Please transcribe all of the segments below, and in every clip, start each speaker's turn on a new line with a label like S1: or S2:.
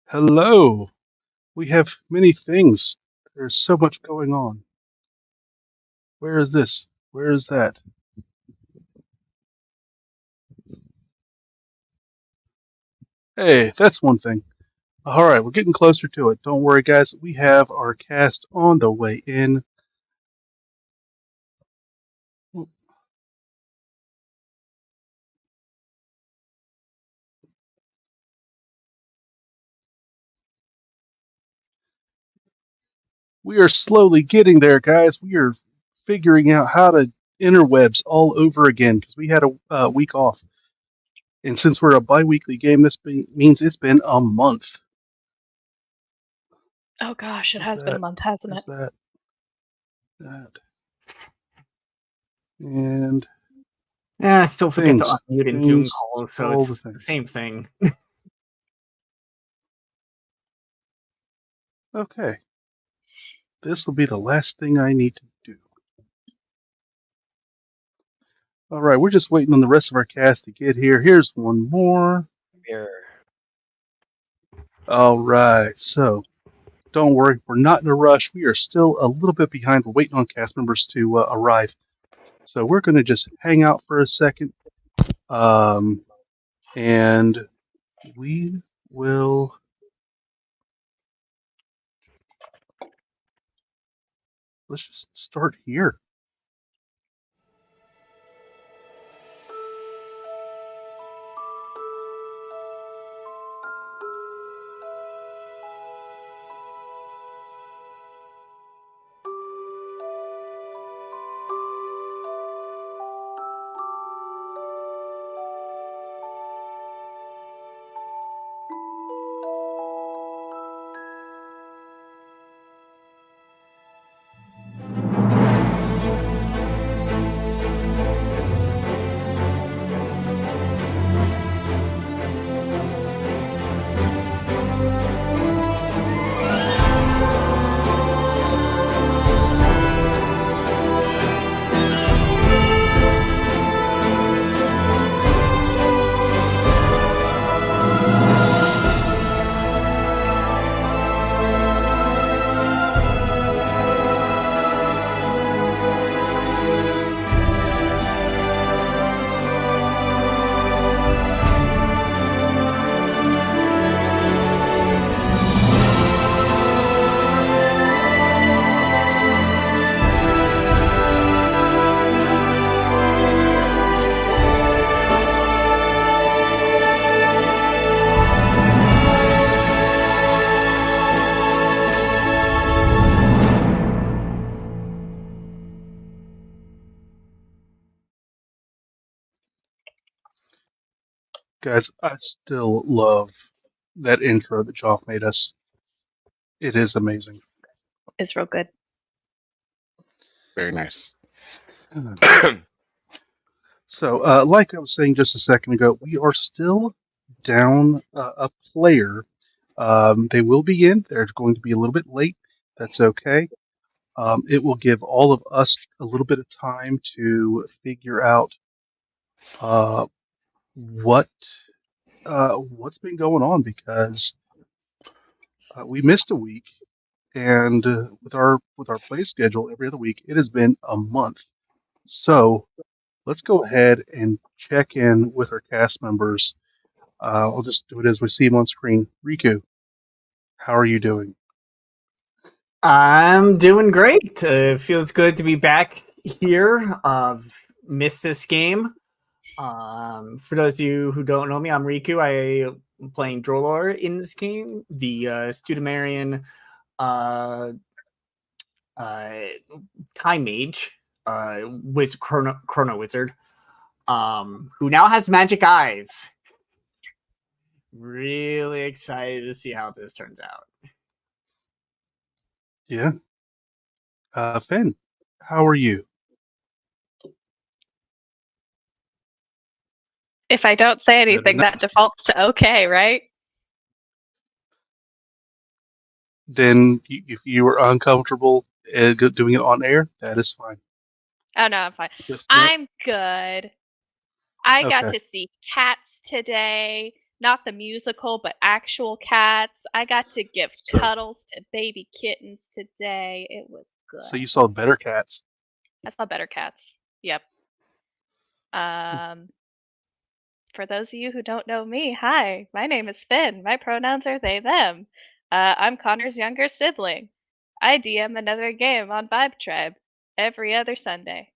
S1: Hello. We have many things. There's so much going on. Where is this? Where is that? Hey, that's one thing. All right, we're getting closer to it. Don't worry, guys. We have our cast on the way in. We are slowly getting there, guys. We are figuring out how to interwebs all over again because we had a week off. And since we're a bi-weekly game, means it's been a month.
S2: Oh gosh, it
S1: Where's
S2: has been a
S1: that?
S2: month, hasn't
S1: Where's
S2: it?
S1: that? That. And
S3: Yeah, I still forget to
S1: things.
S3: unmute in Zoom
S1: Things.
S3: calls, so
S1: All the
S3: it's the
S1: things.
S3: same thing.
S1: Okay. This will be the last thing I need to do. All right, we're just waiting on the rest of our cast to get here. Here's one more.
S4: Here.
S1: All right, so don't worry, we're not in a rush. We are still a little bit behind. We're waiting on cast members to arrive. So we're going to just hang out for a second, and we will. Let's just start here. Guys, I still love that intro that Joff made us. It is amazing.
S2: It's real good.
S4: Very nice.
S1: So, like I was saying just a second ago, we are still down a player. They will be in. They're going to be a little bit late. That's okay. It will give all of us a little bit of time to figure out uh, what what's been going on because we missed a week, and with our play schedule every other week, it has been a month. So let's go ahead and check in with our cast members. I'll just do it as we see him on screen. Riku, how are you doing?
S3: I'm doing great. Feels good to be back here. Missed this game. For those of you who don't know me, I'm Riku. I am playing Drolor in this game, the Studemarian Time Mage, Chrono Wizard, who now has magic eyes. Really excited to see how this turns out.
S1: Yeah. Finn, how are you?
S2: If I don't say anything,
S1: enough.
S2: that defaults to okay, right?
S1: Then, if you were uncomfortable doing it on air, that is fine.
S2: Oh no, I'm fine.
S1: Just
S2: I'm good. I got
S1: okay.
S2: to see cats today. not the musical, but actual cats. I got to give
S1: So-
S2: cuddles to baby kittens today. It was good.
S1: So you saw better cats.
S2: I saw better cats. Yep. For those of you who don't know me, hi, my name is Finn. My pronouns are they, them. I'm Connor's younger sibling. I DM another game on Vibe Tribe every other Sunday.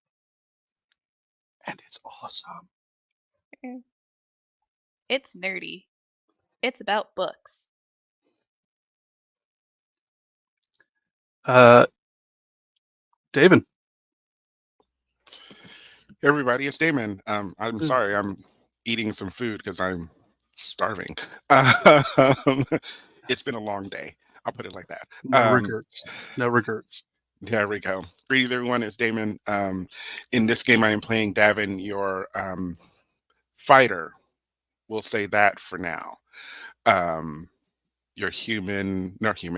S1: And it's awesome.
S2: It's nerdy. It's about books.
S1: David.
S4: Hey, everybody, it's Damon. I'm sorry, I'm eating some food because I'm starving. It's been a long day. I'll put it like that.
S1: No regrets. No regrets.
S4: There we go. Greetings, everyone. It's Damon. In this game, I am playing Davin, your fighter. We'll say that for now. Your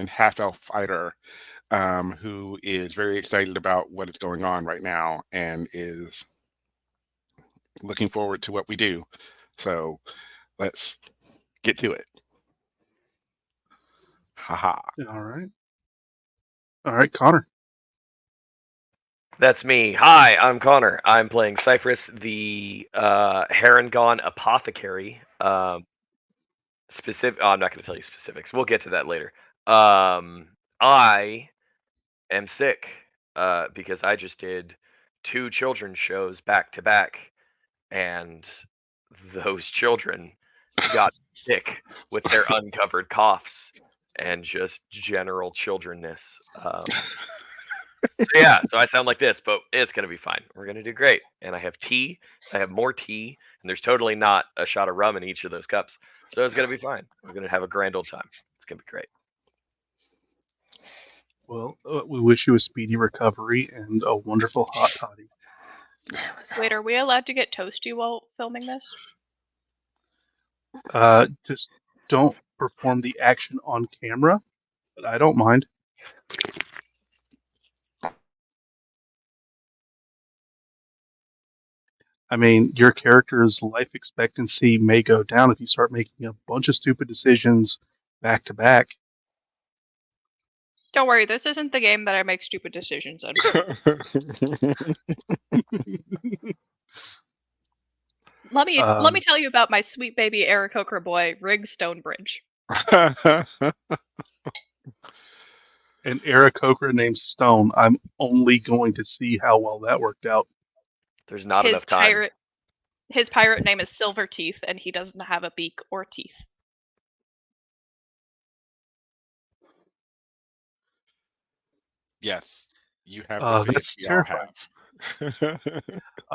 S4: half-elf fighter, who is very excited about what is going on right now and is looking forward to what we do. So let's get to it. Haha.
S1: All right. All right, Connor.
S5: That's me. Hi, I'm Connor. I'm playing Cypress, the Harangon Apothecary. I'm not going to tell you specifics. We'll get to that later. I am sick because I just did 2 children's shows back to back, and those children got sick with their uncovered coughs and just general childrenness. So I sound like this, but it's gonna be fine. We're gonna do great. And I have tea. I have more tea, and there's totally not a shot of rum in each of those cups. So it's gonna be fine. We're gonna have a grand old time. It's gonna be great.
S1: Well, we wish you a speedy recovery and a wonderful hot toddy.
S2: Wait, are we allowed to get toasty while filming this?
S1: Just don't perform the action on camera, but I don't mind. I mean, your character's life expectancy may go down if you start making a bunch of stupid decisions back to back.
S2: Don't worry, this isn't the game that I make stupid decisions in. Let me tell you about my sweet baby Aarakocra boy, Rig Stonebridge.
S1: And Aarakocra named Stone. I'm only going to see how well that worked out.
S5: There's not enough time.
S2: His pirate name is Silverteeth, and he doesn't have a beak or teeth.
S4: Yes, you have the faith
S1: That's
S4: we all
S1: terrifying.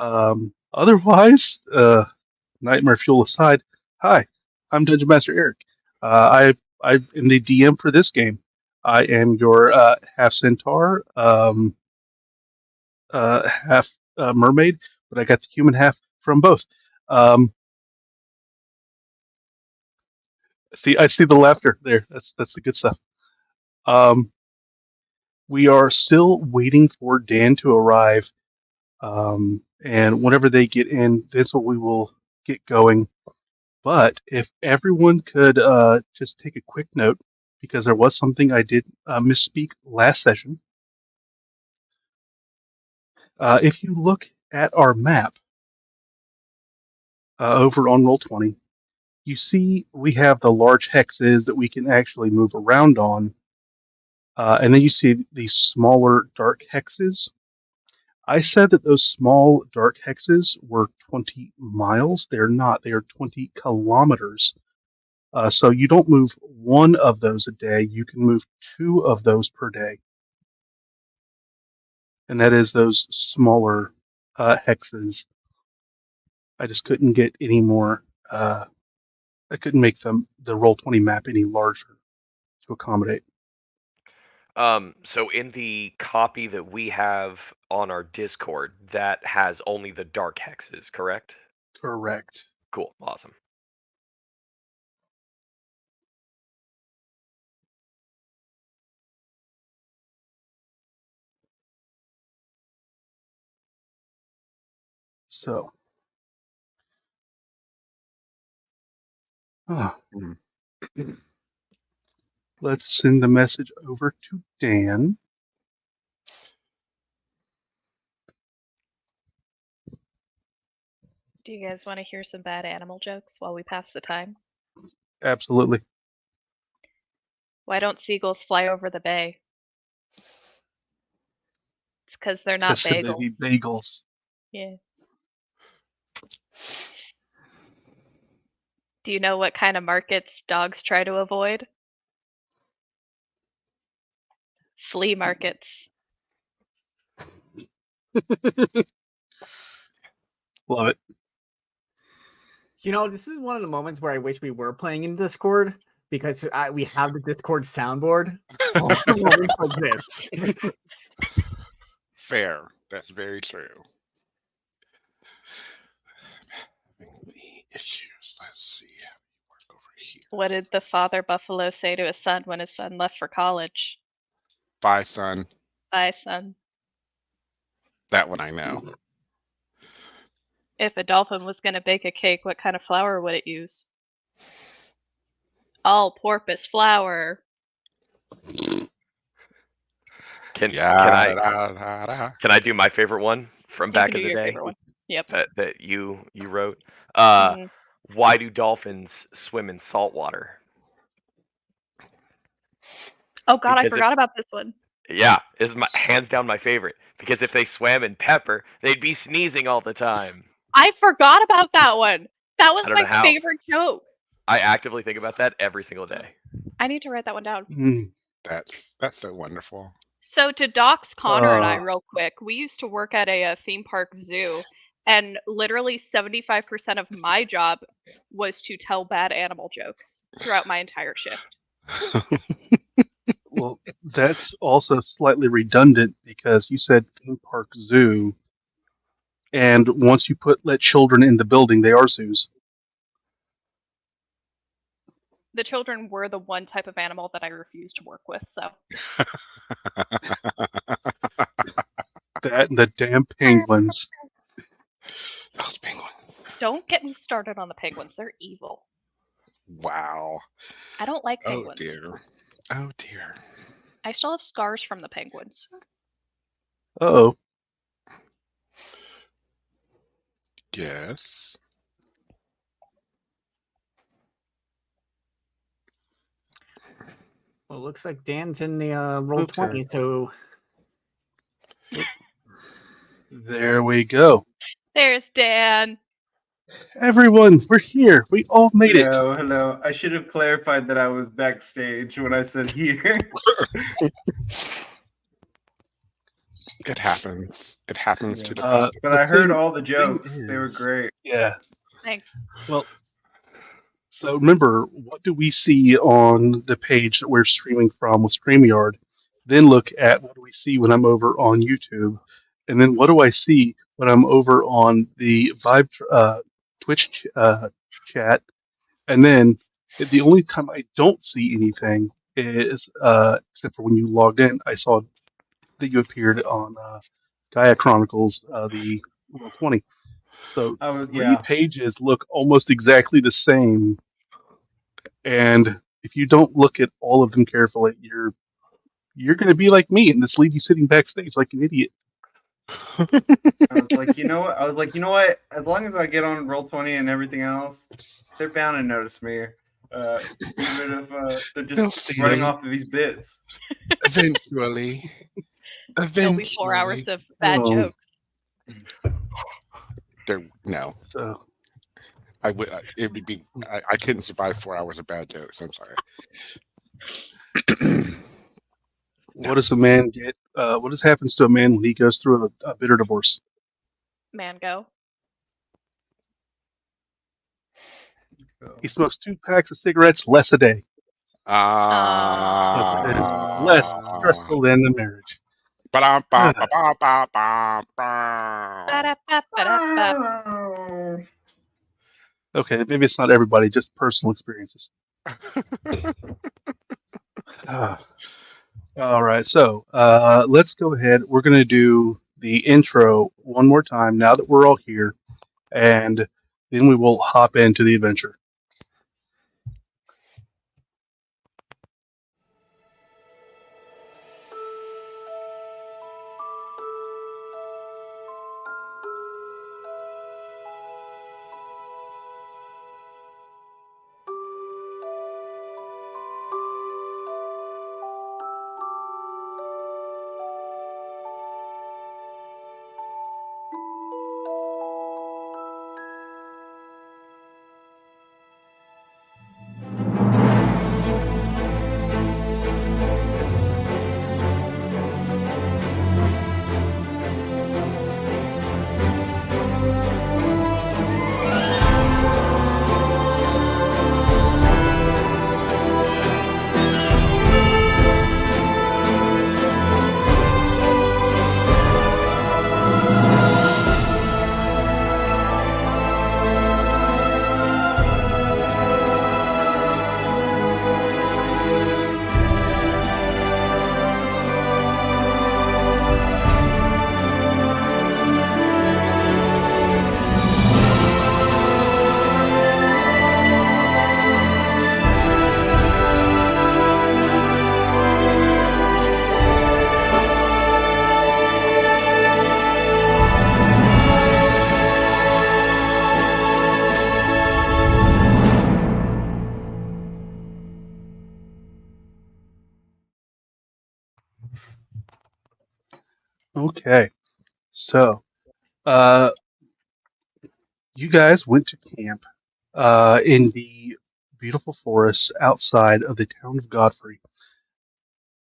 S4: have.
S1: Otherwise, Nightmare Fuel aside, hi, I'm Dungeon Master Eric. I'm in the DM for this game. I am your half centaur, half mermaid, but I got the human half from both. I see the laughter there. That's the good stuff. We are still waiting for Dan to arrive, and whenever they get in, that's what we will get going. But if everyone could just take a quick note, because there was something I did misspeak last session. If you look at our map over on Roll20, you see we have the large hexes that we can actually move around on. And then you see these smaller dark hexes. I said that those small dark hexes were 20 miles. They're not. They are 20 kilometers. So you don't move one of those a day. You can move 2 of those per day. And that is those smaller hexes. I just couldn't get any more. I couldn't make the Roll20 map any larger to accommodate.
S5: So in the copy that we have on our Discord, that has only the dark hexes, correct?
S1: Correct.
S5: Cool. Awesome.
S1: So Ah,
S4: Mm.
S1: let's send the message over to Dan.
S2: Do you guys want to hear some bad animal jokes while we pass the time?
S1: Absolutely.
S2: Why don't seagulls fly over the bay? It's because they're not
S1: Because they
S2: bagels.
S1: need bagels.
S2: Yeah. Do you know what kind of markets dogs try to avoid? Flea markets.
S1: Love it.
S3: This is one of the moments where I wish we were playing in Discord because we have the Discord soundboard for moments like this.
S4: Fair. That's very true. Having the issues. Let's see. Work over here.
S2: What did the father buffalo say to his son when his son left for college?
S4: Bye, son.
S2: Bye, son.
S4: That one I know.
S2: If a dolphin was going to bake a cake, what kind of flour would it use? All-purpose flour.
S5: Can
S4: Yeah.
S5: I do my favorite one from
S2: You
S5: back
S2: can
S5: in
S2: do
S5: the
S2: your
S5: day
S2: favorite one. Yep.
S5: that you wrote?
S2: Mhm.
S5: Why do dolphins swim in salt water?
S2: Oh God, I
S5: Because
S2: forgot about this one.
S5: Yeah, is my hands down my favorite. Because if they swam in pepper, they'd be sneezing all the time.
S2: I forgot about that one. That was
S5: I don't know
S2: my
S5: how.
S2: favorite joke.
S5: I actively think about that every single day.
S2: I need to write that one down.
S1: Mm.
S4: That's so wonderful.
S2: So to dox Connor and I real quick, we used to work at a theme park zoo, and literally 75% of my job was to tell bad animal jokes throughout my entire shift.
S1: Well, that's also slightly redundant because you said theme park zoo, and once you let children in the building, they are zoos.
S2: The children were the one type of animal that I refused to work with, so.
S1: That and the damn penguins.
S4: Those penguins.
S2: Don't get me started on the penguins. They're evil.
S4: Wow.
S2: I don't like
S4: Oh
S2: penguins.
S4: dear. Oh dear.
S2: I still have scars from the penguins.
S1: Uh-oh.
S4: Yes.
S3: Well, it looks like Dan's in the roll 20, so
S1: There we go.
S2: There's Dan.
S1: Everyone, we're here. We all made it.
S6: Hello. I should have clarified that I was backstage when I said here.
S4: It happens. It happens to the
S6: Yeah.
S4: best.
S6: But
S1: The
S6: I heard
S1: thing-
S6: all the
S1: thing
S6: jokes. They were
S1: is-
S6: great.
S1: Yeah.
S2: Thanks.
S1: Well, so remember, what do we see on the page that we're streaming from with StreamYard? Then look at what do we see when I'm over on YouTube, and then what do I see when I'm over on the Vibe Twitch chat? And then the only time I don't see anything is except for when you logged in, I saw that you appeared on Gaea Chronicles, the Roll 20. So three pages look almost exactly the same, and if you don't look at all of them carefully, you're going to be like me and just leave you sitting backstage like an idiot.
S6: I was like, you know what? As long as I get on Roll20 and everything else, they're bound to notice me. Even if they're
S4: They'll
S6: just
S4: see
S6: running
S4: them.
S6: off of these bits.
S4: Eventually.
S2: It'll be 4 hours of bad
S1: Oh.
S2: jokes.
S4: No.
S1: So
S4: I would. It would be. I couldn't survive 4 hours of bad jokes. I'm sorry.
S1: what does a man get? What happens to a man when he goes through a bitter divorce?
S2: Man, go.
S1: He smokes 2 packs of cigarettes less a day.
S4: Ah.
S1: It is less stressful than the marriage.
S2: Ba-da-ba-ba-da-ba.
S1: Okay, maybe it's not everybody, just personal experiences. All right, so let's go ahead. We're going to do the intro one more time now that we're all here, and then we will hop into the adventure. Okay. So, you guys went to camp in the beautiful forests outside of the town of Godfrey.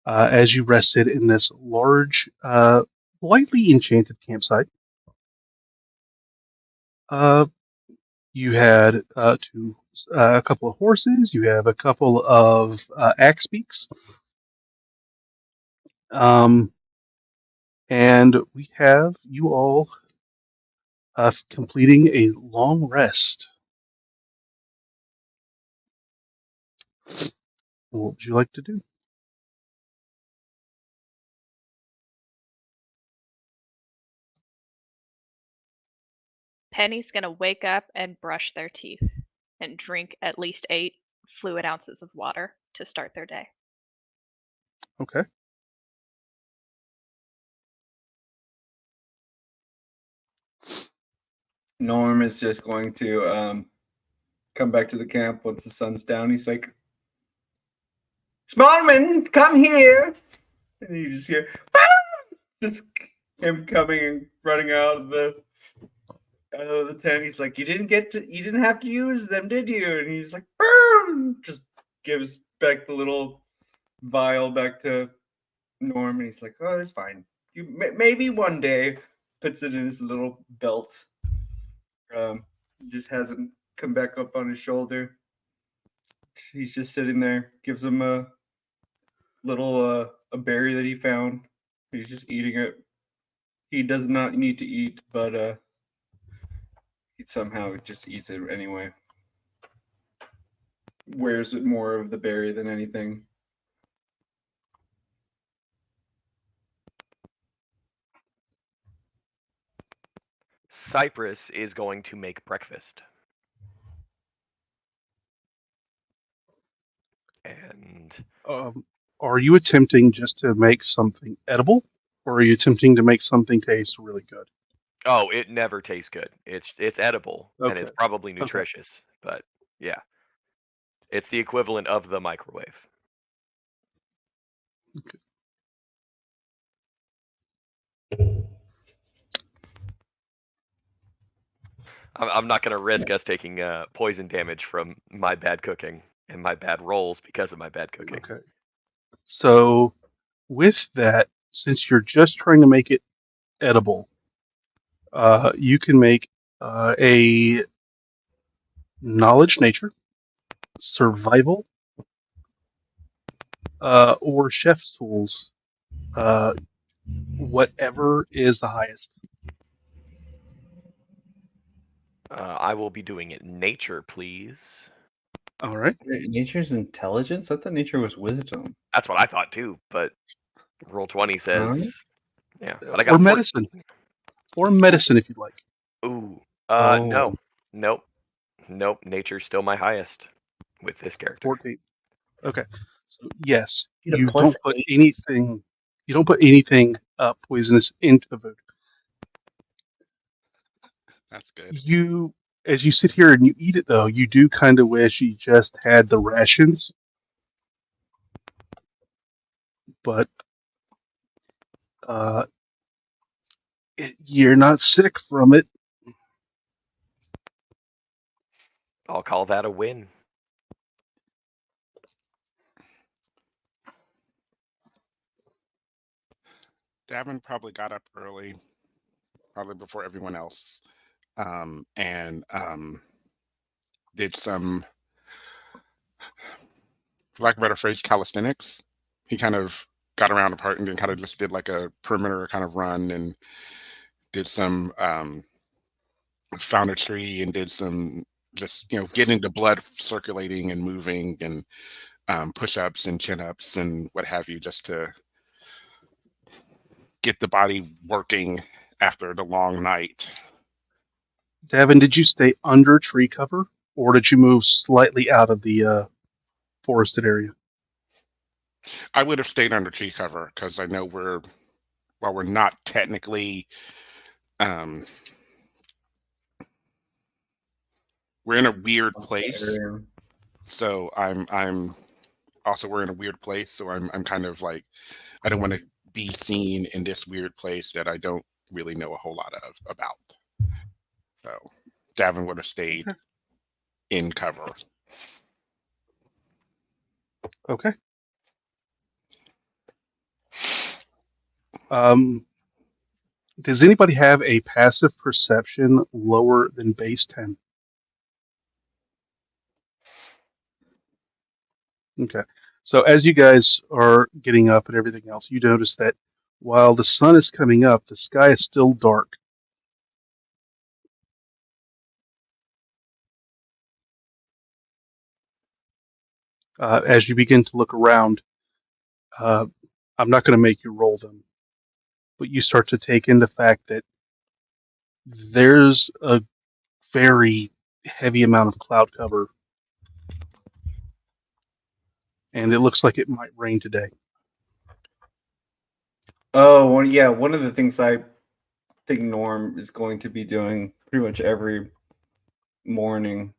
S1: As you rested in this large, lightly enchanted campsite, uh, you had a couple of horses. You have a couple of axe beaks, um, and we have you all completing a long rest. What would you like to do?
S2: Penny's gonna wake up and brush their teeth and drink at least 8 fluid ounces of water to start their day.
S1: Okay.
S6: Norm is just going to come back to the camp once the sun's down. He's like, Smallman, come here. And you just hear, just him coming and running out of the tent. He's like, you didn't have to use them, did you? And he's like, boom, just gives back the little vial back to Norm. And he's like, oh, it's fine. Maybe one day. Puts it in his little belt. Just has him come back up on his shoulder. He's just sitting there. Gives him a little a berry that he found. He's just eating it. He does not need to eat, but he somehow just eats it anyway. Wears more of the berry than anything.
S5: Cypress is going to make breakfast. And
S1: Are you attempting just to make something edible, or are you attempting to make something taste really good?
S5: oh, it never tastes good. It's edible and it's
S1: Okay.
S5: probably
S1: Okay.
S5: nutritious, but yeah. It's the equivalent of the microwave.
S1: Okay.
S5: I'm not going to risk us taking poison damage from my bad cooking and my bad rolls because of my bad cooking.
S1: Okay. So, with that, since you're just trying to make it edible, you can make a knowledge nature, survival, or chef's tools, whatever is the highest.
S5: I will be doing it nature, please.
S1: All right.
S6: Nature's intelligence? I thought nature was wisdom.
S5: That's what I thought too, but Roll20 says, yeah. But I got
S1: Or
S5: a 14.
S1: medicine. Or medicine if you'd like.
S5: Ooh.
S6: Oh.
S5: Nope. Nature's still my highest with this character.
S1: 14. Okay. So yes,
S6: Get a
S1: you
S6: plus
S1: don't put
S6: 8.
S1: anything. You don't put anything poisonous into the food.
S4: That's good.
S1: You, as you sit here and you eat it, though, you do kind of wish you just had the rations. But you're not sick from it.
S5: I'll call that a win.
S4: Davin probably got up early, probably before everyone else, and did some, for lack of a better phrase, calisthenics. He kind of got around the park and then kind of just did like a perimeter kind of run and did some found a tree and did some just getting the blood circulating and moving and push-ups and chin-ups and what have you, just to get the body working after the long night.
S1: Davin, did you stay under tree cover, or did you move slightly out of the forested area?
S4: I would have stayed under tree cover because I know we're not technically we're in a weird place. So I'm also, we're in a weird place, so I'm kind of like, I don't want to be seen in this weird place that I don't really know a whole lot about. So Davin would have stayed in cover.
S1: Okay. Does anybody have a passive perception lower than base 10? Okay. So as you guys are getting up and everything else, you notice that while the sun is coming up, the sky is still dark. As you begin to look around, I'm not going to make you roll them, but you start to take in the fact that there's a very heavy amount of cloud cover, and it looks like it might rain today.
S6: Oh, well, yeah. One of the things I think Norm is going to be doing pretty much every morning.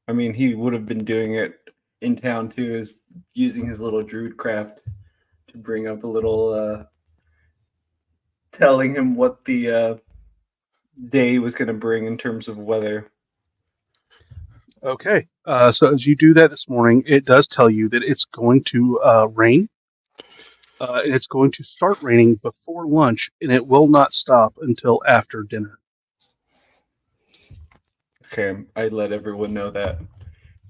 S6: I mean, he would have been doing it in town too, is using his little druid craft to bring up a little, telling him what the day was going to bring in terms of weather.
S1: Okay. So as you do that this morning, it does tell you that it's going to rain. And it's going to start raining before lunch, and it will not stop until after dinner.
S6: Okay, I let everyone know that.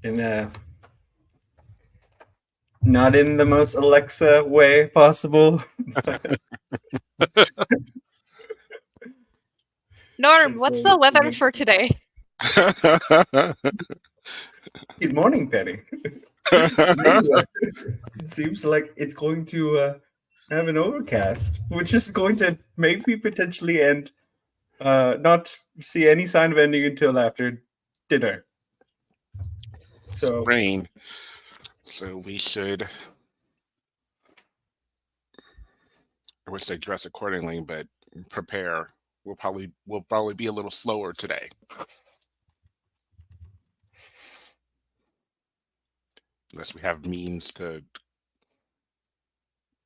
S6: And not in the most Alexa way possible.
S2: Norm,
S6: And
S2: what's
S6: so,
S2: the weather for today?
S6: Good morning, Penny. Anyway, it seems like it's going to have an overcast, which is going to maybe potentially end, not see any sign of ending until after dinner. So,
S4: Rain. So we should, I would say, dress accordingly, but prepare. We'll probably be a little slower today. Unless we have means to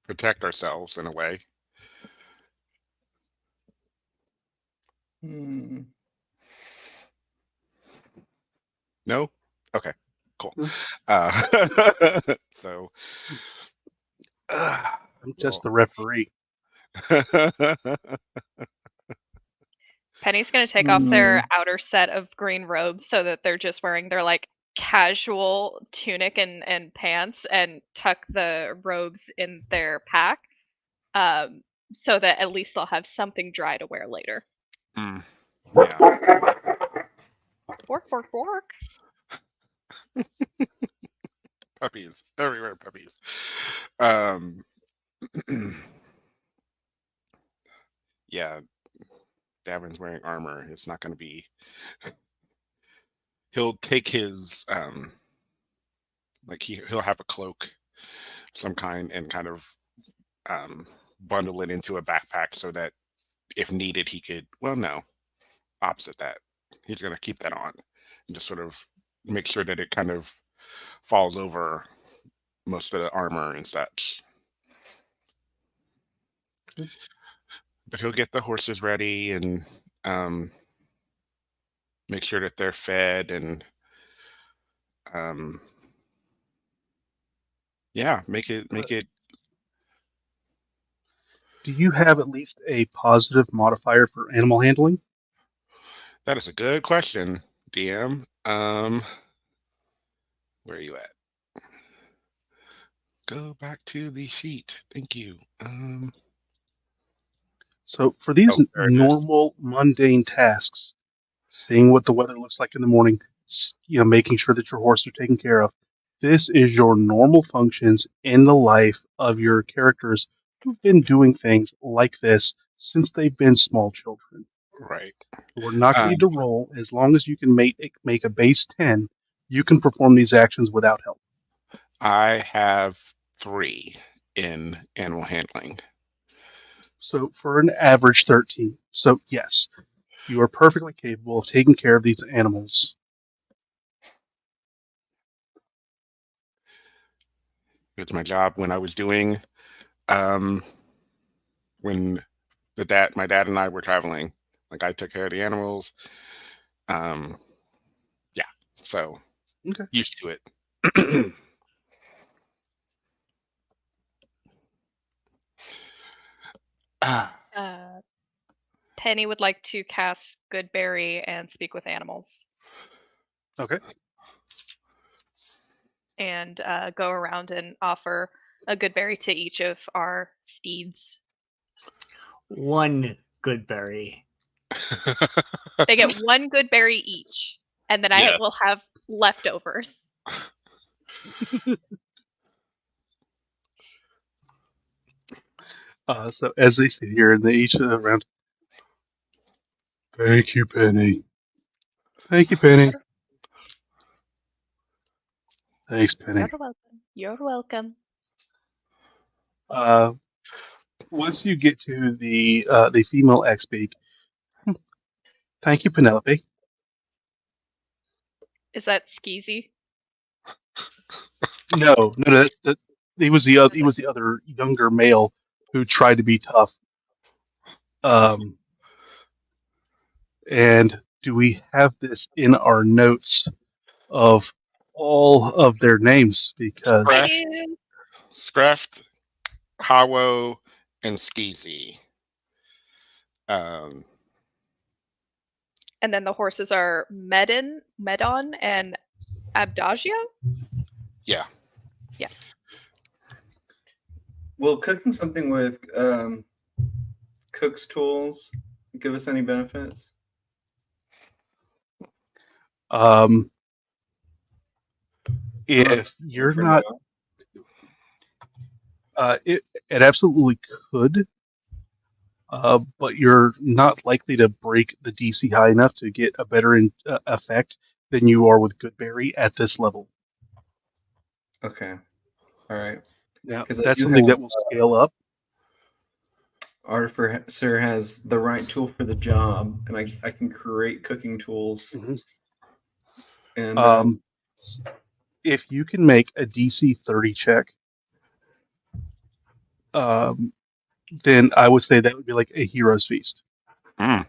S4: protect ourselves in a way. No? Okay, cool. So,
S1: I'm just the referee.
S2: Penny's gonna take off their outer set of green robes so that they're just wearing their like casual tunic and pants and tuck the robes in their pack. So that at least they'll have something dry to wear later.
S4: Yeah.
S2: Bork, bork, bork.
S4: Puppies. Everywhere puppies. Yeah. Davin's wearing armor. It's not going to be... He'll take his... like he'll have a cloak some kind and kind of bundle it into a backpack so that if needed he could, well, no, opposite that, he's going to keep that on and just sort of make sure that it kind of falls over most of the armor and such. But he'll get the horses ready and make sure that they're fed and yeah, make it.
S1: Do you have at least a positive modifier for animal handling?
S4: That is a good question, DM. Where are you at? Go back to the sheet. Thank you.
S1: So for these
S4: There it is.
S1: normal, mundane tasks, seeing what the weather looks like in the morning, making sure that your horses are taken care of, this is your normal functions in the life of your characters who've been doing things like this since they've been small children.
S4: Right.
S1: We're not going to need to roll. As long as you can make a base 10, you can perform these actions without help.
S4: I have 3 in animal handling.
S1: So for an average 13. So yes, you are perfectly capable of taking care of these animals.
S4: It's my job when I was doing when my dad and I were traveling. Like I took care of the animals. Yeah, so
S1: Okay.
S4: used to it. Ah,
S2: Penny would like to cast Goodberry and speak with animals,
S1: Okay.
S2: and go around and offer a Goodberry to each of our steeds.
S3: One good berry.
S2: They get one Goodberry each, and then I
S4: Yeah.
S2: will have leftovers.
S1: So as they sit here and they each around, thank you, Penny. Thank you, Penny. Thanks, Penny.
S2: You're welcome. You're welcome.
S1: Once you get to the female X-Beak, thank you, Penelope.
S2: Is that Skeezy?
S1: No, he was the other younger male who tried to be tough. And do we have this in our notes of all of their names? Because
S2: I
S4: Scraft,
S2: do.
S4: Scraft, Hawo, and Skeezy. Um,
S2: And then the horses are Medon, and Abdagio?
S4: yeah.
S2: Yeah.
S6: Will cooking something with cook's tools give us any benefits?
S1: if you're
S6: For
S1: not,
S6: now.
S1: it absolutely could, but you're not likely to break the DC high enough to get a better effect than you are with Goodberry at this level.
S6: Okay. All right.
S1: Now,
S6: 'Cause I
S1: that's
S6: do
S1: something
S6: have,
S1: that will scale up.
S6: Artificer has the right tool for the job, and I can create cooking tools.
S1: Mhm.
S6: And
S1: If you can make a DC 30 check, then I would say that would be like a hero's feast.
S4: Mm,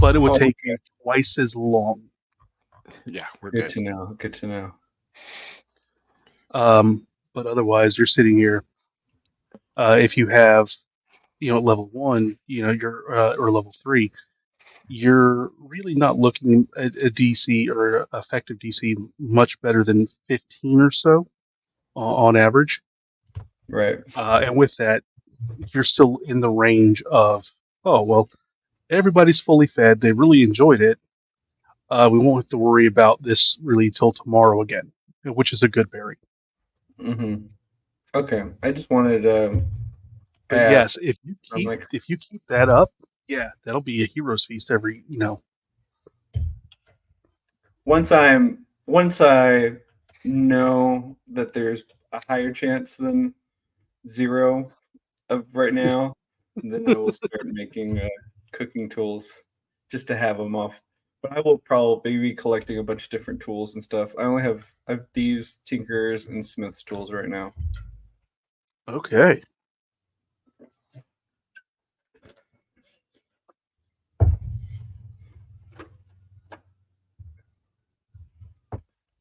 S1: But it would
S6: Oh,
S1: take
S6: okay.
S1: you twice as long.
S4: yeah, we're
S6: Good
S4: good.
S6: to know. Good to know.
S1: But otherwise, you're sitting here. If you have, level 1, you're or level 3, you're really not looking at a DC or effective DC much better than 15 or so on average.
S6: Right.
S1: And with that, you're still in the range of, oh, well, everybody's fully fed. They really enjoyed it. We won't have to worry about this really till tomorrow again, which is a good berry.
S6: Mm-hmm. Okay. I just wanted to
S1: But
S6: ask.
S1: yes, if you
S6: I'm like,
S1: keep that up, yeah, that'll be a hero's feast every.
S6: once I know that there's a higher chance than 0 of right now, then I will start making cooking tools just to have them off. But I will probably be collecting a bunch of different tools and stuff. I have thieves, tinkers, and smiths tools right now.
S1: Okay.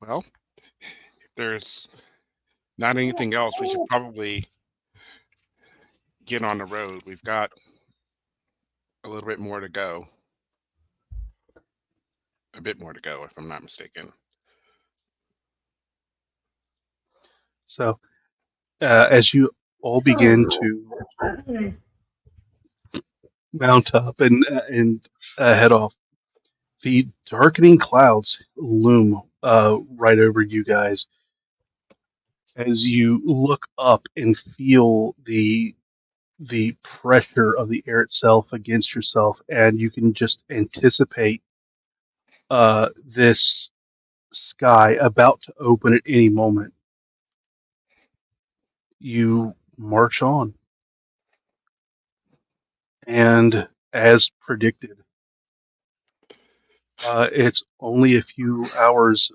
S4: Well, if there's not anything else, we should probably get on the road. We've got a little bit more to go. A bit more to go, if I'm not mistaken.
S1: So as you all begin to mount up and head off, the darkening clouds loom right over you guys as you look up and feel the pressure of the air itself against yourself, and you can just anticipate this sky about to open at any moment. You march on, and as predicted, it's only a few hours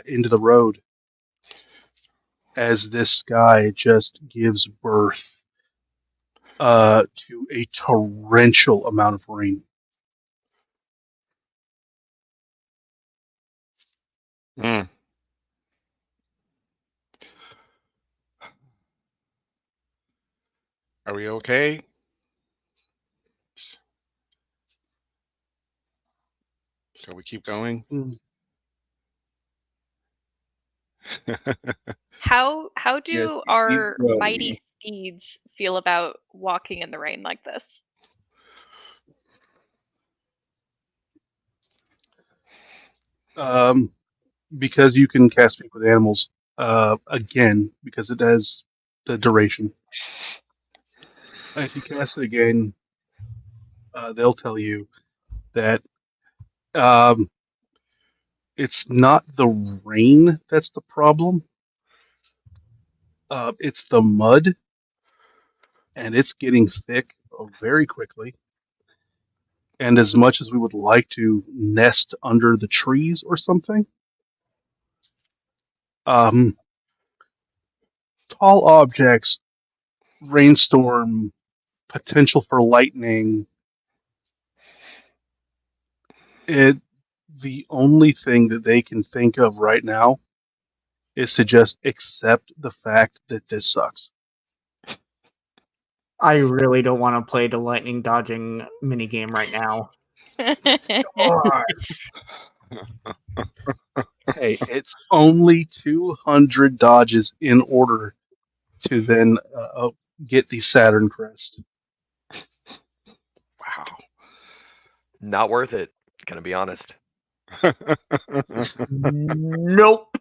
S1: into the road as this sky just gives birth to a torrential amount of rain.
S4: Mm. Are we okay? So we keep going.
S1: Mm.
S2: How
S6: Yes,
S2: do
S6: you keep
S2: our
S6: going.
S2: mighty steeds feel about walking in the rain like this?
S1: Um, because you can cast speak with animals again, because it has the duration. If you cast it again, they'll tell you that um, it's not the rain that's the problem. It's the mud, and it's getting thick very quickly. And as much as we would like to nest under the trees or something, um, tall objects, rainstorm, potential for lightning, it the only thing that they can think of right now is to just accept the fact that this sucks.
S3: I really don't want to play the lightning dodging minigame right now.
S1: Hey, it's only 200 dodges in order to then get the Saturn crest.
S4: Wow.
S5: Not worth it. Gonna be honest.
S3: Nope.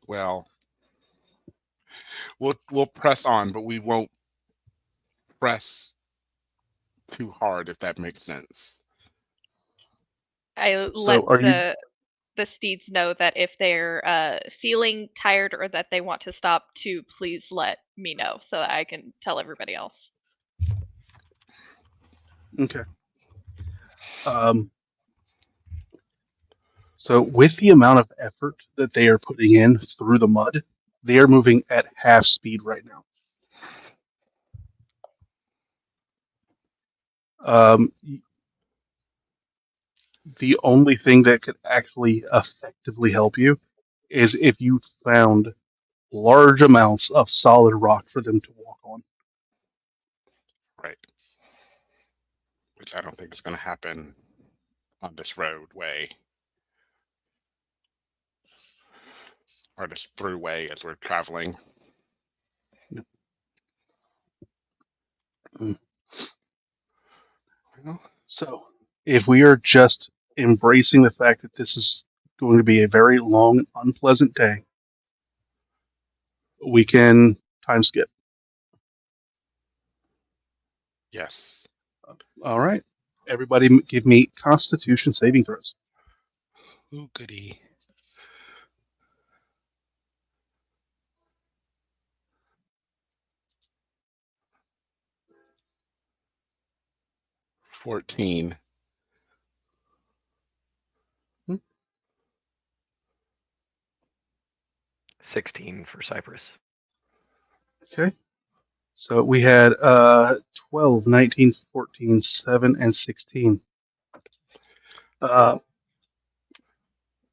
S4: Well, we'll press on, but we won't press too hard, if that makes sense.
S2: I let
S1: So, are you
S2: the steeds know that if they're feeling tired or that they want to stop, to please let me know so that I can tell everybody else.
S1: okay? Um, so, with the amount of effort that they are putting in through the mud, they are moving at half speed right now. Um, the only thing that could actually effectively help you is if you found large amounts of solid rock for them to walk on.
S4: Right. Which I don't think is going to happen on this roadway. Or this throughway as we're traveling.
S1: Mm.
S4: Well,
S1: So, if we are just embracing the fact that this is going to be a very long, unpleasant day, we can time skip.
S4: yes.
S1: All right. Everybody, give me Constitution saving throws.
S4: Ooh, goody. $14.
S5: 16 for Cyprus.
S1: Okay. So we had 12, 19, 14, 7, and 16. Uh,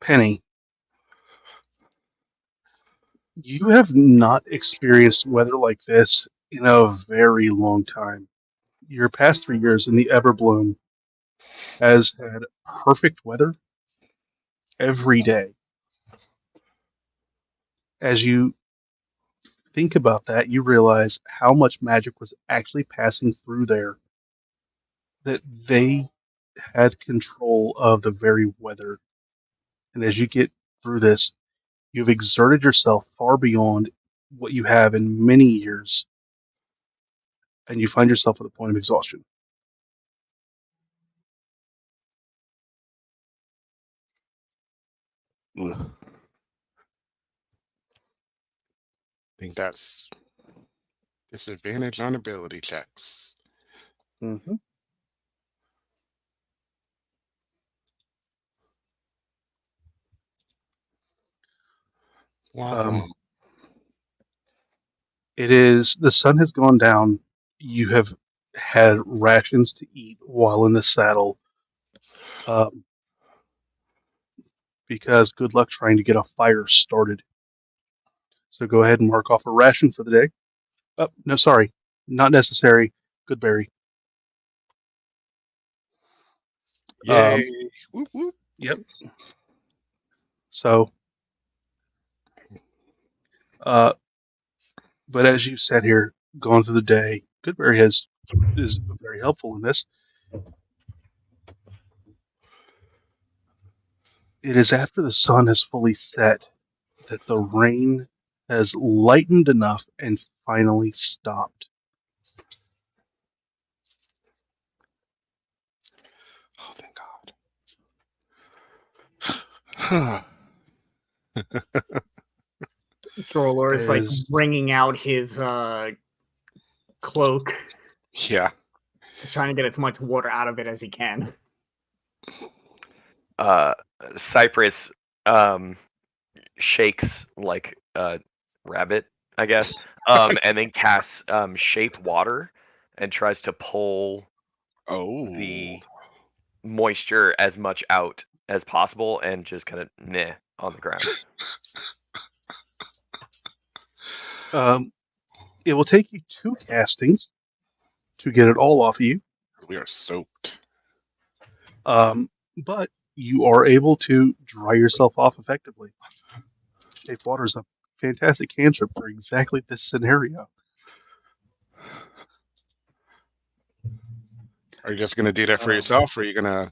S1: Penny, you have not experienced weather like this in a very long time. Your past 3 years in the Everbloom has had perfect weather every day. As you think about that, you realize how much magic was actually passing through there, that they had control of the very weather. And as you get through this, you've exerted yourself far beyond what you have in many years, and you find yourself at a point of exhaustion.
S4: Ugh. I think that's disadvantage on ability checks.
S1: Mm-hmm.
S4: Womp womp.
S1: It is the sun has gone down you have had rations to eat while in the saddle, because good luck trying to get a fire started. So go ahead and mark off a ration for the day. Oh, no, sorry, not necessary. Good berry.
S4: Yay! Whoop, whoop.
S1: Yep. So, but as you said here, going through the day, Goodberry is very helpful in this. It is after the sun has fully set that the rain has lightened enough and finally stopped.
S4: Oh, thank God.
S3: Drolor is like
S1: As-
S3: wringing out his cloak,
S4: Yeah.
S3: just trying to get as much water out of it as he can.
S5: Cypress shakes like a rabbit, I guess, and then casts shape water and tries to pull
S4: Oh.
S5: the moisture as much out as possible and just kind of on the ground.
S1: It will take you 2 castings to get it all off of you,
S4: We are soaked.
S1: but you are able to dry yourself off effectively. Shape water is a fantastic cantrip for exactly this scenario.
S4: Are you just gonna do that for yourself, or are you gonna?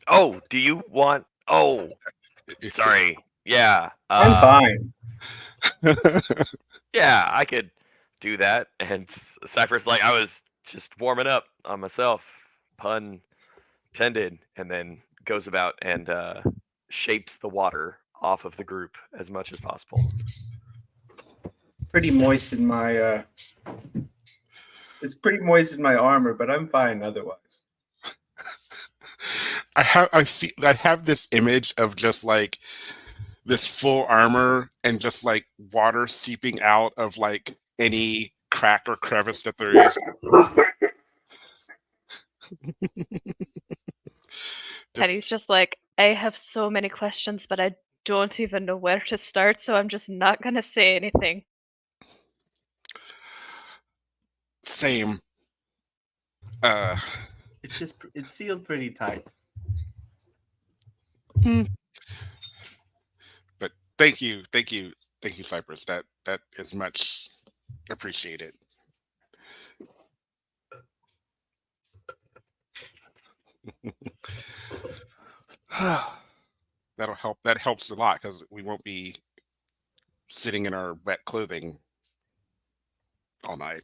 S5: Oh, do you want? Oh, sorry. Yeah.
S6: I'm fine.
S5: Yeah, I could do that. And Cypher's like, I was just warming up on myself, pun intended, and then goes about and shapes the water off of the group as much as possible.
S6: Pretty moist in my it's pretty moist in my armor, but I'm fine otherwise.
S4: I have this image of just like this full armor and just like water seeping out of like any crack or crevice that there is.
S2: Penny's just like, I have so many questions, but I don't even know where to start, so I'm just not gonna say anything.
S4: Same.
S6: It's sealed pretty tight.
S4: But thank you, Cypress. That is much appreciated. That'll help. That helps a lot because we won't be sitting in our wet clothing all night.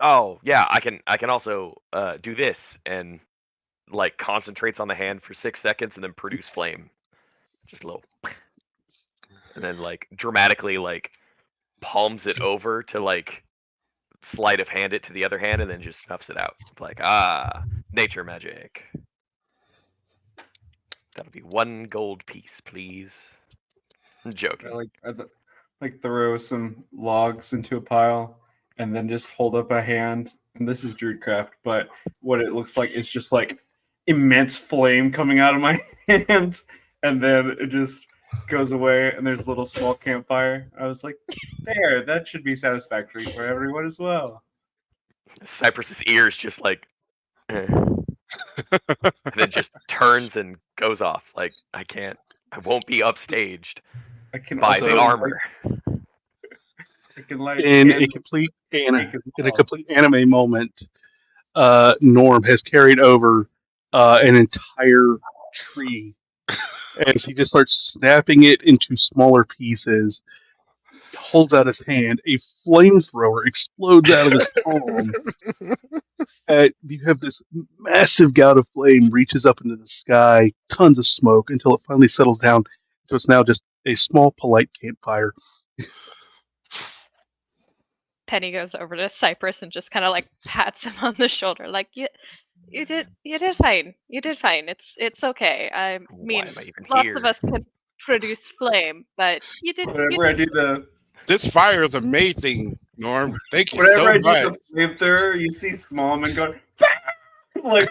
S5: Oh yeah, I can also do this and like concentrates on the hand for 6 seconds and then produce flame, just a little, and then like dramatically like palms it over to like sleight of hand it to the other hand and then just snuffs it out. Like nature magic. That'll be 1 gold piece, please. I'm joking.
S6: I throw some logs into a pile and then just hold up a hand. And this is Druidcraft, but what it looks like is just like immense flame coming out of my hand, and then it just goes away. And there's a little small campfire. I was like, there, that should be satisfactory for everyone as well.
S5: Cypress's ears just like, and then just turns and goes off. Like I won't be upstaged
S6: I can
S5: by
S6: also
S5: the armor.
S6: I can light
S1: In a
S6: candles
S1: complete
S6: as
S1: in a
S6: well.
S1: complete anime moment, Norm has carried over an entire tree as he just starts snapping it into smaller pieces. Holds out his hand, a flamethrower explodes out of his palm. You have this massive gout of flame reaches up into the sky, tons of smoke until it finally settles down. So it's now just a small, polite campfire.
S2: Penny goes over to Cypress and just kind of like pats him on the shoulder, like you did fine. You did fine. It's okay. I mean,
S5: Why am I even
S2: lots
S5: here?
S2: of us can produce flame, but you did.
S6: Whenever I do the
S4: This fire is amazing. Norm, thank you
S6: Whenever
S4: so
S6: I do
S4: much.
S6: the flamethrower, you see Smallman going like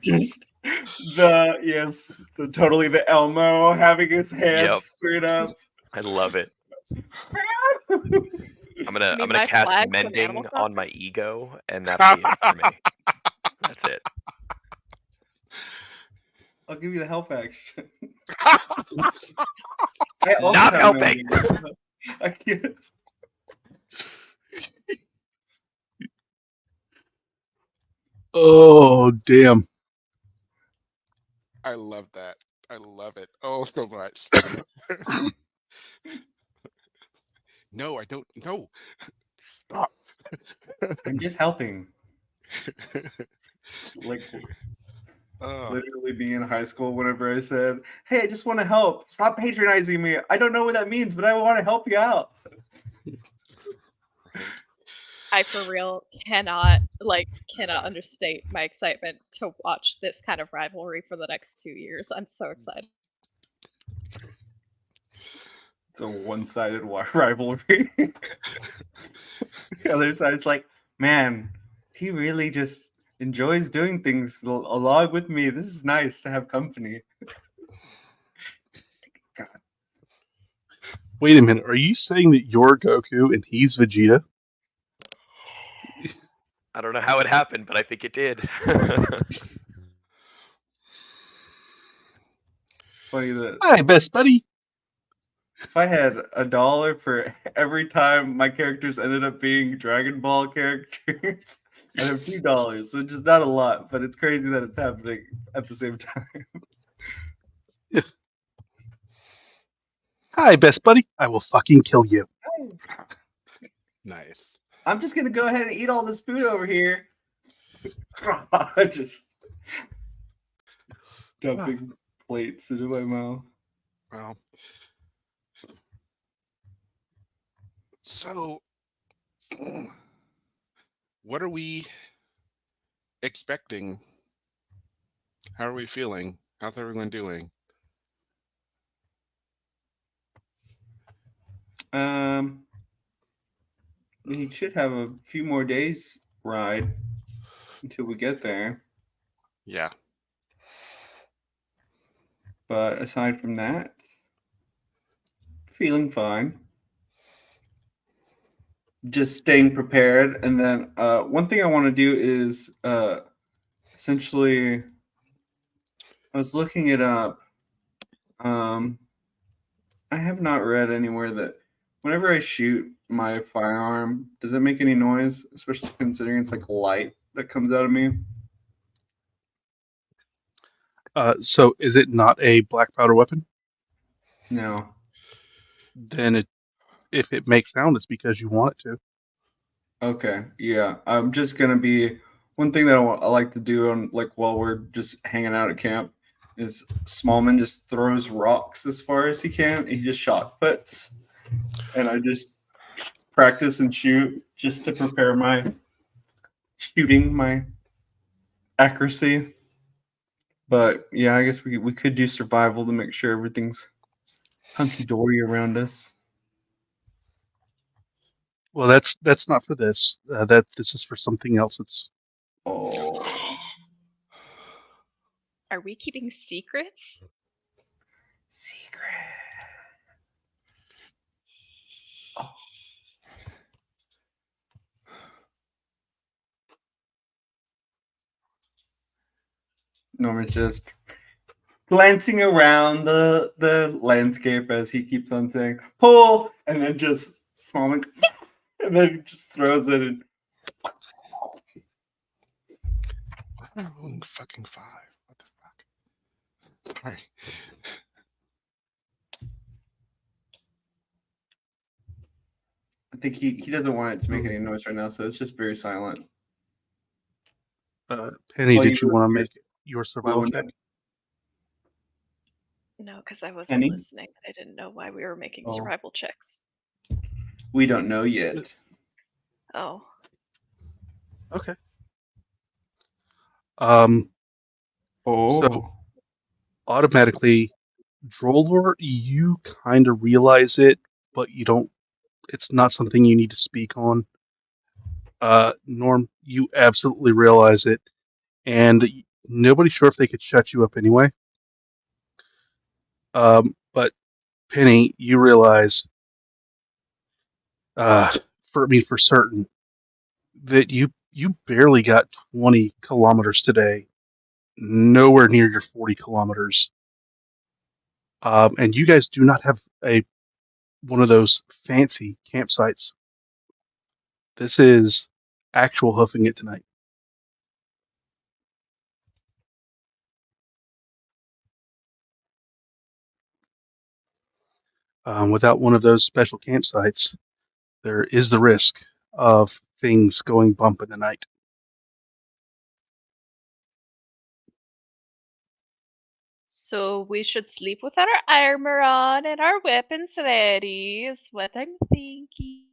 S6: just the totally the Elmo having his hands
S5: Yep.
S6: straight up.
S5: I love it. I'm
S2: You
S5: gonna
S2: mean my
S5: cast
S2: flag from Animal
S5: mending on my
S2: Crossing?
S5: ego, and that'll be it for me. That's it.
S6: I'll give you the help action. I also
S5: Not
S6: have
S5: helping.
S6: mending. I can't.
S1: Oh, damn.
S4: I love that. I love it. Oh, so much. No, I don't. No. Stop.
S6: I'm just helping. Like
S4: Oh,
S6: literally being in high school whenever I said, "Hey, I just want to help. Stop patronizing me. I don't know what that means, but I want to help you out."
S2: I for real cannot understate my excitement to watch this kind of rivalry for the next 2 years. I'm so excited.
S6: It's a one-sided rivalry. The other side's like, man, he really just enjoys doing things along with me. This is nice to have company. God.
S1: Wait a minute. Are you saying that you're Goku and he's Vegeta?
S5: I don't know how it happened, but I think it did.
S6: It's funny that
S1: Hi, best buddy.
S6: if I had $1 for every time my characters ended up being Dragon Ball characters, I'd have $2, which is not a lot, but it's crazy that it's happening at the same time.
S1: Hi, best buddy. I will fucking kill you.
S4: nice.
S6: I'm just gonna go ahead and eat all this food over here. Just dumping plates into my mouth.
S4: Well, so what are we expecting? How are we feeling? How's everyone doing?
S6: We should have a few more days ride until we get there.
S4: Yeah.
S6: But aside from that, feeling fine. Just staying prepared. And then one thing I want to do is essentially, I was looking it up. I have not read anywhere that whenever I shoot my firearm, does it make any noise? Especially considering it's like light that comes out of me.
S1: So is it not a black powder weapon?
S6: No.
S1: Then if it makes sound, it's because you want it to.
S6: Okay. Yeah. I'm just gonna be one thing that I like to do on like while we're just hanging out at camp is Smallman just throws rocks as far as he can. He just shot puts, and I just practice and shoot just to prepare my shooting, my accuracy. But yeah, I guess we could do survival to make sure everything's hunky dory around us.
S1: Well, that's not for this. That this is for something else. It's
S6: Oh,
S2: Are we keeping secrets?
S6: secret. Oh. Norman's just glancing around the landscape as he keeps on saying pull, and then just Smallman, and then he just throws it and
S4: Oh, fucking 5. What the fuck? Sorry.
S6: I think he doesn't want it to make any noise right now, so it's just very silent.
S1: Penny.
S6: Well,
S1: Did you
S6: you
S1: want to
S6: were
S1: make your survival
S6: blowing
S1: check?
S6: it.
S2: No, because I wasn't
S6: Penny?
S2: listening. I didn't know why we were making
S6: Oh.
S2: survival checks.
S6: We don't know yet.
S2: Oh.
S1: Okay.
S6: Oh,
S1: So automatically, Drollor, you kind of realize it, but you don't It's not something you need to speak on. Norm, you absolutely realize it, and nobody's sure if they could shut you up anyway. But Penny, you realize, for certain, that you barely got 20 kilometers today, nowhere near your 40 kilometers. And you guys do not have a one of those fancy campsites. This is actual hoofing it tonight. Without one of those special campsites, there is the risk of things going bump in the night.
S2: So we should sleep with our armor on and our weapons ready, is what I'm thinking.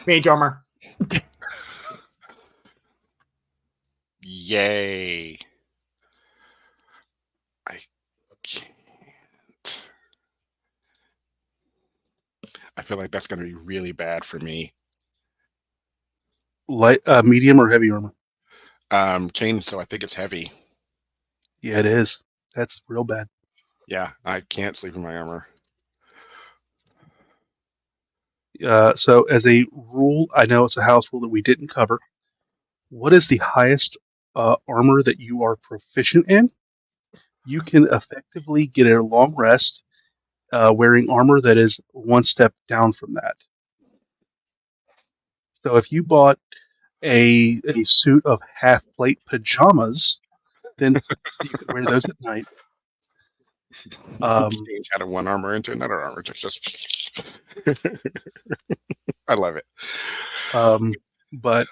S3: Mage armor.
S4: Yay. I can't. I feel like that's going to be really bad for me.
S1: Light, medium or heavy armor?
S4: Chain, so I think it's heavy.
S1: Yeah, it is. That's real bad.
S4: Yeah, I can't sleep in my armor.
S1: So, as a rule, I know it's a house rule that we didn't cover. What is the highest armor that you are proficient in? You can effectively get a long rest wearing armor that is one step down from that. So, if you bought a suit of half plate pajamas, then you could wear those at night.
S4: Change out of one armor into another armor. Just I love it.
S1: But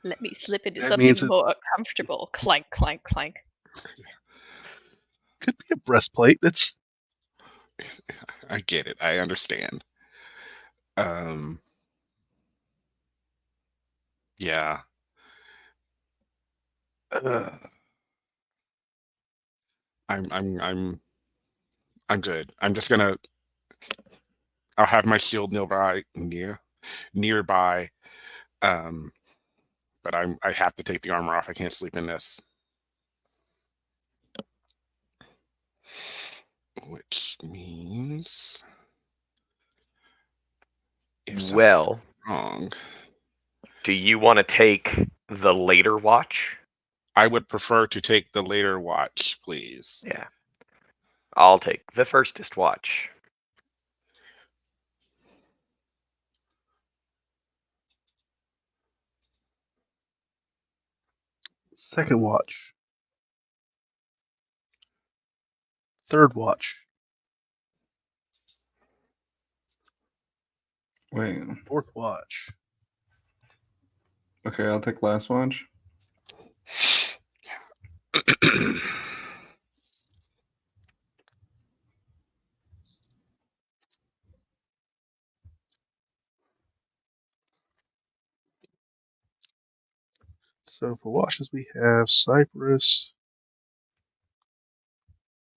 S2: Let me slip into
S1: that means
S2: something more comfortable. Clank, clank, clank.
S1: could be a breastplate. That's
S4: I get it. I understand. Yeah. I'm good. I'm just gonna. I'll have my shield nearby. But I have to take the armor off. I can't sleep in this. Which means if
S5: Well,
S4: wrong,
S5: do you want to take the later watch?
S4: I would prefer to take the later watch, please.
S5: Yeah. I'll take the firstest watch.
S1: second watch, third watch,
S6: Wait.
S1: fourth watch.
S6: Okay, I'll take last watch.
S1: So for watches, we have Cypress,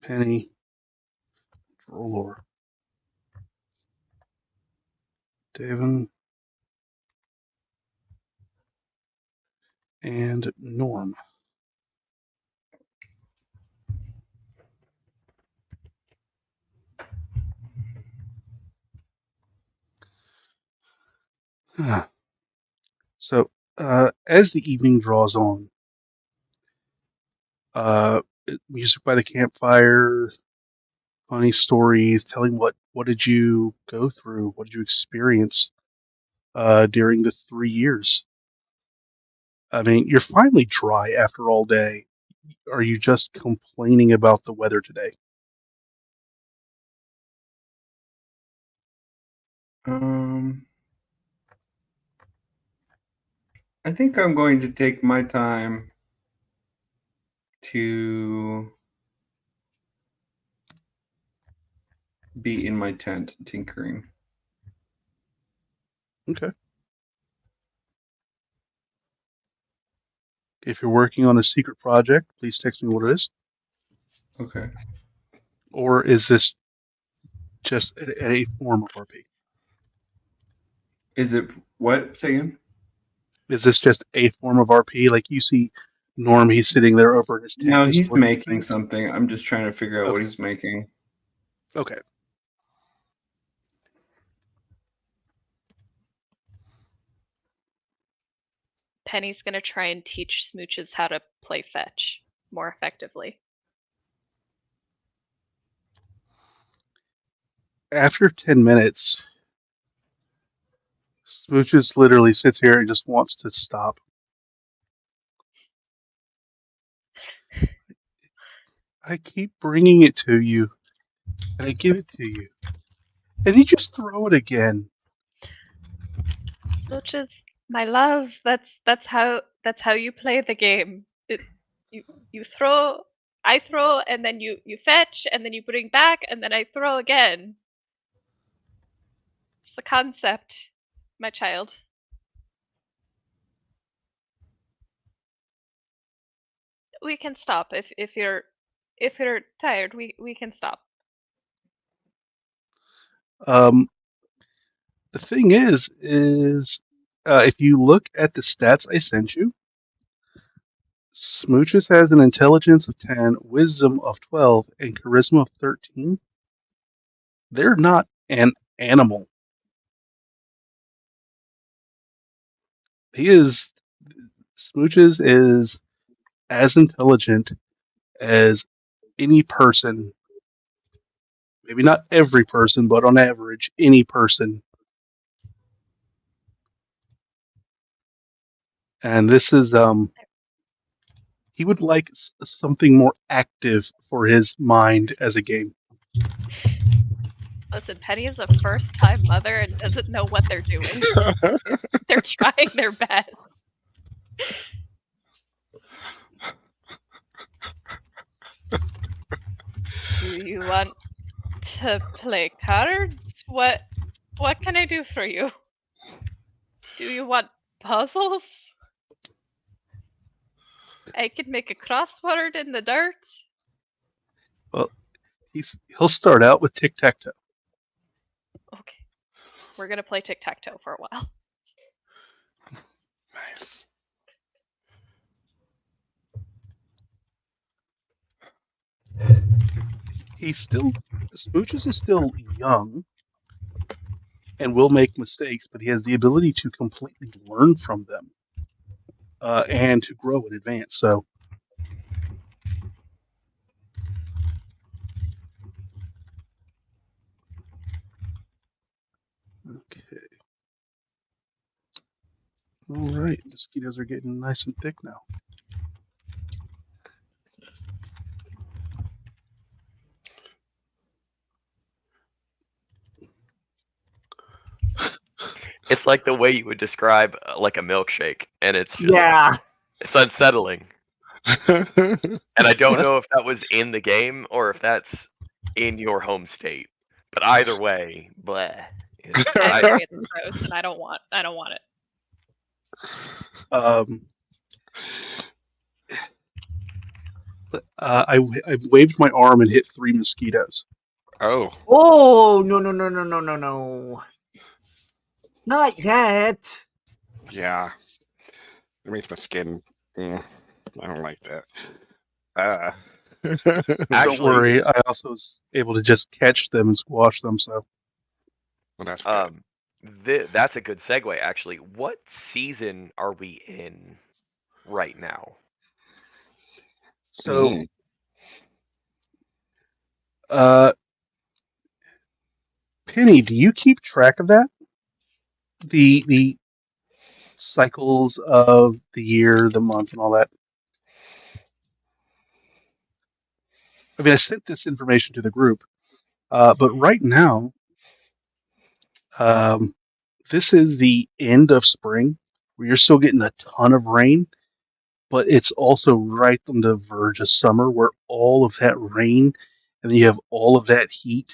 S1: Penny, Drolor, Devon, and Norm. So as the evening draws on, uh, music by the campfire, funny stories, telling what did you go through, what did you experience during the 3 years. I mean, you're finally dry after all day. Are you just complaining about the weather today?
S6: I think I'm going to take my time to be in my tent tinkering.
S1: Okay. If you're working on a secret project, please text me what it is.
S6: Okay.
S1: Or is this just a form of RP.
S6: Is it what? Say again?
S1: Is this just a form of RP? Like you see Norm, he's sitting there over in his tent.
S6: No,
S1: He's
S6: he's
S1: working
S6: making
S1: things.
S6: something. I'm just trying to figure out what
S1: Okay.
S6: he's making.
S1: Okay.
S2: Penny's gonna try and teach Smooches how to play fetch more effectively.
S1: After 10 minutes, Smooches literally sits here and just wants to stop. I keep bringing it to you, and I give it to you, and you just throw it again.
S2: Smooches, my love, that's how you play the game. You throw, I throw, and then you fetch, and then you bring back, and then I throw again. It's the concept, my child. We can stop if you're tired. We can stop.
S1: The thing is if you look at the stats I sent you, Smooches has an intelligence of 10, wisdom of 12, and charisma of 13. They're not an animal. Smooches is as intelligent as any person. Maybe not every person, but on average, any person. And this is he would like something more active for his mind as a game.
S2: Listen, Penny is a first-time mother and doesn't know what they're doing. They're trying their best. Do you want to play cards? What can I do for you? Do you want puzzles? I could make a crossword in the dirt.
S1: Well, he'll start out with tic-tac-toe.
S2: Okay. We're gonna play tic-tac-toe for a while.
S4: Nice.
S1: Smooches is still young and will make mistakes, but he has the ability to completely learn from them and to grow and advance. So, okay. All right, mosquitoes are getting nice and thick now.
S5: It's like the way you would describe like a milkshake, and it's just,
S3: Yeah.
S5: it's unsettling. And I don't know if that was in the game or if that's in your home state. But either way, bleh.
S2: Either way, it's gross, and I don't want it.
S1: I waved my arm and hit 3 mosquitoes.
S4: Oh.
S3: Oh, no. Not yet.
S4: Yeah. It makes my skin. I don't like that.
S1: Don't
S5: Actually,
S1: worry, I also was able to just catch them and squash them. So,
S4: well, that's good.
S5: that's a good segue. Actually, what season are we in right now?
S1: so, Penny, do you keep track of that? The cycles of the year, the month, and all that. I mean, I sent this information to the group, but right now, this is the end of spring, where you're still getting a ton of rain, but it's also right on the verge of summer, where all of that rain, and then you have all of that heat,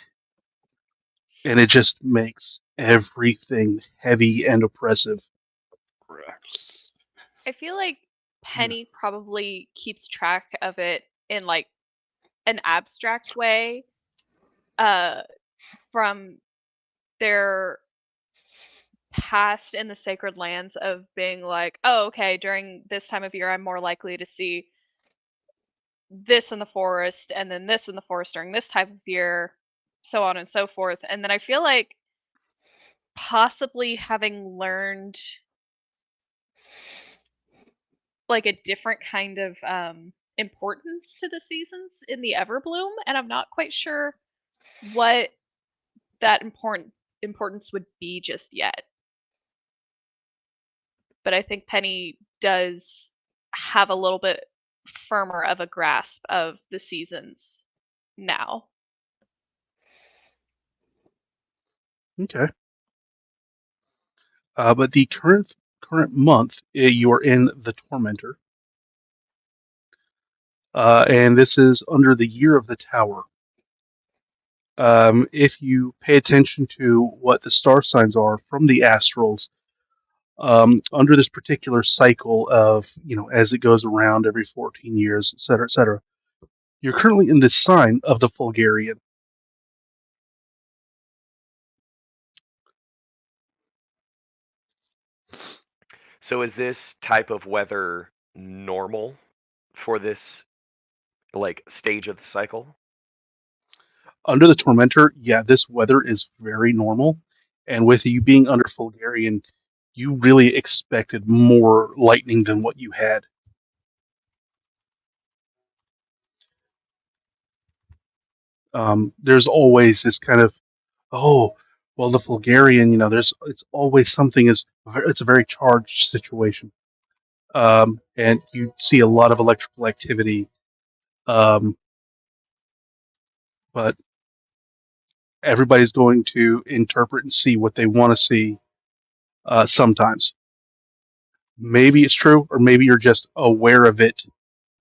S1: and it just makes everything heavy and oppressive.
S2: I feel like Penny probably keeps track of it in like an abstract way. from their past in the sacred lands of being like, oh, okay, during this time of year, I'm more likely to see this in the forest and then this in the forest during this type of year, so on and so forth. And then I feel like possibly having learned like a different kind of importance to the seasons in the Everbloom, and I'm not quite sure what that importance would be just yet. But I think Penny does have a little bit firmer of a grasp of the seasons now.
S1: Okay. But the current month, you are in the Tormentor, and this is under the Year of the Tower. If you pay attention to what the star signs are from the astrals, under this particular cycle of, as it goes around every 14 years, et cetera, you're currently in the sign of the Fulgarian.
S5: So is this type of weather normal for this like stage of the cycle?
S1: Under the Tormentor, yeah, this weather is very normal. And with you being under Fulgarian, you really expected more lightning than what you had. There's always this kind of, oh, well, the Fulgarian, it's always something it's a very charged situation. And you see a lot of electrical activity. Um, but everybody's going to interpret and see what they want to see sometimes. Maybe it's true, or maybe you're just aware of it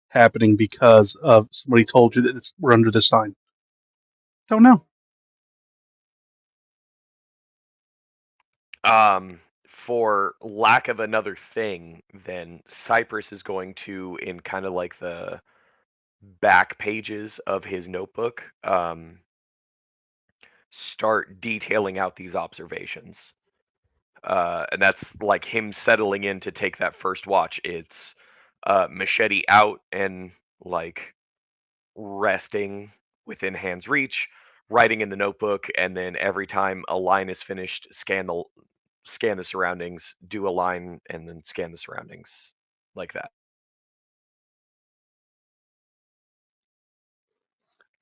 S1: happening because of somebody told you that we're under the sign. Don't know.
S5: For lack of another thing, then Cypress is going to, in kind of like the back pages of his notebook, start detailing out these observations. And that's like him settling in to take that first watch. It's machete out and like resting within hand's reach, writing in the notebook, and then every time a line is finished, scan the surroundings, do a line, and then scan the surroundings like that.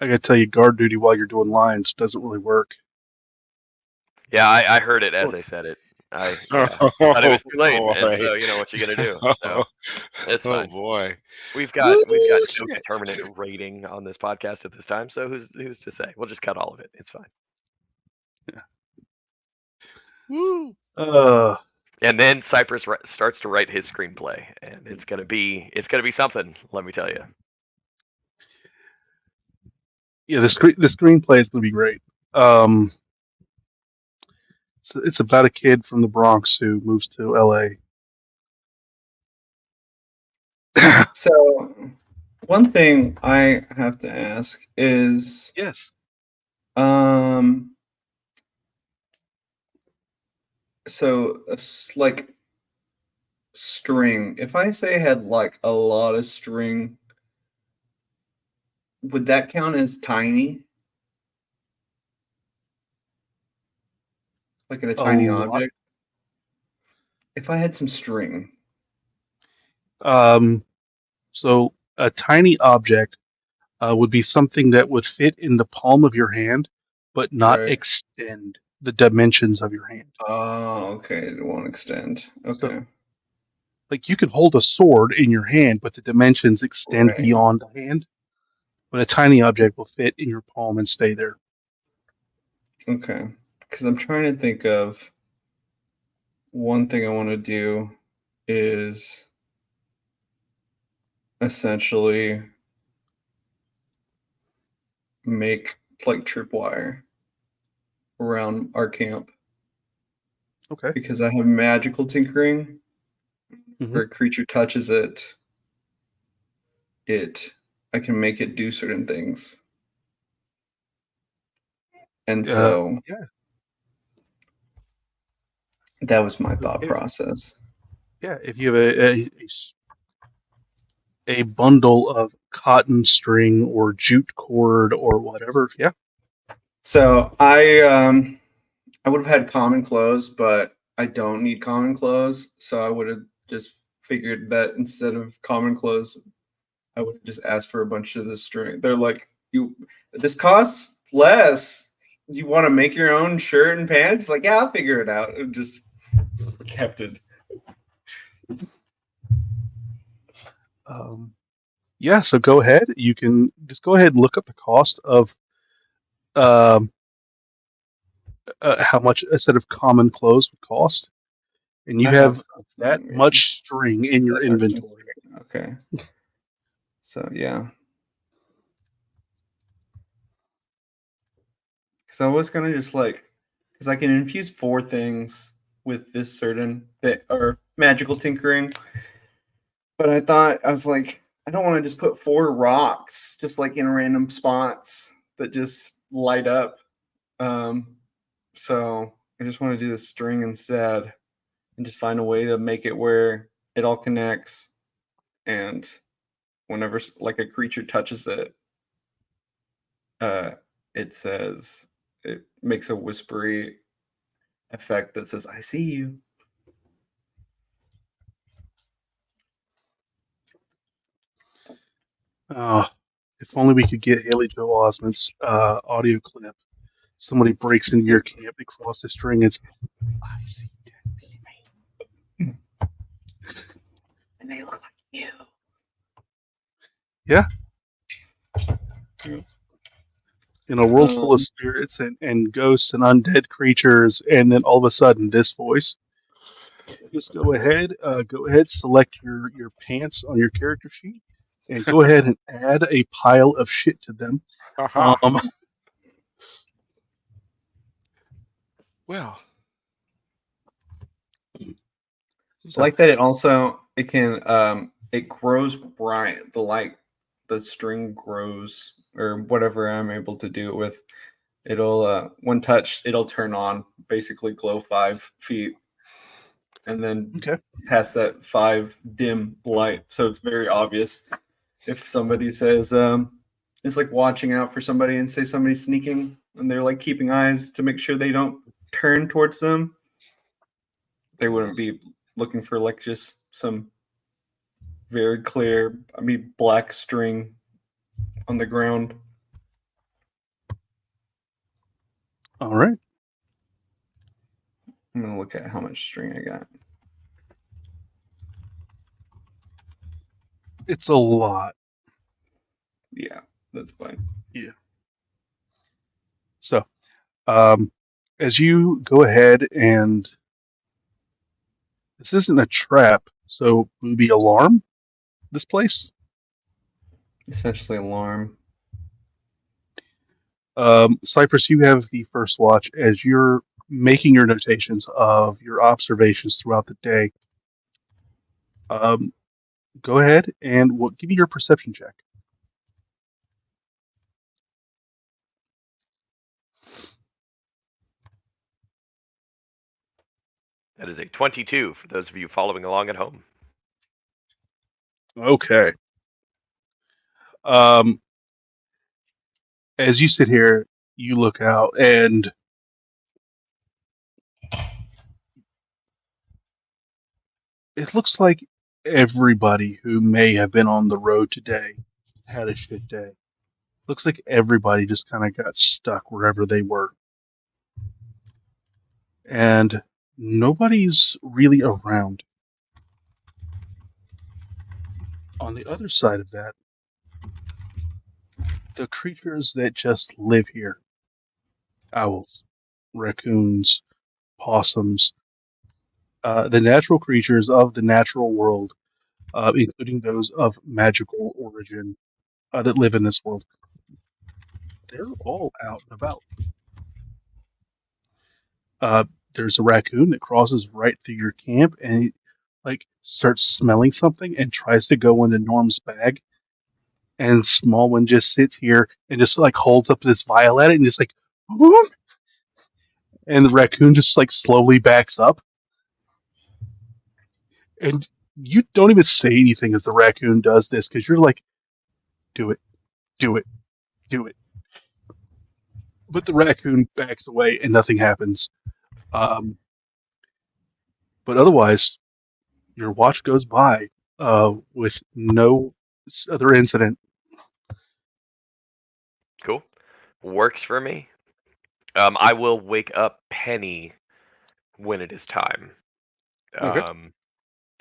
S1: I gotta tell you, guard duty while you're doing lines doesn't really work.
S5: Yeah, I heard it as I said it. I thought it was too late, and
S4: boy.
S5: so what you gonna do? So it's
S4: Oh
S5: fine.
S4: boy.
S5: We've got
S4: Woo,
S5: no
S4: shit.
S5: determinate rating on this podcast at this time, so who's to say? We'll just cut all of it. It's fine.
S4: Woo.
S5: And then Cypress starts to write his screenplay, and it's gonna be something. Let me tell you.
S1: Yeah, the screenplay is gonna be great. It's about a kid from the Bronx who moves to LA.
S6: So, one thing I have to ask is,
S1: Yes.
S6: so like string. If I say I had like a lot of string, would that count as tiny? Like in a tiny object? If I had some string.
S1: So a tiny object would be something that would fit in the palm of your hand, but not
S6: Right.
S1: extend the dimensions of your hand.
S6: Oh, okay. It won't extend. Okay.
S1: So, like you could hold a sword in your hand, but the dimensions extend
S6: Right.
S1: beyond the hand. But a tiny object will fit in your palm and stay there.
S6: Okay. Because I'm trying to think of one thing I want to do is essentially make like tripwire around our camp.
S1: Okay.
S6: Because I have magical tinkering.
S1: Mhm.
S6: Where a creature touches it, I can make it do certain things. And so
S1: yeah.
S6: that was my thought
S1: Okay.
S6: process.
S1: Yeah, if you have a bundle of cotton string or jute cord or whatever, yeah.
S6: So I would have had common clothes, but I don't need common clothes. So I would have just figured that instead of common clothes, I would have just asked for a bunch of this string. They're like, this costs less. You want to make your own shirt and pants? It's like, yeah, I'll figure it out. And just kept it.
S1: Yeah, so go ahead. You can just go ahead and look up the cost of um, how much a set of common clothes would cost, and you
S6: I have
S1: have
S6: something
S1: that
S6: here.
S1: much string in your
S6: That much
S1: inventory.
S6: Okay. So yeah. So I was gonna just because I can infuse 4 things with this certain that are magical tinkering. But I was like, I don't want to just put 4 rocks just like in random spots that just light up. So I just want to do the string instead and just find a way to make it where it all connects, and whenever like a creature touches it, uh, it makes a whispery effect that says, "I see you."
S1: If only we could get Haley Joel Osment's audio clip. Somebody breaks into your camp, they cross the string, it's, I see dead people.
S6: And they look like you.
S1: Yeah. In a world full of spirits and ghosts and undead creatures, and then all of a sudden this voice. Just go ahead, select your pants on your character sheet, and go ahead and add a pile of shit to them.
S4: Aha. Well,
S1: So,
S6: Like that, it grows bright. The string grows, or whatever I'm able to do it with. It'll when touched, it'll turn on, basically glow 5 feet, and then
S1: okay.
S6: past that 5 dim light, so it's very obvious if somebody says it's like watching out for somebody and say somebody's sneaking, and they're like keeping eyes to make sure they don't turn towards them. They wouldn't be looking for like just some very clear, black string on the ground.
S1: All right.
S6: I'm gonna look at how much string I got.
S1: It's a lot.
S6: Yeah, that's fine.
S1: Yeah. So, as you go ahead and this isn't a trap, so would we alarm this place?
S6: Essentially alarm.
S1: Cypress, you have the first watch as you're making your notations of your observations throughout the day. Go ahead and give me your perception check.
S5: That is a 22 for those of you following along at home.
S1: Okay. As you sit here, you look out, and it looks like everybody who may have been on the road today had a shit day. Looks like everybody just kind of got stuck wherever they were. And nobody's really around. On the other side of that, the creatures that just live here, owls, raccoons, possums, the natural creatures of the natural world, including those of magical origin that live in this world, they're all out and about. Uh, there's a raccoon that crosses right through your camp and he, like, starts smelling something and tries to go into Norm's bag. And Smallwin just sits here and just like holds up this vial at it and just like, "Whoop," and the raccoon just like slowly backs up, and you don't even say anything as the raccoon does this because you're like, do it, do it, do it. But the raccoon backs away and nothing happens. Um, but otherwise, your watch goes by with no other incident.
S5: Cool. Works for me. I will wake up Penny when it is time.
S1: Okay.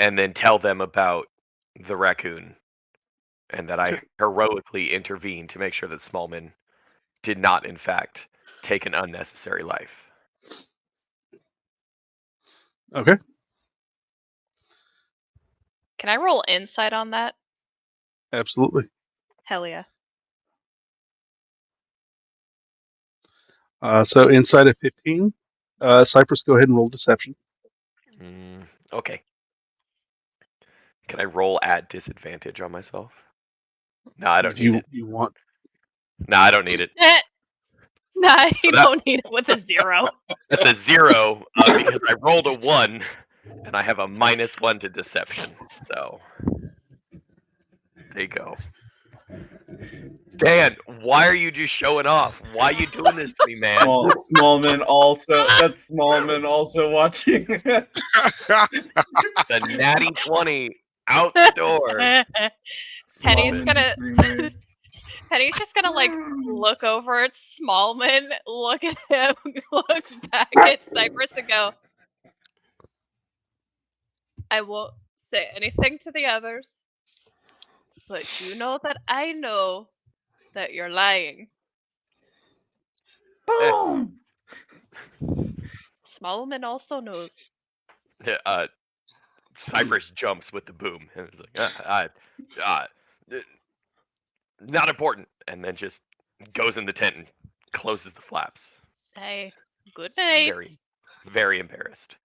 S5: And then tell them about the raccoon and that I
S1: Okay.
S5: heroically intervened to make sure that Smallman did not, in fact, take an unnecessary life.
S1: Okay.
S2: Can I roll insight on that?
S1: Absolutely.
S2: Hell yeah.
S1: So inside of 15, Cypress, go ahead and roll deception.
S5: Okay. Can I roll at disadvantage on myself? No, I don't
S1: If
S5: need it.
S1: you want.
S5: No, I don't need it.
S2: Nah,
S5: So
S2: you don't need it with a 0.
S5: That's a 0 because I rolled a 1 and I have a -1 to deception. So there you go. Dan, why are you just showing off? Why are you doing this to me, man?
S6: Smallman also watching.
S5: The natty 20 out the door.
S2: Penny's
S6: Smallman
S2: gonna
S6: just sitting there.
S2: Penny's just gonna like look over at Smallman, look at him, look back at Cypress and go, I won't say anything to the others, but you know that I know that you're lying.
S6: Boom!
S2: Smallman also knows.
S5: Cypress jumps with the boom and is like, not important, and then just goes in the tent and closes the flaps.
S2: Hey, good night.
S5: Very, very embarrassed.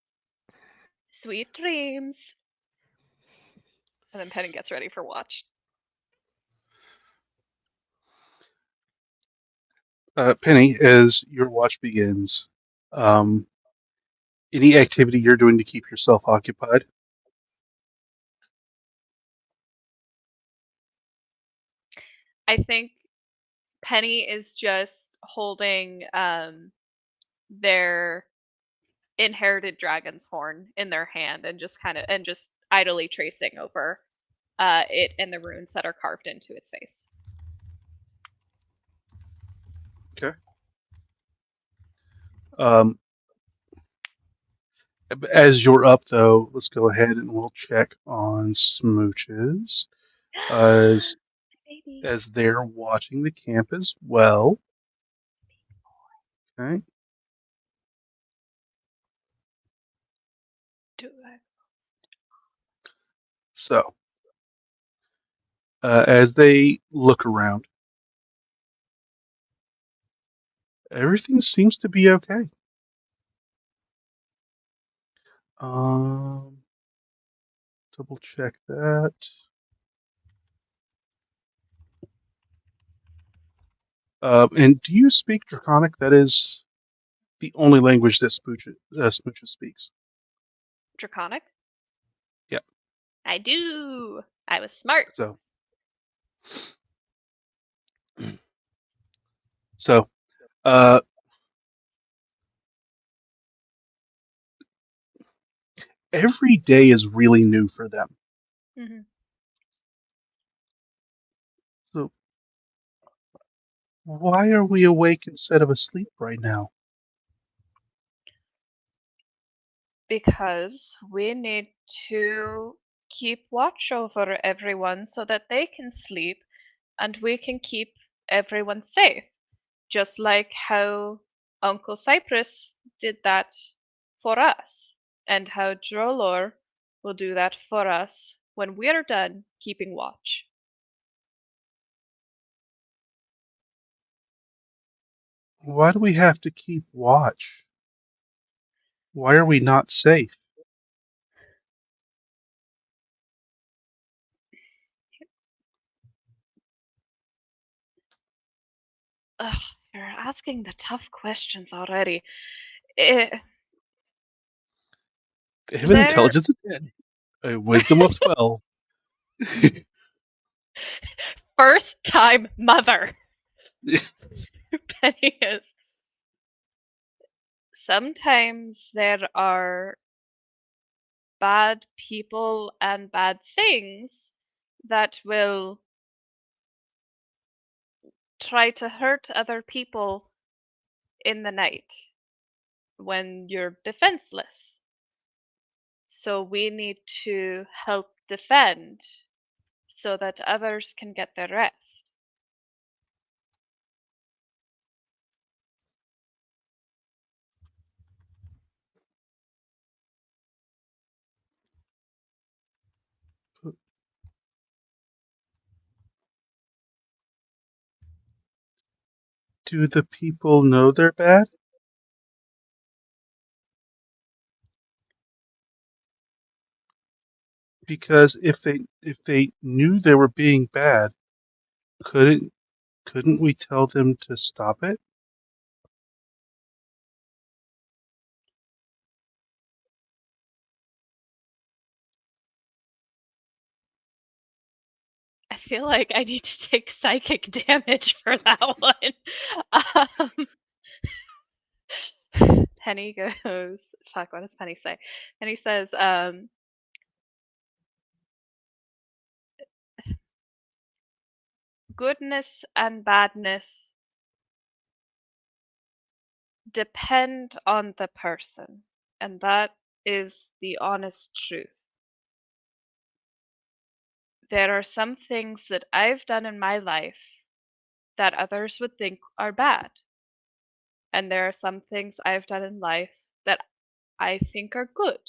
S2: Sweet dreams. And then Penny gets ready for watch.
S1: Penny, as your watch begins, um, any activity you're doing to keep yourself occupied?
S2: I think Penny is just holding their inherited dragon's horn in their hand and just idly tracing over it and the runes that are carved into its face.
S1: Okay. As you're up, though, let's go ahead and we'll check on Smooches as
S2: Baby.
S1: as they're watching the camp as well. Okay.
S2: Do I?
S1: So, as they look around, everything seems to be okay. Um, double check that. And do you speak Draconic? That is the only language that Smooches speaks.
S2: Draconic?
S1: Yeah.
S2: I do. I was smart.
S1: So, so, uh, every day is really new for them.
S2: Mm-hmm.
S1: So, why are we awake instead of asleep right now?
S2: Because we need to keep watch over everyone so that they can sleep and we can keep everyone safe. Just like how Uncle Cypress did that for us, and how Drolor will do that for us when we're done keeping watch.
S1: Why do we have to keep watch? Why are we not safe?
S2: Ugh, you're asking the tough questions already. Eh,
S1: They have an
S2: There,
S1: intelligence of 10, a wisdom of 12.
S2: first time mother. Penny is. Sometimes there are bad people and bad things that will try to hurt other people in the night when you're defenseless. So we need to help defend so that others can get their rest.
S1: Do the people know they're bad? Because if they knew they were being bad, couldn't we tell them to stop it?
S2: I feel like I need to take psychic damage for that one. Penny goes, fuck, what does Penny say? Penny says, goodness and badness depend on the person, and that is the honest truth. There are some things that I've done in my life that others would think are bad, and there are some things I've done in life that I think are good.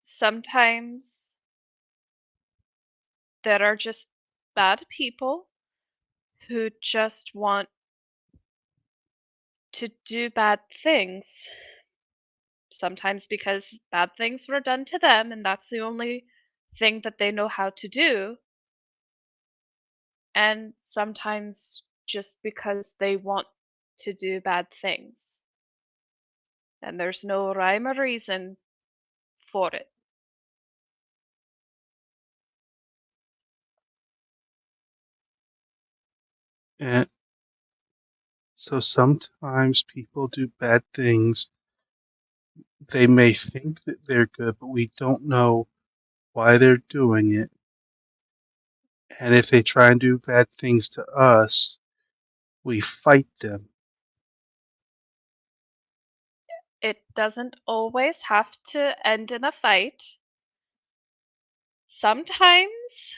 S2: Sometimes there are just bad people who just want to do bad things. Sometimes because bad things were done to them and that's the only thing that they know how to do. And sometimes just because they want to do bad things. And there's no rhyme or reason for it.
S1: And so sometimes people do bad things. They may think that they're good, but we don't know why they're doing it. And if they try and do bad things to us, we fight them.
S2: It doesn't always have to end in a fight. Sometimes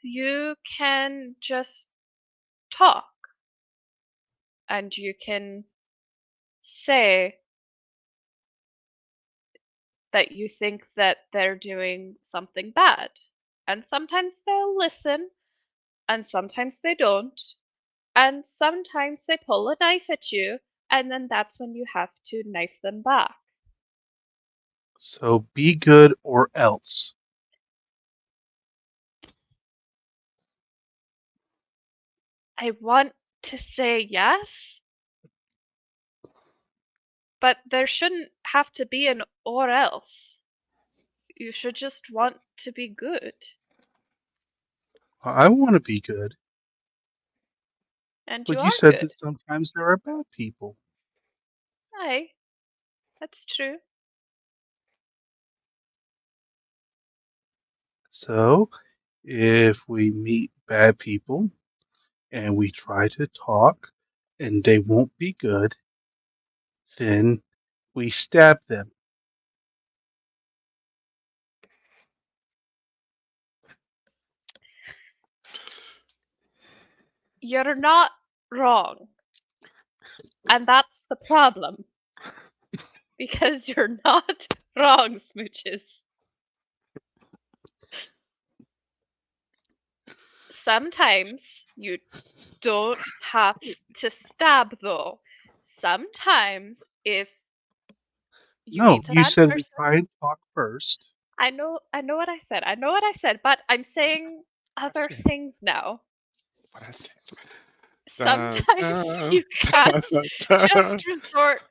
S2: you can just talk and you can say that you think that they're doing something bad. And sometimes they'll listen, and sometimes they don't. And sometimes they pull a knife at you, and then that's when you have to knife them back.
S1: So be good or else.
S2: I want to say yes, but there shouldn't have to be an or else. You should just want to be good.
S1: I want to be good.
S2: And you
S1: But you
S2: are
S1: said
S2: good.
S1: that sometimes there are bad people.
S2: Aye, that's true.
S1: So if we meet bad people and we try to talk and they won't be good, then we stab them.
S2: You're not wrong. And that's the problem. Because you're not wrong, smooches. Sometimes you don't have to stab, though. Sometimes if you
S1: No,
S2: meet a
S1: you
S2: bad
S1: said we
S2: person,
S1: try and talk first.
S2: I know what I said. I know what I said, but I'm saying
S4: I
S2: other
S4: said
S2: things now.
S4: what I said.
S2: Sometimes you can't just resort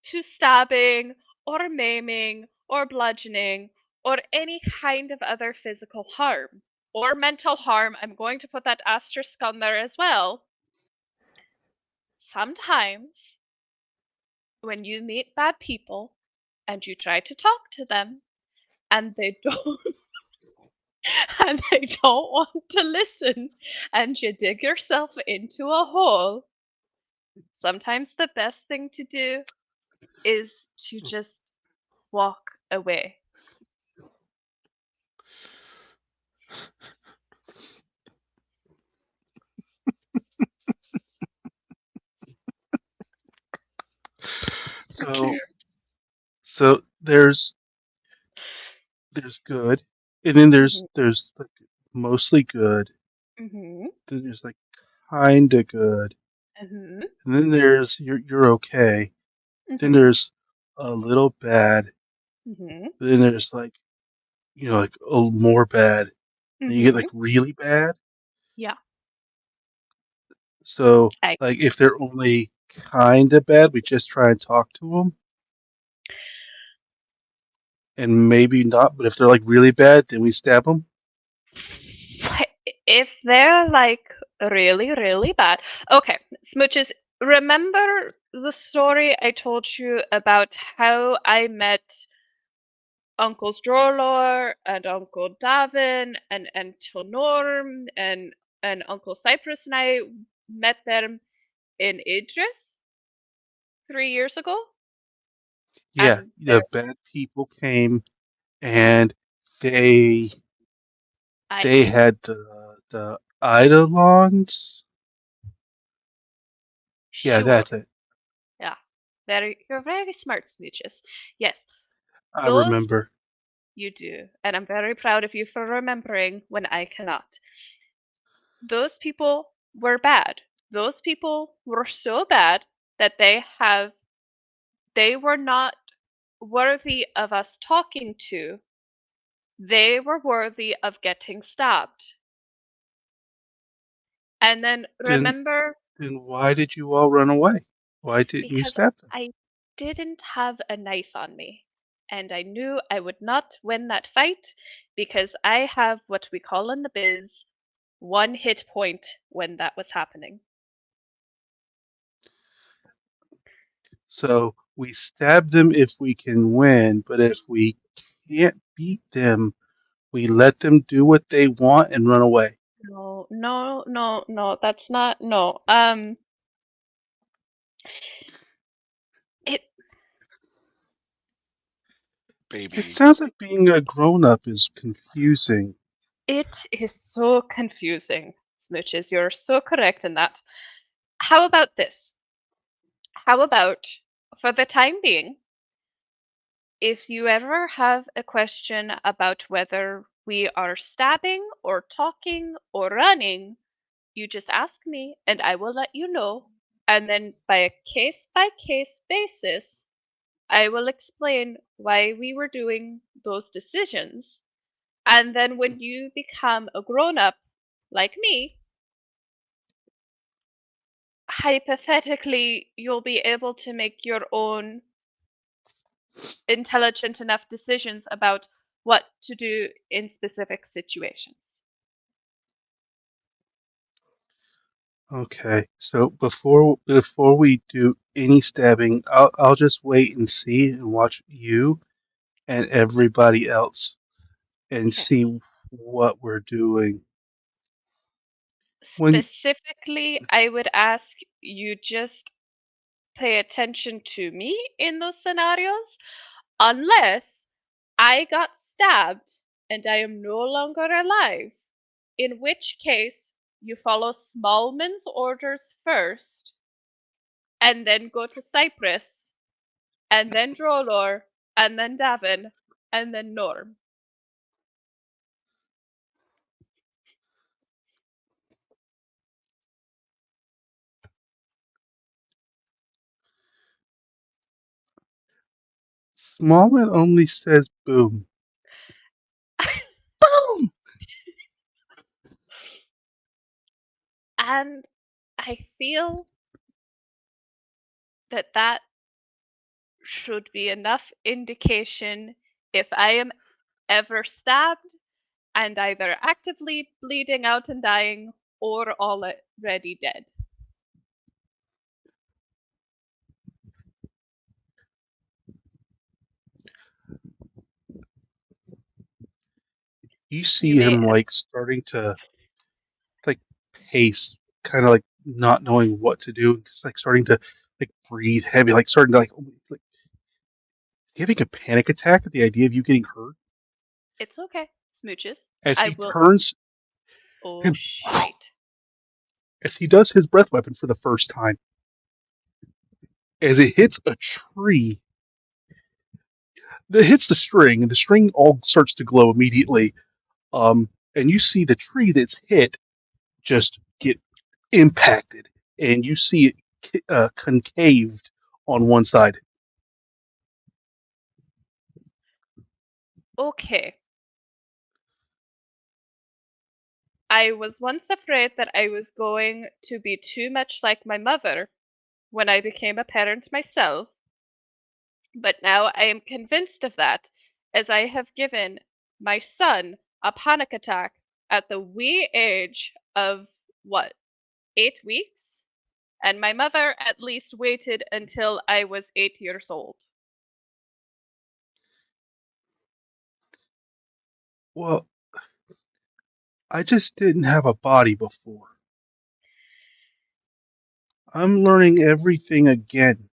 S2: to stabbing or maiming or bludgeoning or any kind of other physical harm or mental harm. I'm going to put that asterisk on there as well. Sometimes when you meet bad people and you try to talk to them and they don't and they don't want to listen and you dig yourself into a hole, sometimes the best thing to do is to just walk away.
S1: So, so there's good, and then there's like mostly good.
S2: Mhm.
S1: Then there's like kinda good,
S2: Mhm.
S1: and then there's you're okay. Then
S2: Mhm.
S1: there's a little bad.
S2: Mhm.
S1: Then there's like like more bad. Then you get
S2: Mhm.
S1: like really bad.
S2: Yeah.
S1: So
S2: I
S1: like if they're only kinda bad, we just try and talk to them, and maybe not. But if they're like really bad, then we stab them.
S2: if they're like really, really bad. Okay, Smooches, remember the story I told you about how I met Uncles Drolor and Uncle Davin and Uncle Norm and Uncle Cypress and I met them in Idris 3 years ago?
S1: Yeah,
S2: And
S1: the
S2: there
S1: bad people came and they
S2: I
S1: they had the Eidolons. Yeah,
S2: sure.
S1: that's it.
S2: Yeah. You're very smart, Smooches. Yes,
S1: I
S2: those
S1: remember.
S2: you do, and I'm very proud of you for remembering when I cannot. Those people were bad. Those people were so bad that they were not worthy of us talking to. They were worthy of getting stabbed. And then
S1: Then
S2: remember,
S1: then why did you all run away? Why didn't you
S2: because
S1: stab them?
S2: I didn't have a knife on me. And I knew I would not win that fight because I have what we call in the biz one hit point when that was happening.
S1: So we stab them if we can win, but if we can't beat them, we let them do what they want and run away.
S2: No, no, no, no, that's not, no. It
S1: It
S4: Baby.
S1: sounds like being a grown up is confusing.
S2: it is so confusing, Smooches. You're so correct in that. How about this? How about, for the time being, if you ever have a question about whether we are stabbing or talking or running, you just ask me and I will let you know. And then, by a case by case basis, I will explain why we were doing those decisions. And then, when you become a grown up like me, hypothetically, you'll be able to make your own intelligent enough decisions about what to do in specific situations.
S1: Okay, so before we do any stabbing, I'll just wait and see and watch you and everybody else and see
S2: Yes.
S1: what we're doing. When
S2: Specifically, I would ask you just pay attention to me in those scenarios, unless I got stabbed and I am no longer alive, in which case you follow Smallman's orders first, and then go to Cyprus, and then Drolor, and then Davin, and then Norm.
S1: Smallman only says boom. Boom!
S2: And I feel that should be enough indication if I am ever stabbed and either actively bleeding out and dying or already dead.
S1: You
S2: You
S1: see
S2: may
S1: him like starting to like pace, kind of like not knowing what to do. It's like starting to like breathe heavy, like starting to like having a panic attack at the idea of you getting hurt.
S2: It's okay. Smooches.
S1: As
S2: I
S1: he
S2: will.
S1: turns
S2: Oh,
S1: and
S2: shite.
S1: as he does his breath weapon for the first time, as it hits a tree, that hits the string, and the string all starts to glow immediately. And you see the tree that's hit just get impacted, and you see it concaved on one side.
S2: Okay. I was once afraid that I was going to be too much like my mother when I became a parent myself, but now I am convinced of that, as I have given my son a panic attack at the wee age of what, 8 weeks? And my mother at least waited until I was 8 years old.
S1: Well, I just didn't have a body before. I'm learning everything again.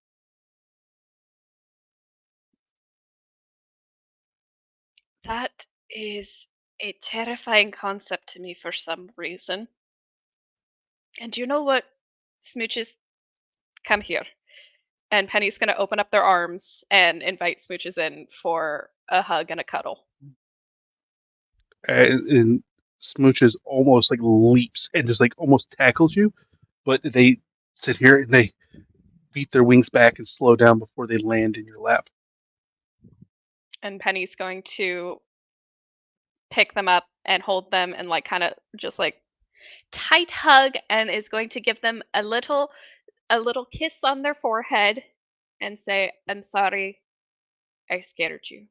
S2: That is a terrifying concept to me for some reason. And you know what? Smooches, come here. And Penny's going to open up their arms and invite Smooches in for a hug and a cuddle.
S1: And Smooches almost like leaps and just like almost tackles you, but they sit here and they beat their wings back and slow down before they land in your lap.
S2: And Penny's going to pick them up and hold them and like kind of just like tight hug, and is going to give them a little kiss on their forehead and say, "I'm sorry I scared you.
S1: So,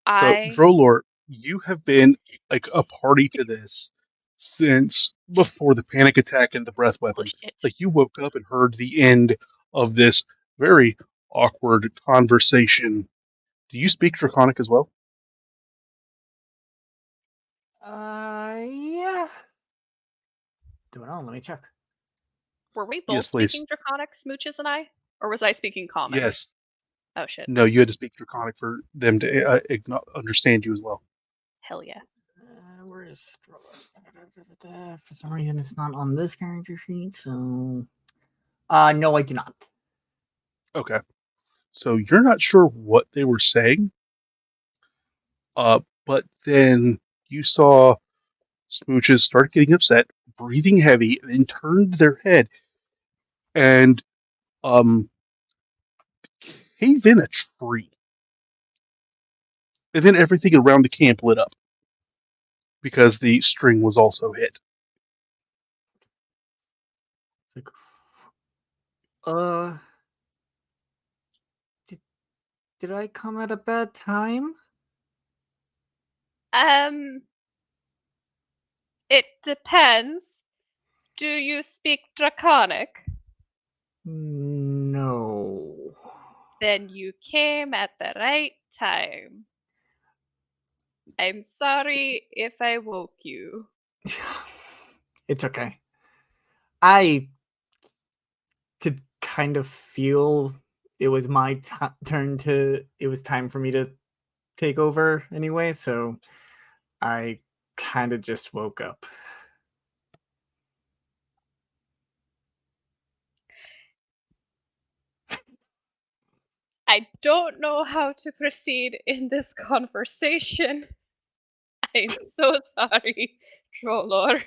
S2: I
S1: Drolor, you have been like a party to this since before the panic attack and the breath weapon.
S2: bullshit."
S1: Like you woke up and heard the end of this very awkward conversation. Do you speak Draconic as well?
S3: Yeah. Don't know. Let me check.
S2: Were we
S1: Yes,
S2: both
S1: please.
S2: speaking Draconic, Smooches and I? Or was I speaking Common?
S1: Yes.
S2: Oh shit.
S1: No, you had to speak Draconic for them to understand you as well.
S2: Hell yeah.
S3: Where is for some reason it's not on this character sheet, so no, I do not.
S1: Okay. So you're not sure what they were saying, but then you saw Smooches start getting upset, breathing heavy, and then turned their head and um cave in a tree. And then everything around the camp lit up because the string was also hit.
S3: It's like, uh, did I come at a bad time?
S2: It depends. Do you speak Draconic?
S3: No.
S2: Then you came at the right time. I'm sorry if I woke you.
S3: It's okay. I could kind of feel it was my turn to. It was time for me to take over anyway, so I kind of just woke up.
S2: I don't know how to proceed in this conversation. I'm so sorry, Trollor.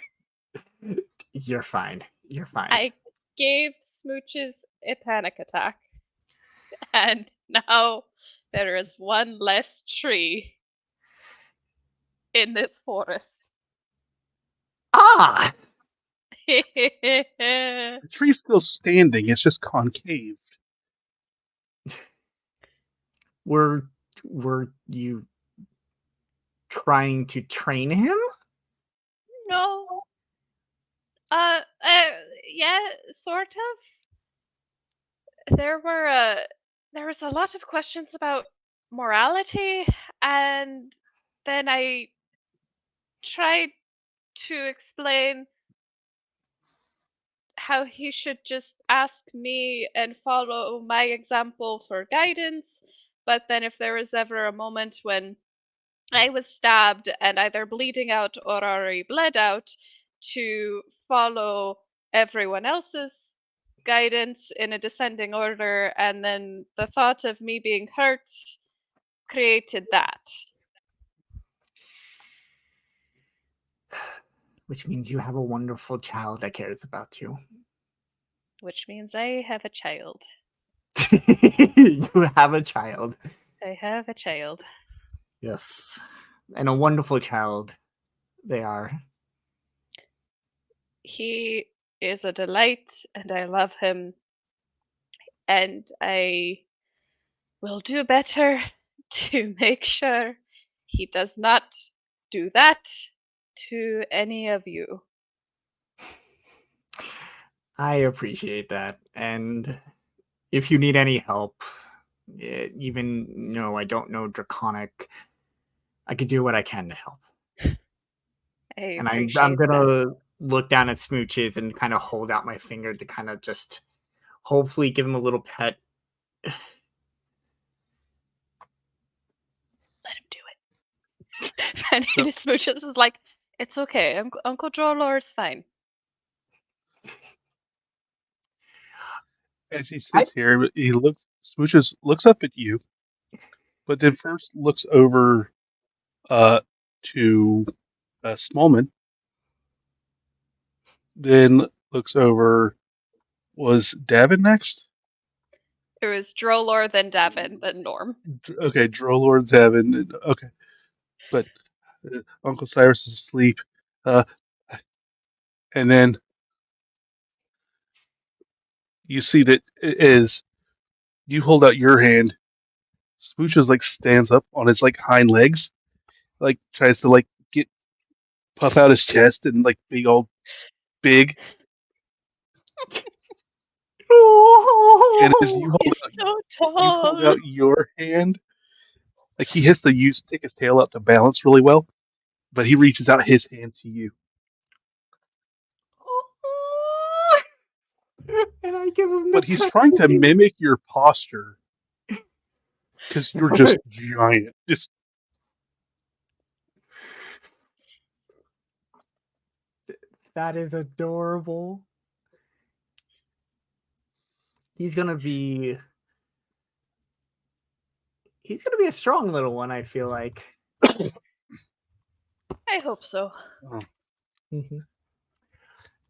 S3: You're fine. You're fine.
S2: I gave Smooches a panic attack. And now there is one less tree in this forest.
S3: Ah!
S1: The tree's still standing. It's just concave.
S3: Were you trying to train him?
S2: No. Yeah, sort of. There was a lot of questions about morality, and then I tried to explain how he should just ask me and follow my example for guidance. But then, if there was ever a moment when I was stabbed and either bleeding out or already bled out, to follow everyone else's guidance in a descending order, and then the thought of me being hurt created that.
S3: Which means you have a wonderful child that cares about you.
S2: Which means I have a child.
S3: You have a child.
S2: I have a child.
S3: Yes. And a wonderful child they are.
S2: He is a delight, and I love him. And I will do better to make sure he does not do that to any of you.
S3: I appreciate that. And if you need any help, even though I don't know Draconic, I could do what I can to help.
S2: I
S3: And I'm
S2: appreciate that.
S3: gonna look down at Smooches and kind of hold out my finger to kind of just hopefully give him a little pet.
S2: Let him do it. And he just smooches is like, it's okay. Uncle Drolor's fine.
S1: As he sits here, he looks up at you, but then first looks over to Smallman, then looks over. Was Davin next?
S2: It was Drolor, then Davin, then Norm.
S1: Okay, Drollord, Davin. Okay, but Uncle Cyrus is asleep. Uh, and then you see that as you hold out your hand, Smooches like stands up on his like hind legs, like tries to like get puff out his chest and like big old big. And as you
S2: He's so
S1: hold
S2: tall.
S1: out your hand, like he has to take his tail out to balance really well, but he reaches out his hand to you.
S3: And I give him the
S1: But he's trying to mimic your posture because you're just giant. Just
S3: That is adorable. He's gonna be a strong little one, I feel like.
S2: I hope so.
S3: Mm-hmm.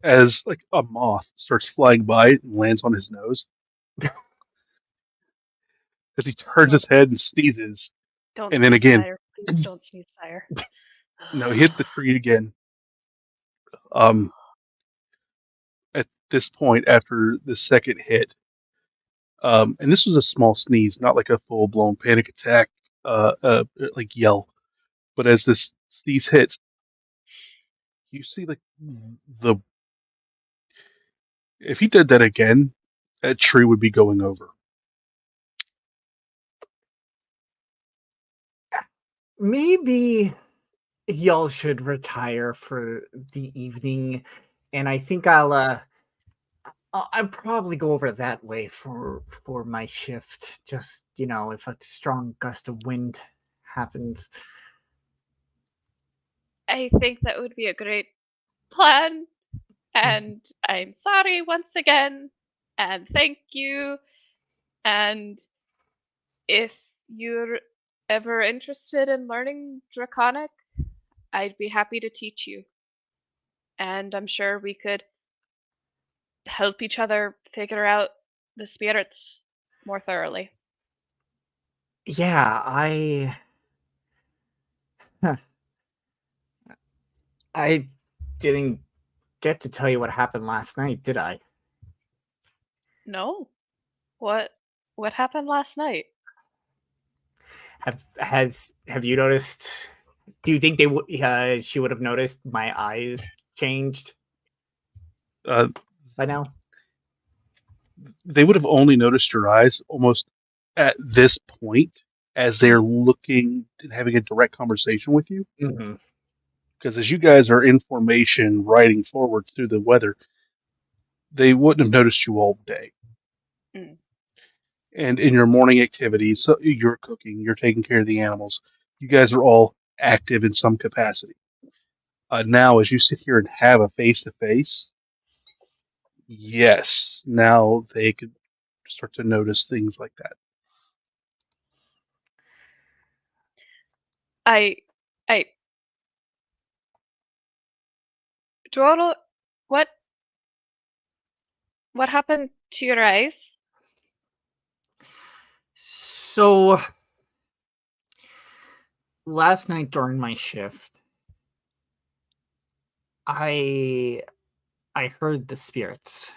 S1: as like a moth starts flying by and lands on his nose. As he turns his head and sneezes,
S2: Don't
S1: and then
S2: sneeze
S1: again,
S2: fire. Please don't sneeze fire.
S1: no, he hits the tree again. At this point, after the second hit, and this was a small sneeze, not like a full blown panic attack, like yell. But as this sneeze hits, you see like the if he did that again, that tree would be going over.
S3: Maybe y'all should retire for the evening, and I think I'll probably go over that way for my shift. Just if a strong gust of wind happens.
S2: I think that would be a great plan. And I'm sorry once again. And thank you. And if you're ever interested in learning Draconic, I'd be happy to teach you. And I'm sure we could help each other figure out the spirits more thoroughly.
S3: Yeah, I didn't get to tell you what happened last night, did I?
S2: No. What happened last night?
S3: Have you noticed? Do you think she would have noticed my eyes changed
S1: Uh,
S3: by now?
S1: they would have only noticed your eyes almost at this point as they're looking and having a direct conversation with you.
S3: Mm-hmm.
S1: Because as you guys are in formation, riding forward through the weather, they wouldn't have noticed you all day.
S2: Mm.
S1: And in your morning activities, so you're cooking, you're taking care of the animals. You guys are all active in some capacity. Now, as you sit here and have a face to face, yes, now they could start to notice things like that.
S2: I Drodo, what happened to your eyes?
S3: So last night during my shift, I heard the spirits.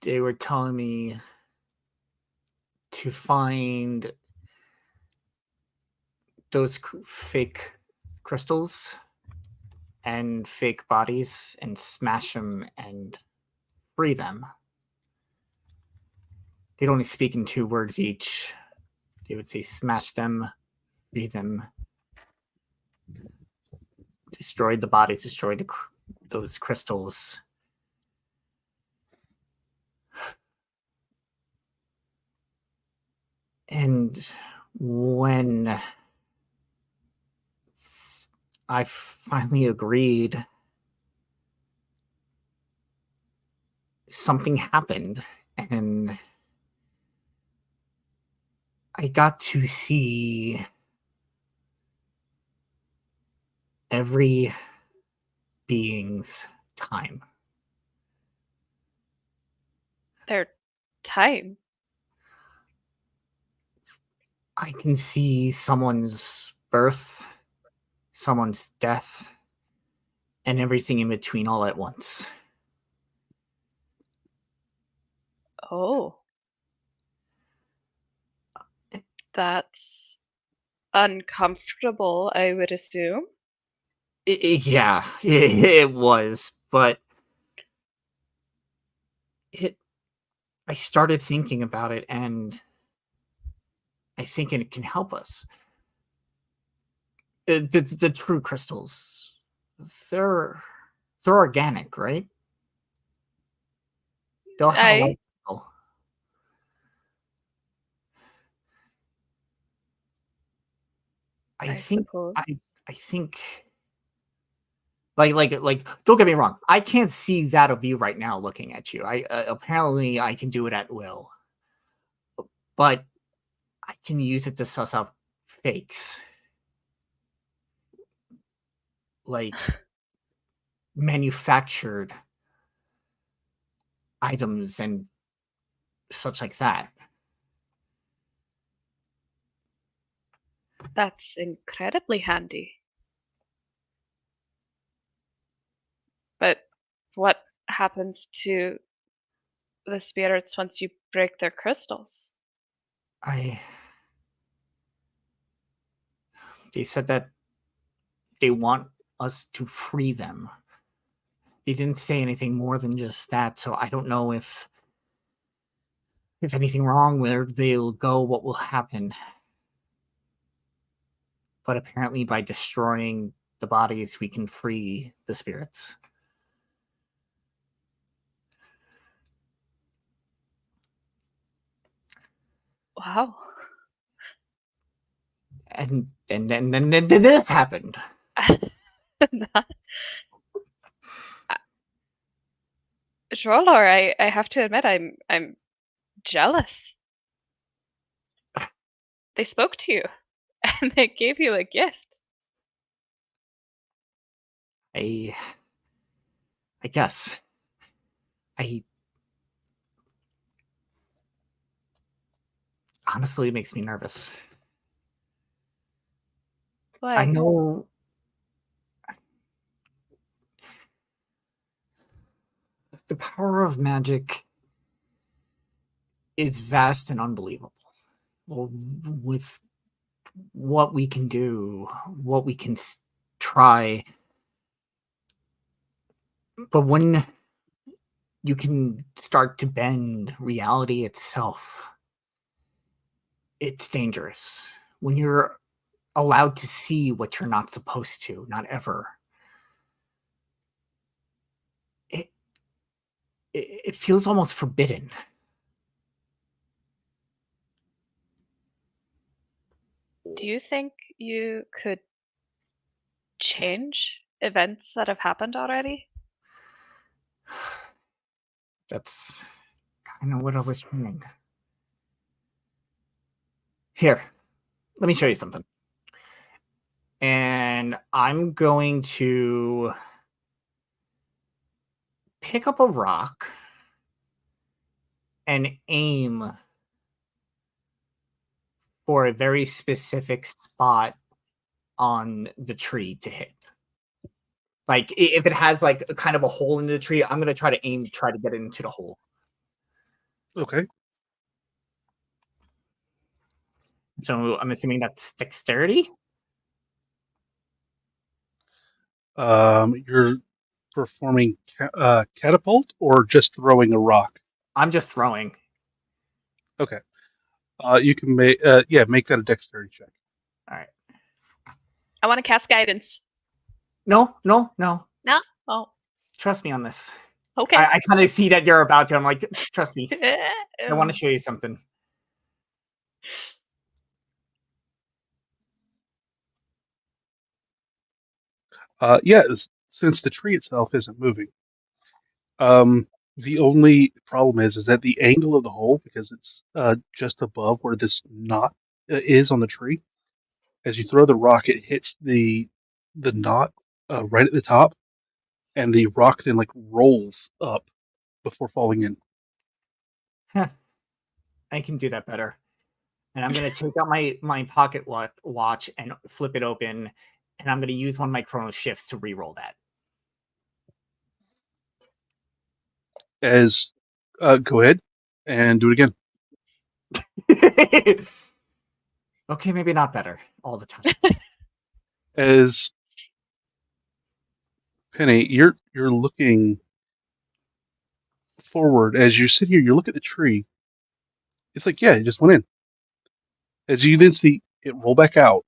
S3: They were telling me to find those fake crystals and fake bodies and smash them and free them. They'd only speak in 2 words each. They would say smash them, free them, destroy the bodies, destroy those crystals. And when I finally agreed, something happened, and I got to see every being's time.
S2: Their time.
S3: I can see someone's birth, someone's death, and everything in between all at once.
S2: Oh. That's uncomfortable, I would assume.
S3: Yeah, it was, but I started thinking about it, and I think it can help us. The true crystals, they're organic, right? They'll have a
S2: I
S3: life cycle. I think
S2: suppose.
S3: I think like don't get me wrong, I can't see that of you right now looking at you. I apparently I can do it at will, but I can use it to suss out fakes, like manufactured items and such like that.
S2: That's incredibly handy. But what happens to the spirits once you break their crystals?
S3: They said that they want us to free them. They didn't say anything more than just that, so I don't know if anything wrong, where they'll go, what will happen. But apparently by destroying the bodies, we can free the spirits.
S2: Wow.
S3: And then this happened.
S2: Drolor, I have to admit I'm jealous. They spoke to you and they gave you a gift.
S3: I guess. Honestly, it makes me nervous.
S2: Why?
S3: I know the power of magic is vast and unbelievable. Well, with what we can do, what we can try. But when you can start to bend reality itself, it's dangerous. When you're allowed to see what you're not supposed to, not ever. It feels almost forbidden.
S2: Do you think you could change events that have happened already?
S3: That's kind of what I was trying. Here, let me show you something. And I'm going to pick up a rock and aim for a very specific spot on the tree to hit. Like if it has like a kind of a hole in the tree, I'm gonna try to get it into the hole.
S1: Okay.
S3: So I'm assuming that's dexterity.
S1: You're performing catapult or just throwing a rock?
S3: I'm just throwing.
S1: Okay. You can make make that a dexterity check.
S3: All right.
S2: I want to cast guidance.
S3: No.
S2: No? Oh,
S3: Trust me on this.
S2: okay.
S3: I kind of see that you're about to. I'm like, trust me. I want to show you something.
S1: Since the tree itself isn't moving. The only problem is that the angle of the hole, because it's just above where this knot is on the tree. As you throw the rock, it hits the knot right at the top, and the rock then like rolls up before falling in.
S3: I can do that better. And I'm going to take out my pocket watch and flip it open, and I'm going to use one of my chrono shifts to re-roll that.
S1: As go ahead and do it again.
S3: Okay, maybe not better all the time.
S1: As Penny, you're looking forward. As you sit here, you look at the tree. It's like, yeah, it just went in. As you then see it roll back out,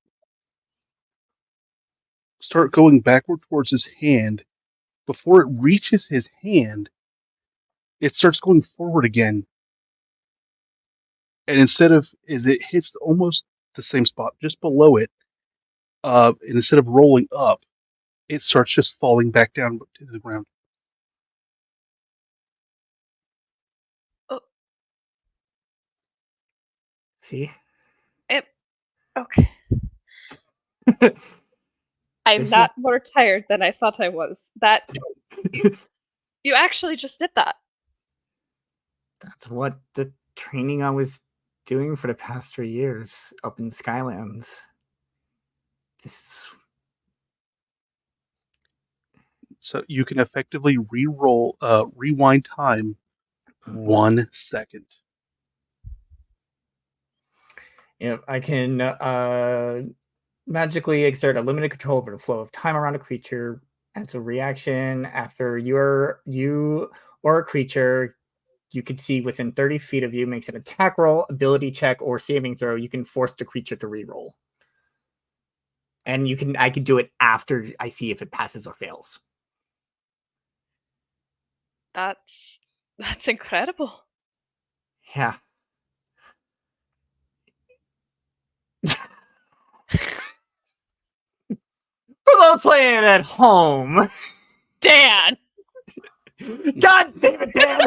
S1: start going backward towards his hand. Before it reaches his hand, it starts going forward again. And instead of, as it hits almost the same spot, just below it, and instead of rolling up, it starts just falling back down to the ground.
S2: Oh,
S3: See?
S2: okay. I'm
S3: This
S2: not more tired than I thought I was. That you actually just did that.
S3: That's what the training I was doing for the past 3 years up in the Skylands.
S1: So you can effectively rewind time 1 second.
S3: I can magically exert a limited control over the flow of time around a creature. As a reaction, after you or a creature you can see within 30 feet of you makes an attack roll, ability check, or saving throw, you can force the creature to reroll. And I can do it after I see if it passes or fails.
S2: That's incredible.
S3: Yeah. For those playing at home.
S2: Dan!
S3: God damn it, Dan!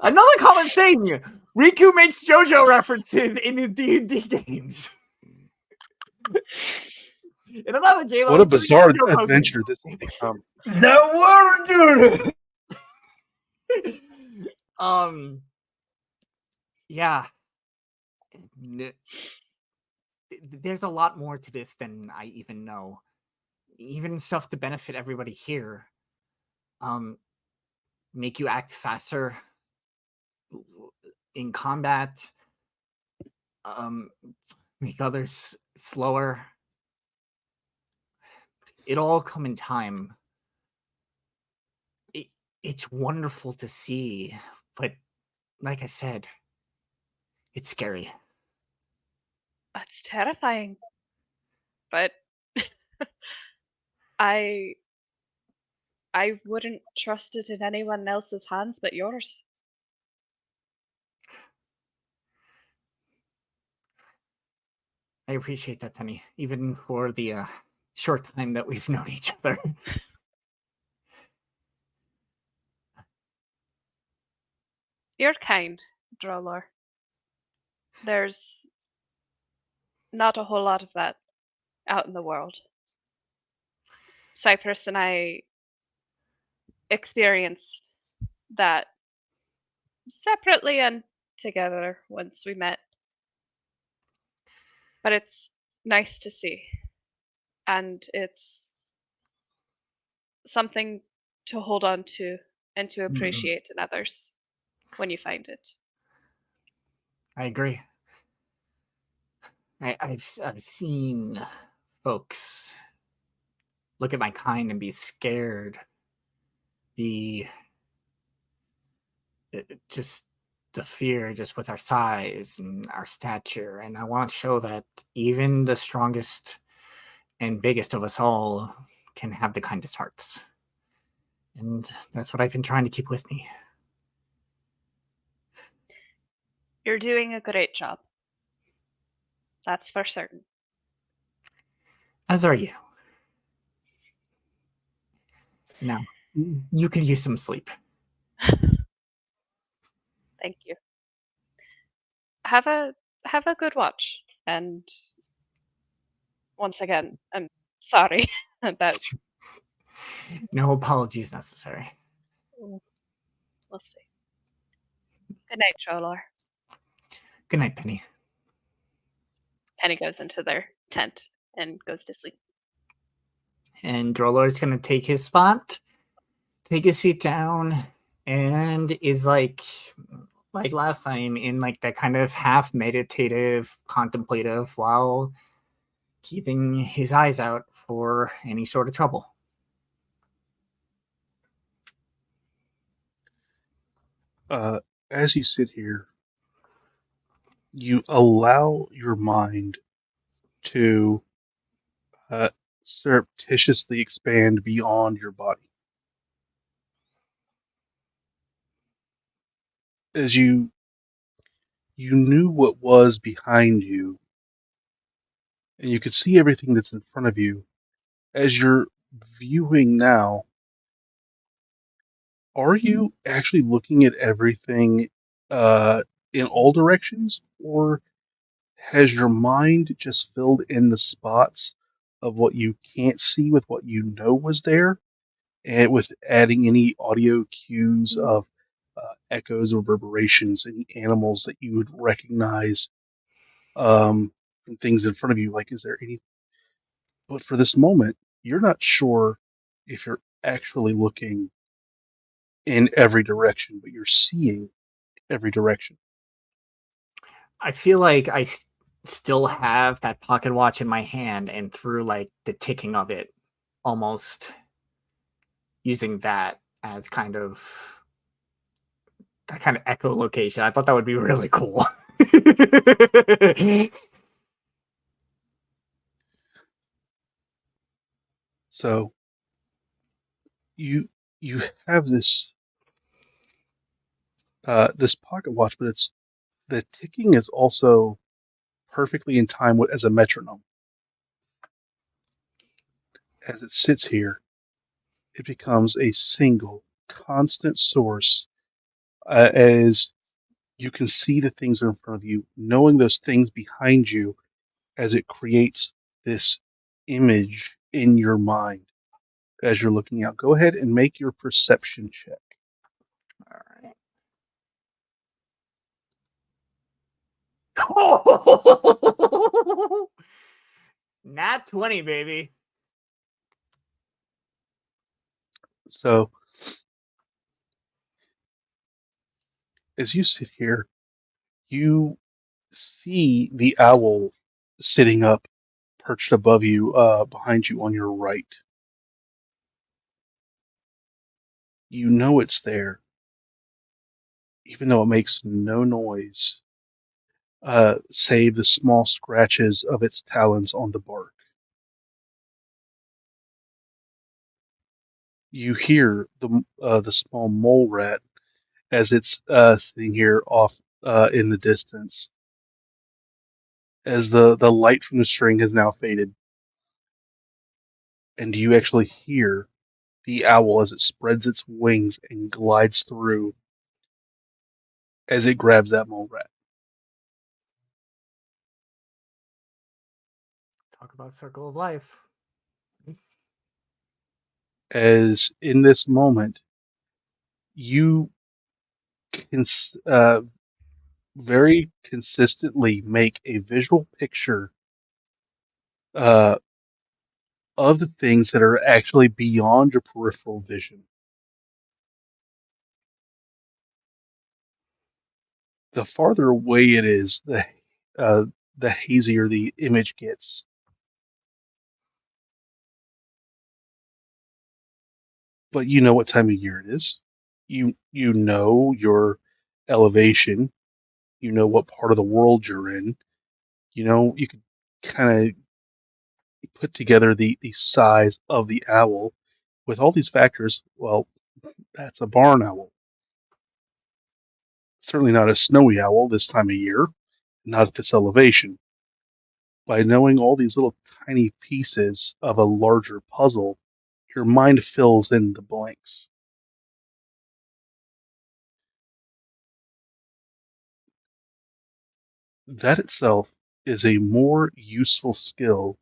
S3: Another common thing! Riku makes JoJo references in his D&D games. In another game,
S1: what a bizarre adventure this has become.
S6: Is that what we're doing?
S3: Yeah. There's a lot more to this than I even know. even stuff to benefit everybody here. Make you act faster in combat. Make others slower. It'll all come in time. It's wonderful to see, but like I said, it's scary.
S2: That's terrifying. But I wouldn't trust it in anyone else's hands but yours.
S3: I appreciate that, Penny, even for the short time that we've known each other.
S2: You're kind, Drolor. There's not a whole lot of that out in the world. Cypress and I experienced that separately and together once we met. But it's nice to see. And it's something to hold on to and to appreciate in others when you find it.
S3: I agree. I've seen folks look at my kind and be scared, be just the fear just with our size and our stature. And I want to show that even the strongest and biggest of us all can have the kindest hearts. And that's what I've been trying to keep with me.
S2: You're doing a great job. That's for certain.
S3: As are you. Now, you could use some sleep.
S2: Thank you. Have a good watch. And once again, I'm sorry that
S3: No apologies necessary.
S2: we'll see. Good night, Trolor.
S3: Good night, Penny.
S2: Penny goes into their tent and goes to sleep.
S3: And Drolor's going to take his spot, take a seat down, and is like last time in like that kind of half meditative, contemplative, while keeping his eyes out for any sort of trouble.
S1: As you sit here, you allow your mind to surreptitiously expand beyond your body. As you knew what was behind you, and you could see everything that's in front of you. As you're viewing now, are you actually looking at everything in all directions, or has your mind just filled in the spots of what you can't see with what you know was there, and with adding any audio cues of echoes or reverberations, any animals that you would recognize from things in front of you? Like, is there any? But for this moment, you're not sure if you're actually looking in every direction, but you're seeing every direction.
S3: I feel like I still have that pocket watch in my hand, and through like the ticking of it, almost using that as kind of that kind of echolocation. I thought that would be really cool.
S1: So you have this this pocket watch, but it's the ticking is also perfectly in time as a metronome. As it sits here, it becomes a single, constant source as you can see the things in front of you, knowing those things behind you as it creates this image in your mind as you're looking out. Go ahead and make your perception check.
S3: All right. Nat 20, baby.
S1: So, as you sit here, you see the owl sitting up, perched above you, behind you on your right. You know it's there, even though it makes no noise, save the small scratches of its talons on the bark. You hear the small mole rat as it's sitting here off in the distance, as the light from the string has now faded, and you actually hear the owl as it spreads its wings and glides through as it grabs that mole rat.
S3: Talk about circle of life.
S1: As in this moment, you can very consistently make a visual picture uh, of the things that are actually beyond your peripheral vision. The farther away it is, uh, the hazier the image gets. But you know what time of year it is. You know your elevation. You know what part of the world you're in. You know you can kind of put together the size of the owl with all these factors. Well, that's a barn owl. Certainly not a snowy owl this time of year, not at this elevation. By knowing all these little tiny pieces of a larger puzzle, your mind fills in the blanks. That itself is a more useful skill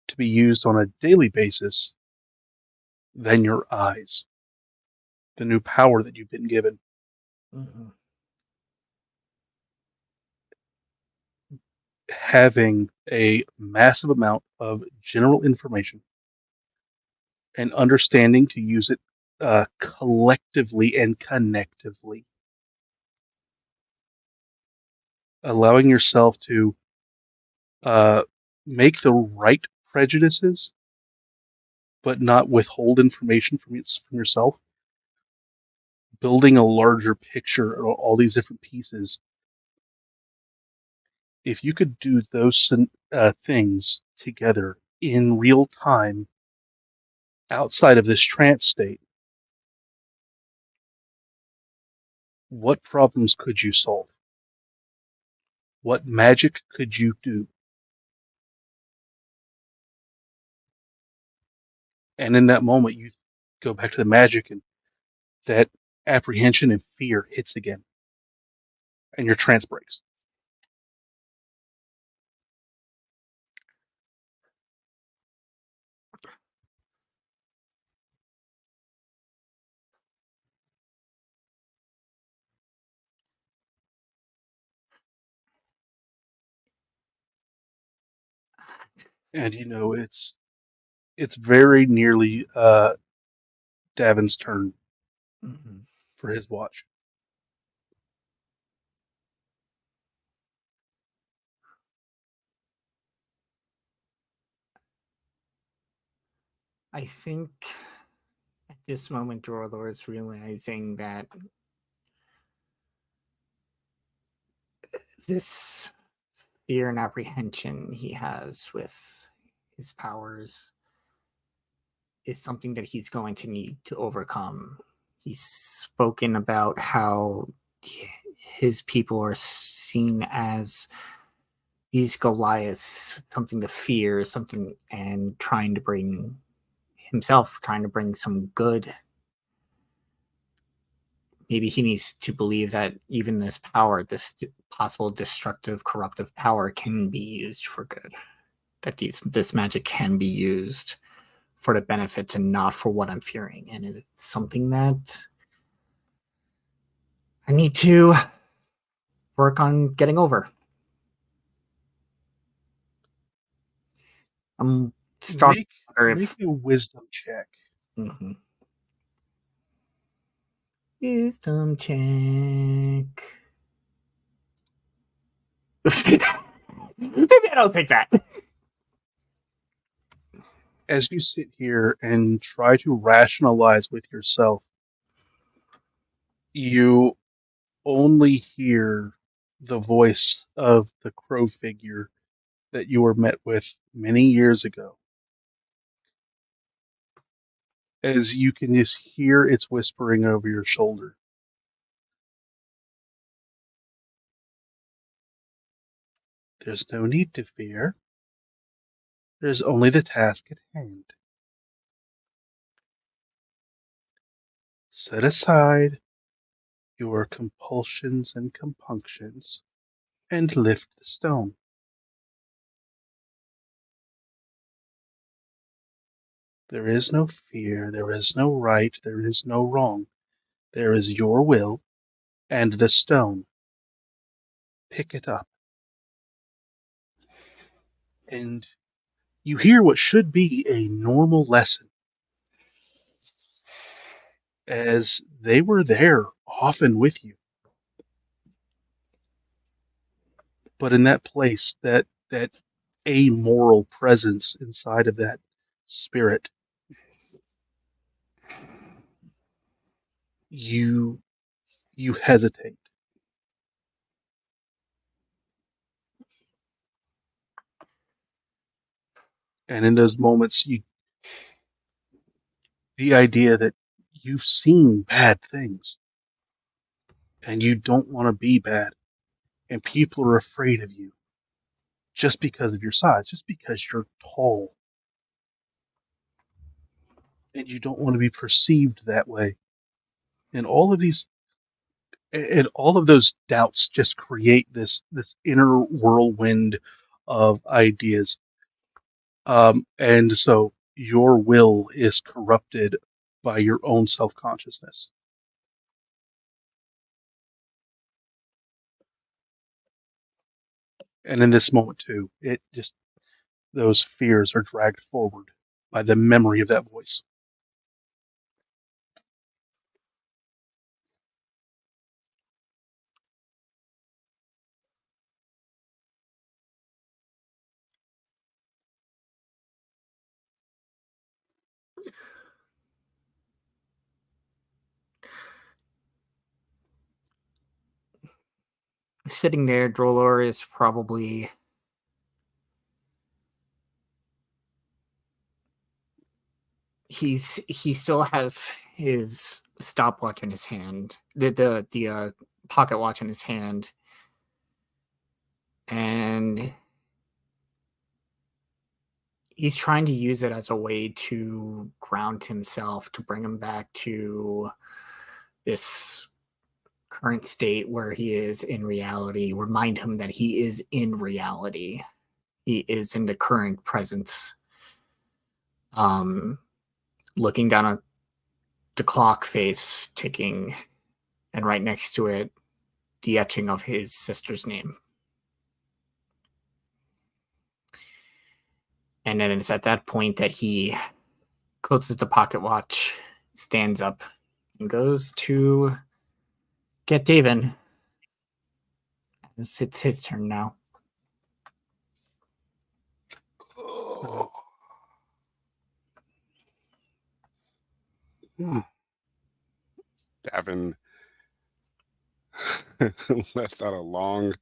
S1: to be used on a daily basis than your eyes, the new power that you've been given.
S3: Mm-hmm.
S1: Having a massive amount of general information and understanding to use it collectively and connectively, allowing yourself to uh, make the right prejudices, but not withhold information from yourself, building a larger picture of all these different pieces. If you could do those things together in real time outside of this trance state, what problems could you solve? What magic could you do? And in that moment, you go back to the magic, and that apprehension and fear hits again, and your trance breaks. And it's very nearly Davin's turn
S3: Mm-hmm.
S1: for his watch.
S3: I think at this moment, Jorlor is realizing that this fear and apprehension he has with his powers is something that he's going to need to overcome. He's spoken about how his people are seen as these Goliaths, something to fear, something, and trying to bring some good. Maybe he needs to believe that even this power, this possible destructive, corruptive power, can be used for good. That this magic can be used for the benefit and not for what I'm fearing. And it's something that I need to work on getting over. I'm starting
S1: Make
S3: to wonder
S1: make
S3: if
S1: a wisdom check.
S3: Mhm. Wisdom check. Maybe I don't think that.
S1: As you sit here and try to rationalize with yourself, you only hear the voice of the crow figure that you were met with many years ago. As you can just hear its whispering over your shoulder. There's no need to fear. There's only the task at hand. Set aside your compulsions and compunctions and lift the stone. There is no fear, there is no right, there is no wrong. There is your will and the stone. Pick it up. And you hear what should be a normal lesson, as they were there often with you. But in that place, that amoral presence inside of that spirit, you hesitate. And in those moments, the idea that you've seen bad things and you don't want to be bad, and people are afraid of you just because of your size, just because you're tall, and you don't want to be perceived that way. And all of those doubts just create this inner whirlwind of ideas. And so your will is corrupted by your own self-consciousness. And in this moment too, it just those fears are dragged forward by the memory of that voice.
S3: Sitting there, Drolor is probably he still has his stopwatch in his hand, the pocket watch in his hand, and he's trying to use it as a way to ground himself, to bring him back to this current state where he is in reality, remind him that he is in reality. He is in the current presence. Looking down at the clock face ticking, and right next to it, the etching of his sister's name. And then it's at that point that he closes the pocket watch, stands up, and goes to get David. It's his turn now.
S4: Davin lets out a long,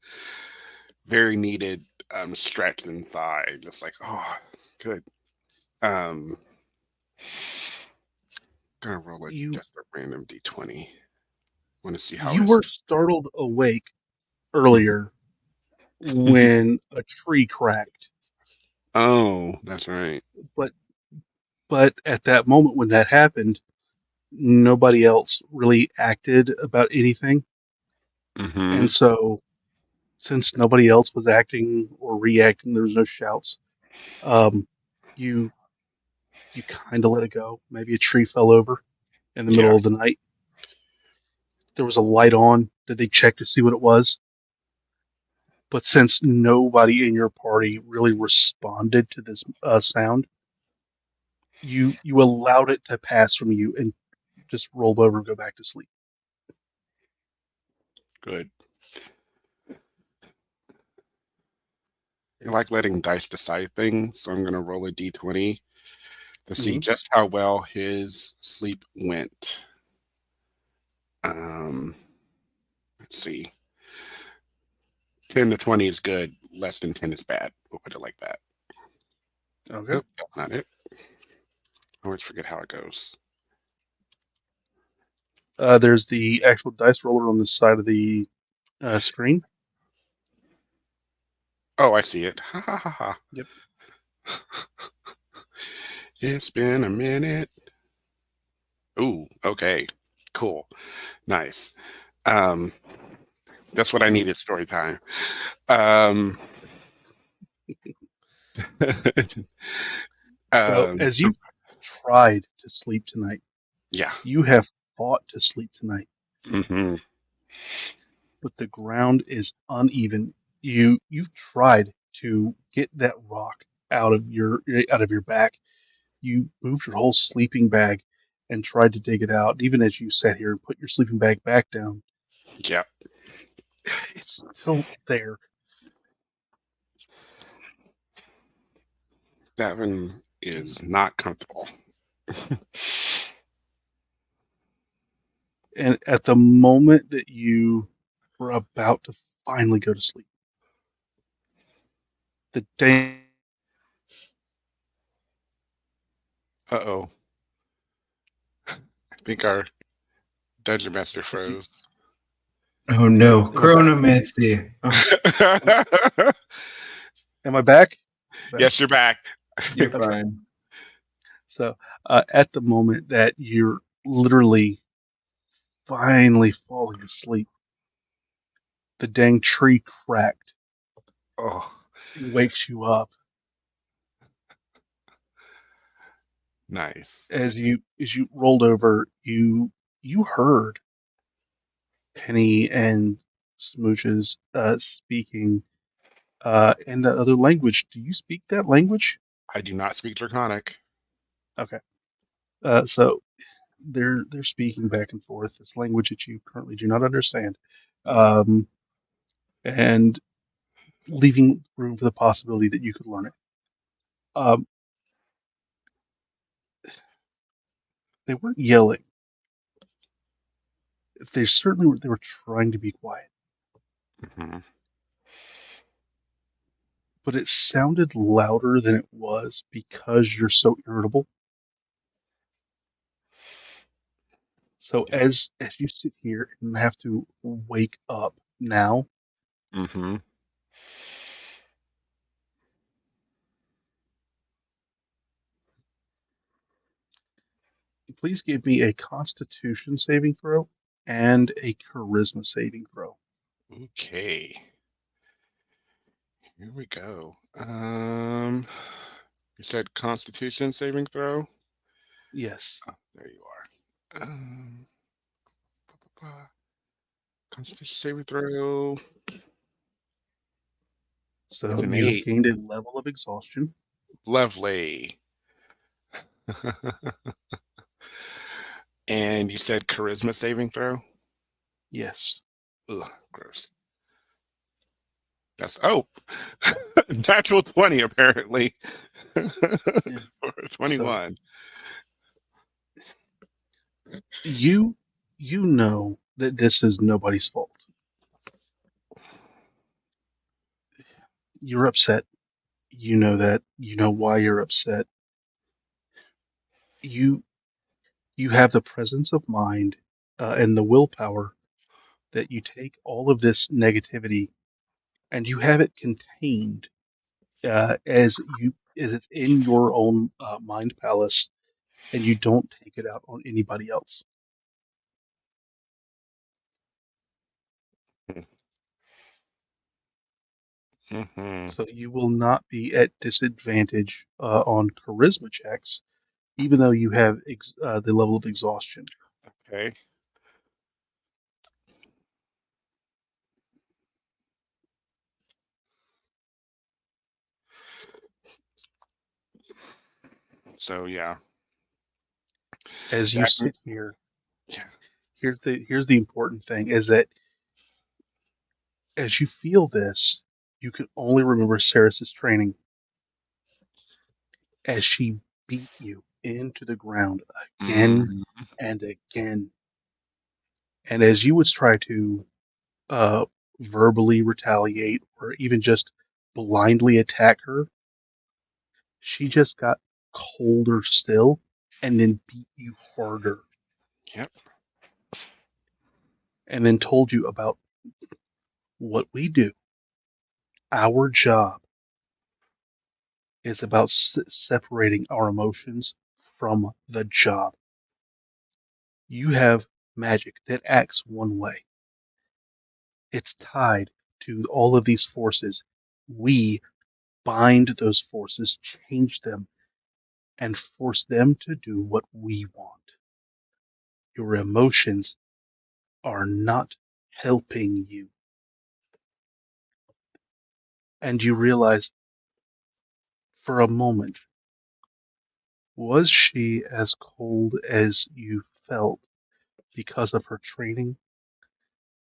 S4: very needed stretch inside. Just like, oh, good. Gonna roll just a random d20. Want to see how
S1: You were startled awake earlier when a tree cracked.
S4: Oh, that's right.
S1: But at that moment when that happened, nobody else really acted about anything.
S4: Mm-hmm.
S1: And so, since nobody else was acting or reacting, there was no shouts. You kind of let it go. Maybe a tree fell over in the middle of the night. There was a light on that they checked to see what it was. But since nobody in your party really responded to this sound, you allowed it to pass from you and just rolled over and go back to sleep.
S4: Good. I like letting dice decide things, so I'm going to roll a d20 to see just how well his sleep went. Let's see. 10 to 20 is good. Less than 10 is bad. We'll put it like that.
S1: Okay.
S4: Nope, that's not it. I always forget how it goes.
S1: There's the actual dice roller on the side of the screen.
S4: Oh, I see it. Ha ha ha ha.
S1: Yep.
S4: It's been a minute. Ooh, okay. Cool. Nice. That's what I needed, story time.
S1: So as you tried to sleep tonight,
S4: yeah.
S1: you have fought to sleep tonight,
S4: Mm-hmm.
S1: but the ground is uneven. You've tried to get that rock out of your back. You moved your whole sleeping bag and tried to dig it out. Even as you sat here and put your sleeping bag back down,
S4: Yeah.
S1: it's still there.
S4: That one is not comfortable.
S1: And at the moment that you were about to finally go to sleep, the day
S4: Uh-oh. I think our dungeon master
S1: as you,
S4: froze.
S6: Oh no,
S1: am I back?
S6: chronomancy. Oh,
S1: Am I back?
S4: Yes, you're back.
S6: you're
S1: Okay.
S6: fine.
S1: So at the moment that you're literally finally falling asleep, the dang tree cracked
S4: Oh,
S1: and wakes you up.
S4: nice.
S1: As you rolled over, you heard Penny and Smooches speaking in the other language. Do you speak that language?
S4: I do not speak Draconic.
S1: Okay. So they're speaking back and forth this language that you currently do not understand, um, and leaving room for the possibility that you could learn it. Um, they weren't yelling. They were trying to be quiet,
S4: Mm-hmm.
S1: but it sounded louder than it was because you're so irritable. So
S4: Yeah.
S1: as you sit here and have to wake up now,
S4: Mm-hmm.
S1: please give me a Constitution saving throw and a Charisma saving throw.
S4: Okay. Here we go. You said Constitution saving throw?
S1: Yes.
S4: Oh, there you are. Constitution saving throw. It's
S1: So
S4: an
S1: you have
S4: 8.
S1: gained a level of exhaustion.
S4: Lovely. And you said charisma saving throw?
S1: Yes.
S4: Ugh, gross. That's natural 20 apparently.
S1: Yeah.
S4: Or
S1: So
S4: 21.
S1: you you know that this is nobody's fault. You're upset. You know that. You know why you're upset. You you have the presence of mind and the willpower that you take all of this negativity and you have it contained as it's in your own mind palace, and you don't take it out on anybody else.
S4: Mm-hmm.
S1: So you will not be at disadvantage on charisma checks, even though you have the level of exhaustion.
S4: Okay. So yeah.
S1: As you
S4: That,
S1: sit here,
S4: yeah.
S1: here's the important thing: is that As you feel this, you can only remember Saris's training as she beat you into the ground again
S4: Mm,
S1: and again. And as you would try to uh, verbally retaliate or even just blindly attack her, she just got colder still and then beat you harder
S4: yep.
S1: and then told you about what we do. Our job is about separating our emotions from the job. You have magic that acts one way. It's tied to all of these forces. We bind those forces, change them, and force them to do what we want. Your emotions are not helping you. And you realize for a moment, was she as cold as you felt because of her training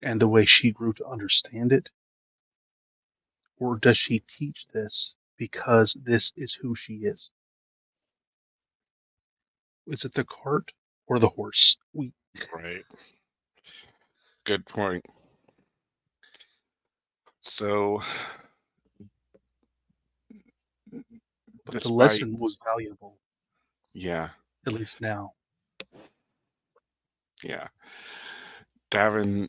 S1: and the way she grew to understand it? Or does she teach this because this is who she is? Is it the cart or the horse?
S4: Right. Good point. So,
S1: But the
S4: despite,
S1: lesson was valuable,
S4: yeah,
S1: at least now.
S4: yeah, Davin,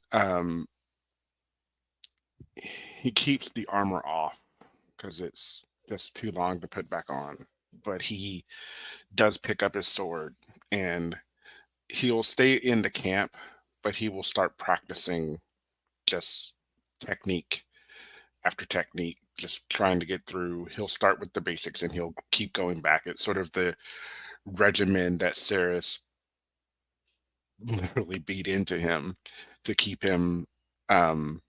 S4: he keeps the armor off because it's just too long to put back on. But he does pick up his sword and he'll stay in the camp, but he will start practicing just technique after technique, just trying to get through. He'll start with the basics and he'll keep going back. It's sort of the regimen that Saris literally beat into him to keep him um,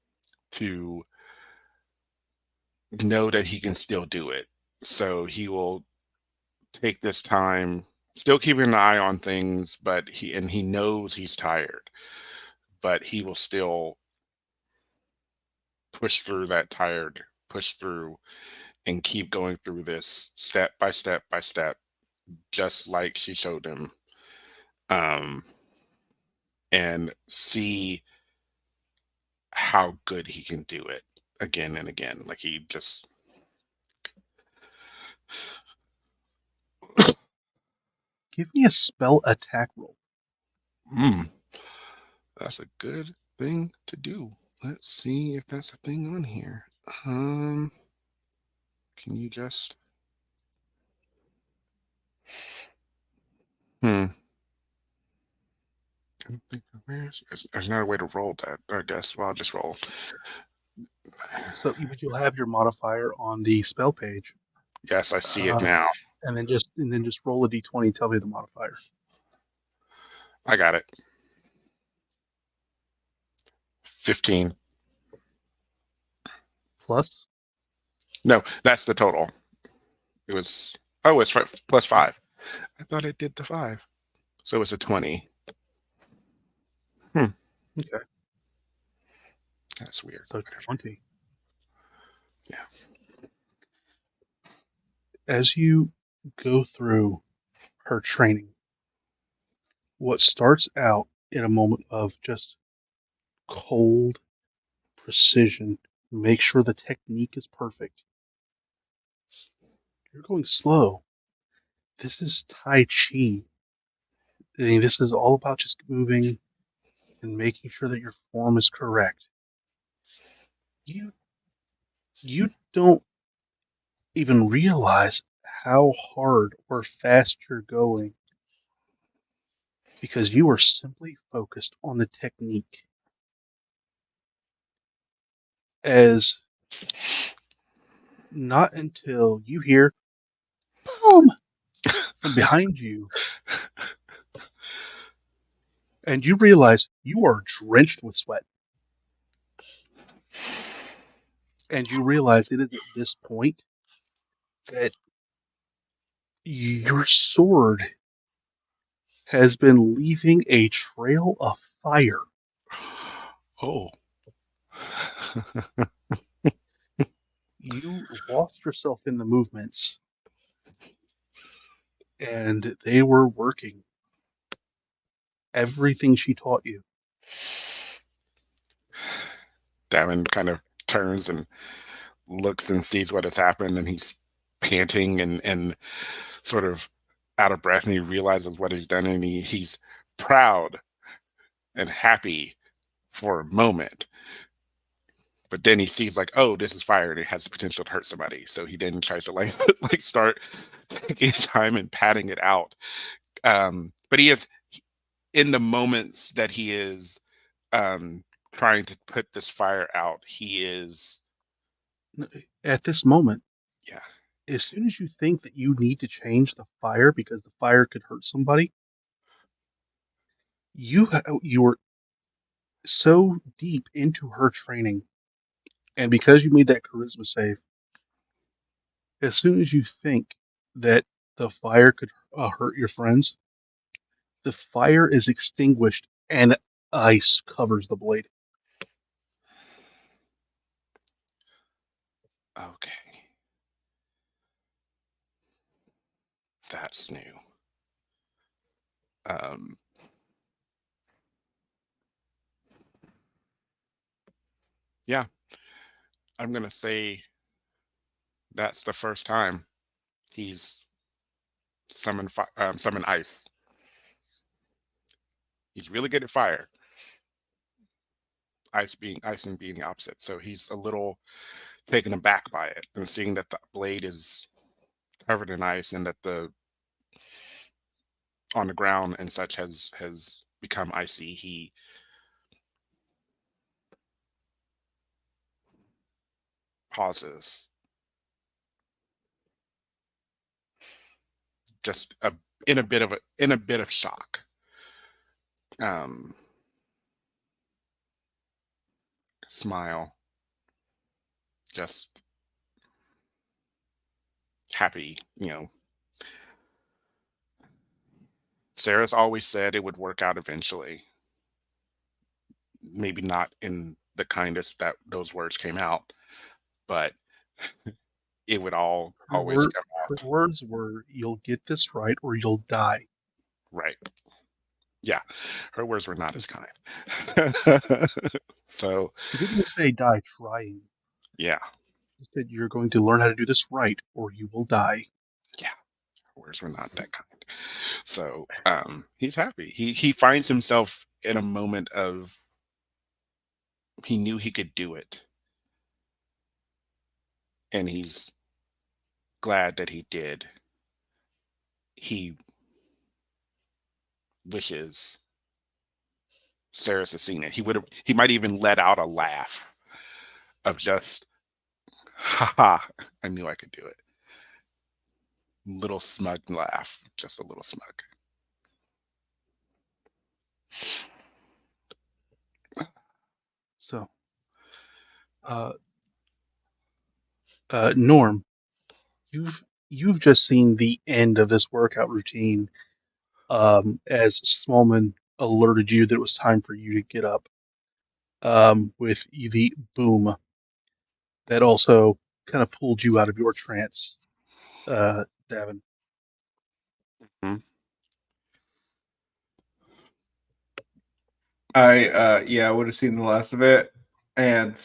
S4: to know that he can still do it. So he will take this time, still keeping an eye on things, but he knows he's tired, but he will still push through that tired, push through and keep going through this step by step by step, just like she showed him. Um, and see how good he can do it again and again. Like he just
S1: Give me a spell attack roll.
S4: mm, that's a good thing to do. Let's see if that's a thing on here. Can you just I don't think there's another way to roll that, I guess. Well, I'll just roll.
S1: So but you'll have your modifier on the spell page,
S4: Yes, I see it now.
S1: and then just roll a d20 and tell me the modifier.
S4: I got it. 15.
S1: Plus,
S4: No, that's the total. It was it's plus 5. I thought it did the 5. So it's a 20.
S1: okay,
S4: That's weird.
S1: so
S4: Whatever.
S1: 20.
S4: Yeah.
S1: As you go through her training, what starts out in a moment of just cold precision, make sure the technique is perfect. You're going slow. This is Tai Chi. I mean, this is all about just moving and making sure that your form is correct. You you don't even realize how hard or fast you're going because you are simply focused on the technique. As not until you hear boom from behind you and you realize you are drenched with sweat. And you realize it is at this point that your sword has been leaving a trail of fire.
S4: Oh.
S1: You lost yourself in the movements, and they were working. Everything she taught you.
S4: Davin kind of turns and looks and sees what has happened, and he's panting and sort of out of breath, and he realizes what he's done, and he's proud and happy for a moment. But then he sees like, oh, this is fire and it has the potential to hurt somebody. So he then tries to like like start taking his time and patting it out. But he is in the moments that he is trying to put this fire out, he is
S1: At this moment,
S4: yeah.
S1: as soon as you think that you need to change the fire because the fire could hurt somebody, you were so deep into her training, and because you made that charisma save, as soon as you think that the fire could hurt your friends, the fire is extinguished and ice covers the blade.
S4: Okay. That's new. Yeah, I'm gonna say that's the first time he's summoned ice. He's really good at fire. Ice and being the opposite. So he's a little taken aback by it and seeing that the blade is covered in ice and that the on the ground and such has become icy. He pauses, just in a bit of shock. Smile, just happy. Sarah's always said it would work out eventually. Maybe not in the kindest that those words came out, but it would all
S1: Her
S4: always
S1: word,
S4: come
S1: her
S4: out
S1: words were, "You'll get this right, or you'll die."
S4: right. Yeah, her words were not as kind. So
S1: She didn't even say die trying.
S4: yeah,
S1: She said, "You're going to learn how to do this right, or you will die."
S4: yeah, her words were not that kind. So he's happy. He finds himself in a moment of he knew he could do it, and he's glad that he did. He wishes Sarah's had seen it. He might even let out a laugh of just, haha, I knew I could do it. Little smug laugh, just a little smug.
S1: So, uh, Norm, you've just seen the end of this workout routine, as Smallman alerted you that it was time for you to get up, with the boom that also kind of pulled you out of your trance, Davin.
S4: Hmm?
S6: I would have seen the last of it, and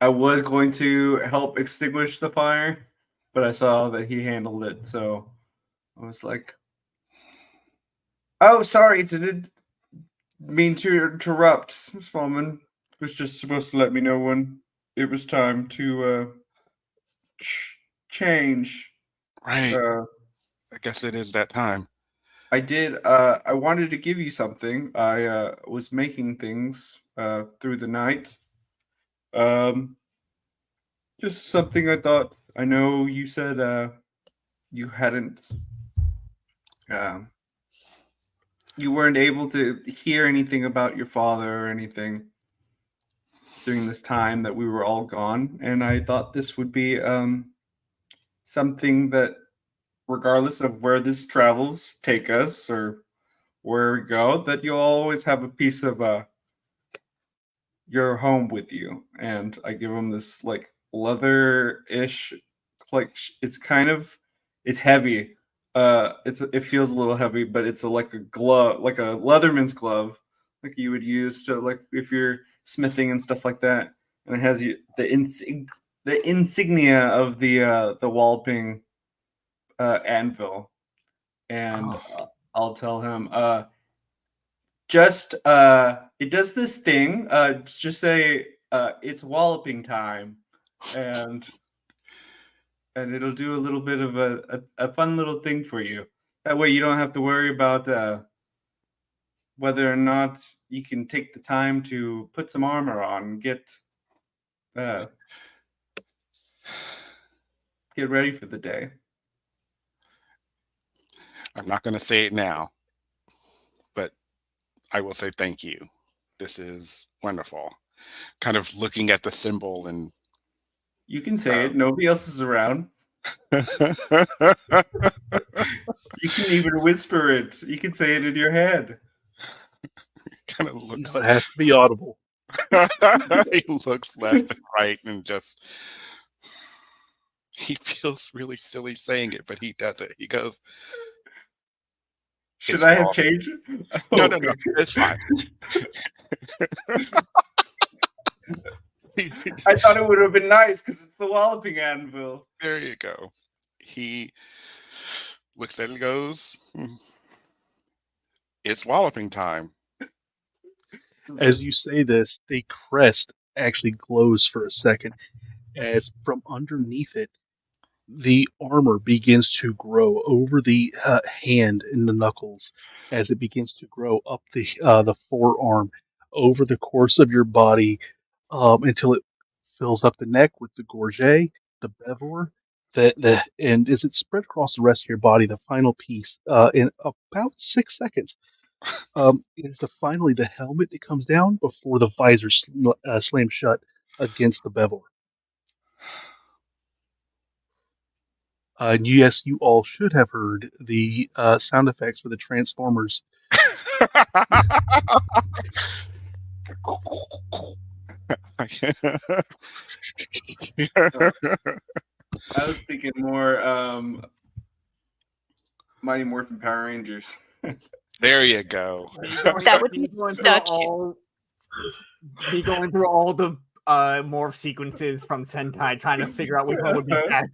S6: I was going to help extinguish the fire, but I saw that he handled it, so I was like, "Oh, sorry, didn't mean to interrupt, Smallman. Was just supposed to let me know when it was time to change."
S4: Right.
S6: Uh,
S4: I guess it is that time.
S6: I did. I wanted to give you something. I was making things through the night. Um, just something I thought. I know you said you hadn't. Um, you weren't able to hear anything about your father or anything during this time that we were all gone, and I thought this would be something that, regardless of where this travels take us or where we go, that you'll always have a piece of you're home with you, and I give him this like leather-ish, like it's kind of it's heavy. It feels a little heavy, but it's like a glove, like a leatherman's glove, like you would use to like if you're smithing and stuff like that. And it has the insignia of the Walloping anvil, and I'll tell him just it does this thing. Just say it's walloping time, and it'll do a little bit of a fun little thing for you. That way you don't have to worry about whether or not you can take the time to put some armor on and get ready for the day.
S4: I'm not going to say it now, but I will say thank you. This is wonderful. Kind of looking at the symbol and
S6: You can say it. Nobody else is around. You can even whisper it. You can say it in your head.
S4: kind of looks.
S1: No, it has to be audible.
S4: He looks left and right and just. He feels really silly saying it, but he does it. He goes.
S6: Should I have changed it?
S4: No, no, it's fine.
S6: I thought it would have been nice because it's the Walloping Anvil.
S4: There you go. He looks at it and goes, it's walloping time.
S1: As you say this, the crest actually glows for a second as from underneath it, the armor begins to grow over the hand and the knuckles as it begins to grow up the forearm over the course of your body until it fills up the neck with the gorget, the bevel, and as it spread across the rest of your body, the final piece in about 6 seconds is finally the helmet that comes down before the visor slams shut against the bevel. And yes, you all should have heard the sound effects for the Transformers.
S6: I was thinking more Mighty Morphin Power Rangers.
S4: There you go.
S2: That would be such
S3: be going through all the morph sequences from Sentai, trying to figure out which one would be best.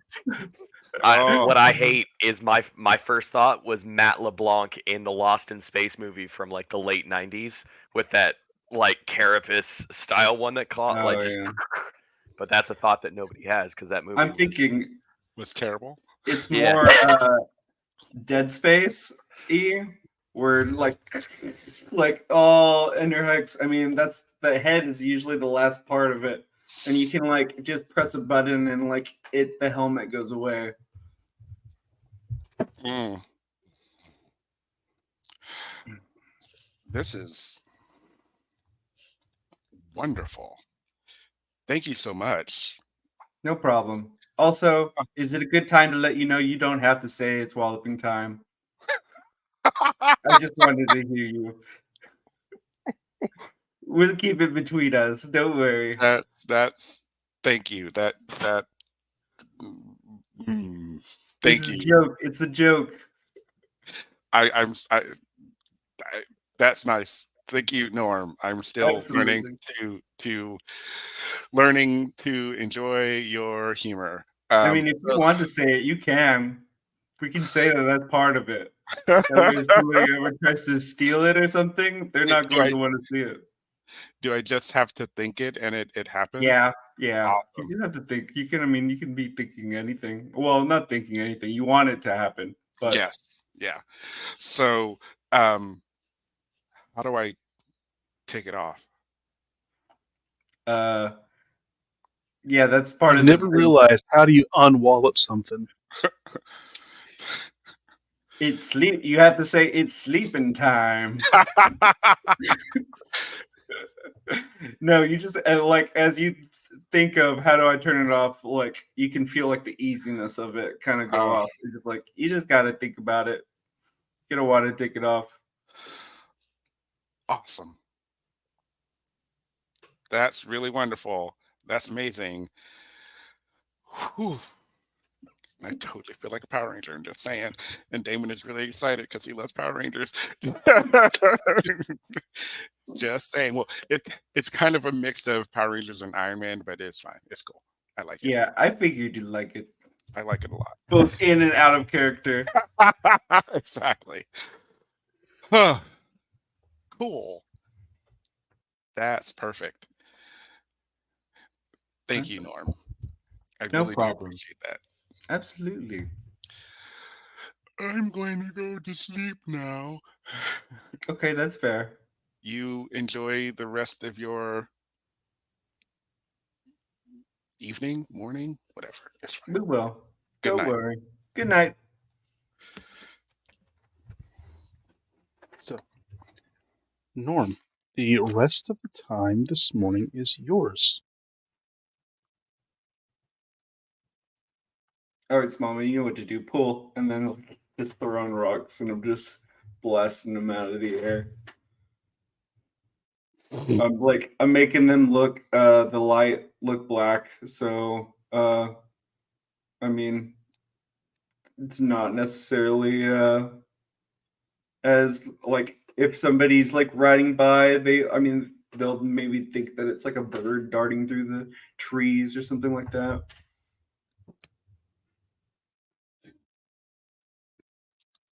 S5: What I hate is my first thought was Matt LeBlanc in the Lost in Space movie from like the late '90s with that like carapace style one that caught
S6: Yeah.
S5: But that's a thought that nobody has because that movie.
S6: I'm thinking
S4: was terrible.
S6: It's more Dead Space-y, where like all Ender Hex. I mean, that's the head is usually the last part of it, and you can like just press a button and like the helmet goes away.
S4: This is wonderful. Thank you so much.
S6: No problem. Also, is it a good time to let you know you don't have to say it's walloping time? I just wanted to hear you. We'll keep it between us. Don't worry.
S4: That's thank you. Thank
S6: It's
S4: you.
S6: a joke. It's a joke.
S4: I that's nice. Thank you, Norm. I'm still learning to enjoy your humor.
S6: I mean, if you want to say it, you can. We can say that that's part of it. That way if somebody ever tries to steal it or something, they're not going to want to see it.
S4: Do I just have to think it and it happens?
S6: Yeah.
S4: Awesome.
S6: You just have to think. You can be thinking anything. Well, not thinking anything. You want it to happen. But
S4: yes. Yeah. So, how do I take it off?
S6: Yeah, that's part
S1: I
S6: of
S1: never realized how do you unwallet something.
S6: It's sleep. You have to say it's sleeping time. No, you just like as you think of how do I turn it off, like you can feel like the easiness of it kind of go off. It's just like you just got to think about it. You don't want to take it off.
S4: Awesome. That's really wonderful. That's amazing. Whew. I totally feel like a Power Ranger. I'm just saying. And Damon is really excited because he loves Power Rangers. Just saying. Well, it's kind of a mix of Power Rangers and Iron Man, but it's fine. It's cool. I like it.
S6: Yeah, I figured you'd like it.
S4: I like it a lot.
S6: Both in and out of character.
S4: Exactly. Huh. Cool. That's perfect. Thank you, Norm. I
S6: No
S4: really do
S6: problem.
S4: appreciate that.
S6: Absolutely.
S4: I'm going to go to sleep now.
S6: Okay, that's fair.
S4: You enjoy the rest of your evening, morning, whatever. It's fine.
S6: We will.
S4: Good
S6: Don't
S4: night.
S6: worry. Good night.
S1: So, Norm, the rest of the time this morning is yours.
S6: All right, Smallman, you know what to do. Pull, and then just throw on rocks, and I'm just blasting them out of the air. I'm making them look the light look black. So I mean, it's not necessarily as like if somebody's like riding by, they'll maybe think that it's like a bird darting through the trees or something like that.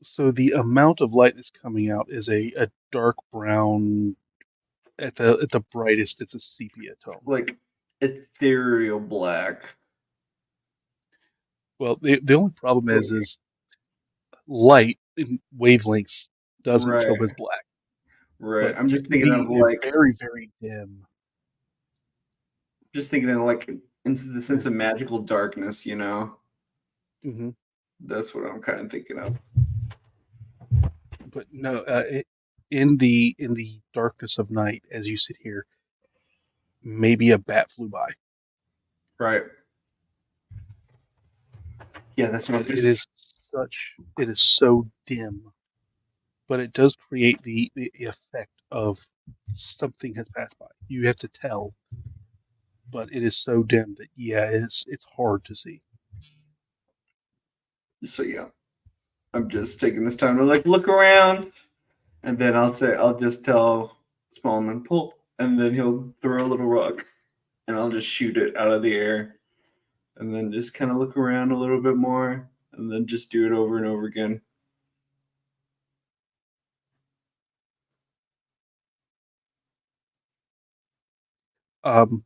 S1: So the amount of light that's coming out is a dark brown. At the brightest, it's a sepia
S6: It's
S1: tone.
S6: like ethereal black.
S1: Well, the only problem
S6: Oh,
S1: is light in wavelengths doesn't show
S6: right,
S1: up as black,
S6: right.
S1: but
S6: I'm
S1: it
S6: just
S1: can
S6: thinking
S1: be
S6: of like
S1: very, very dim.
S6: just thinking of like into the sense of magical darkness, you know.
S1: Hmm.
S6: That's what I'm kind of thinking of.
S1: But no, in the darkness of night, as you sit here, maybe a bat flew by.
S6: Right. Yeah, that's what I'm
S1: But it
S6: just
S1: is it is so dim, but it does create the effect of something has passed by. You have to tell, but it is so dim that yeah, it's hard to see.
S6: so yeah. I'm just taking this time to like look around, and then I'll just tell Smallman pull, and then he'll throw a little rock, and I'll just shoot it out of the air, and then just kind of look around a little bit more, and then just do it over and over again.
S1: Um,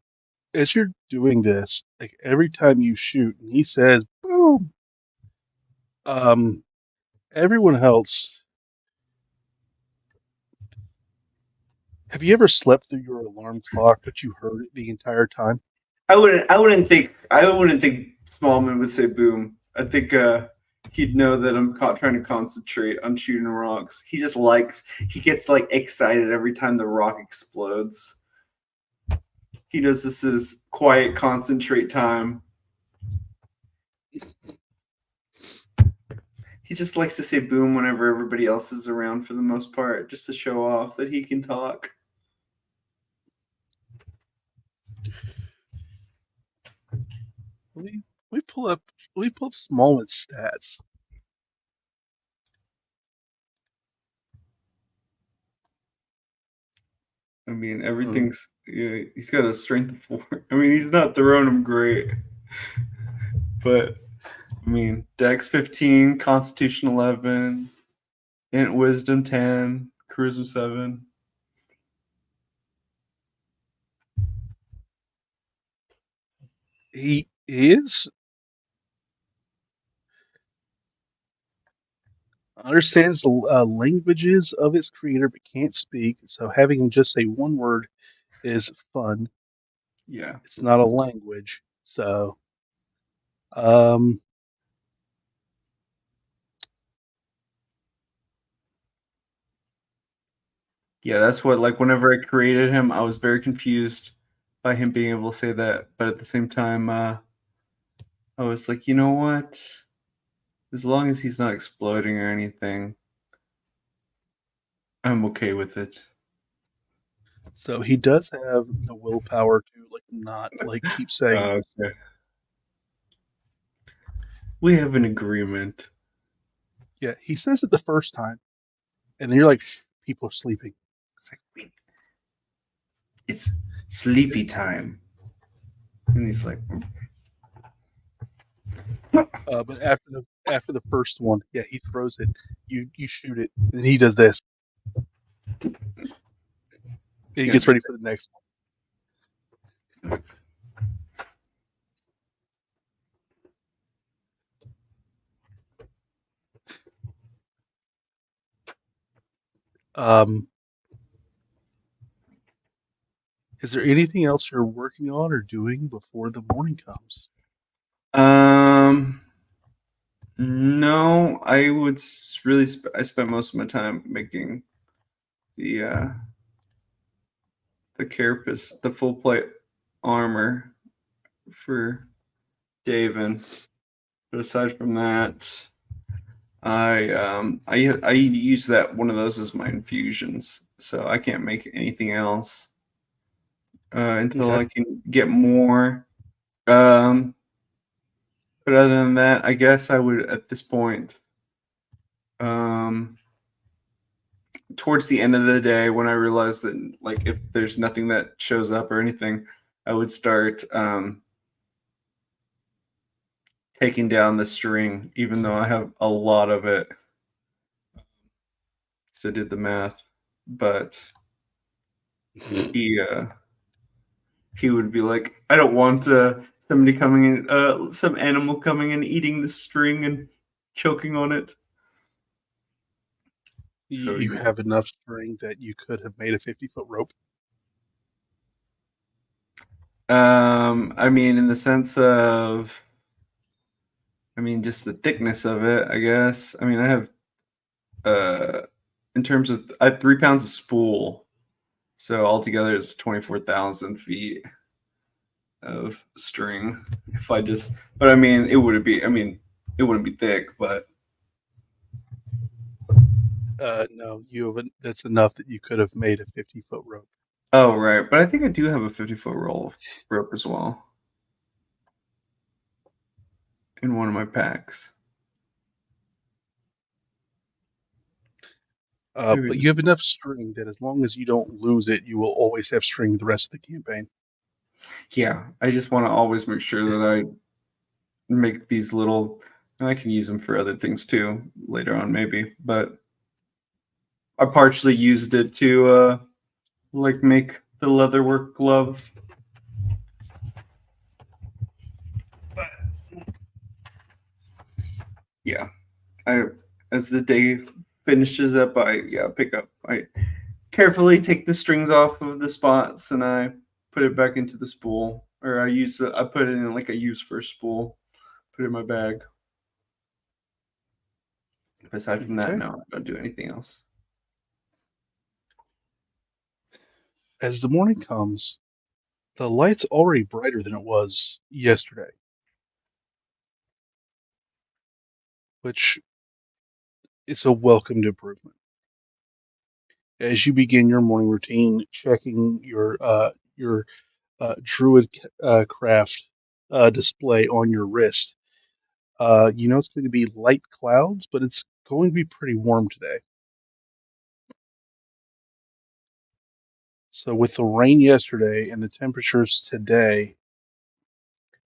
S1: as you're doing this, like every time you shoot, and he says boom. Um, everyone else, have you ever slept through your alarm clock, but you heard it the entire time?
S6: I wouldn't think Smallman would say boom. I think he'd know that I'm trying to concentrate on shooting rocks. He gets like excited every time the rock explodes. He knows this is quiet concentrate time. He just likes to say boom whenever everybody else is around for the most part, just to show off that he can talk.
S1: We we pull up we pull Smallwood's stats.
S6: I mean,
S1: Hmm.
S6: everything's yeah, he's got a strength of 4. I mean, he's not throwing them great, but I mean, Dex 15, Constitution 11, Int Wisdom 10, Charisma 7.
S1: He is understands the languages of his creator, but can't speak. So having him just say one word is fun.
S6: Yeah,
S1: It's not a language, so um,
S6: yeah, that's what like whenever I created him, I was very confused by him being able to say that, but at the same time, I was like, you know what? As long as he's not exploding or anything, I'm okay with it.
S1: So he does have the willpower to not keep saying this.
S6: Okay. We have an agreement.
S1: Yeah, he says it the first time, and then you're like, "Shh, people are sleeping."
S6: It's like, wait, it's sleepy time. And he's like,
S1: But after the first one, yeah, he throws it. You shoot it, and he does this. And he
S6: yeah,
S1: gets ready for the next one. Is there anything else you're working on or doing before the morning comes?
S6: no, I would really. I spent most of my time making the carapace, the full plate armor for Daven. But aside from that, I use that one of those as my infusions, so I can't make anything else until
S1: Okay.
S6: I can get more. Um, but other than that, I guess I would at this point, um, towards the end of the day, when I realize that like if there's nothing that shows up or anything, I would start taking down the string, even though I have a lot of it. So I did the math, but he he would be like, I don't want somebody coming in, some animal coming and eating the string and choking on it. So
S1: You have enough string that you could have made a 50-foot rope.
S6: I mean, in the sense of, I mean, just the thickness of it, I guess. I mean, I have, in terms of, I have 3 pounds of spool. So altogether, it's 24,000 feet of string. If I just, but I mean, it wouldn't be, I mean, it wouldn't be thick, but
S1: No, that's enough that you could have made a 50-foot rope.
S6: oh, right. But I think I do have a 50-foot rope as well in one of my packs.
S1: But you have enough string that as long as you don't lose it, you will always have string the rest of the campaign.
S6: Yeah, I just want to always make sure that I make these little, and I can use them for other things too later on, maybe. But I partially used it to like make the leatherwork glove. But yeah, I as the day finishes up, I pick up. I carefully take the strings off of the spots and I put it back into the spool, or I put it in like a use for spool. Put it in my bag. Aside from that,
S1: Okay.
S6: no, I don't do anything else.
S1: As the morning comes, the light's already brighter than it was yesterday, which is a welcomed improvement. As you begin your morning routine, checking your druid craft display on your wrist, you know it's going to be light clouds, but it's going to be pretty warm today. So with the rain yesterday and the temperatures today,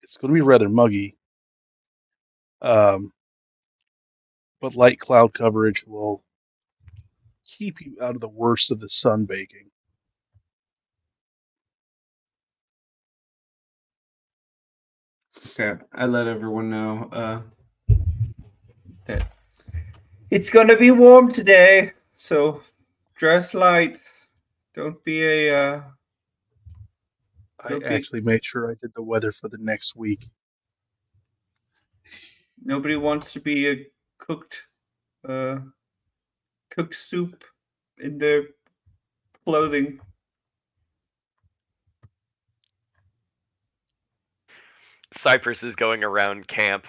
S1: it's going to be rather muggy. Um, but light cloud coverage will keep you out of the worst of the sun baking.
S6: Okay, I let everyone know that it's gonna be warm today, so dress light. Don't be a
S1: I
S6: don't be.
S1: actually made sure I did the weather for the next week.
S6: Nobody wants to be a cooked uh cooked soup in their clothing.
S5: Cypress is going around camp,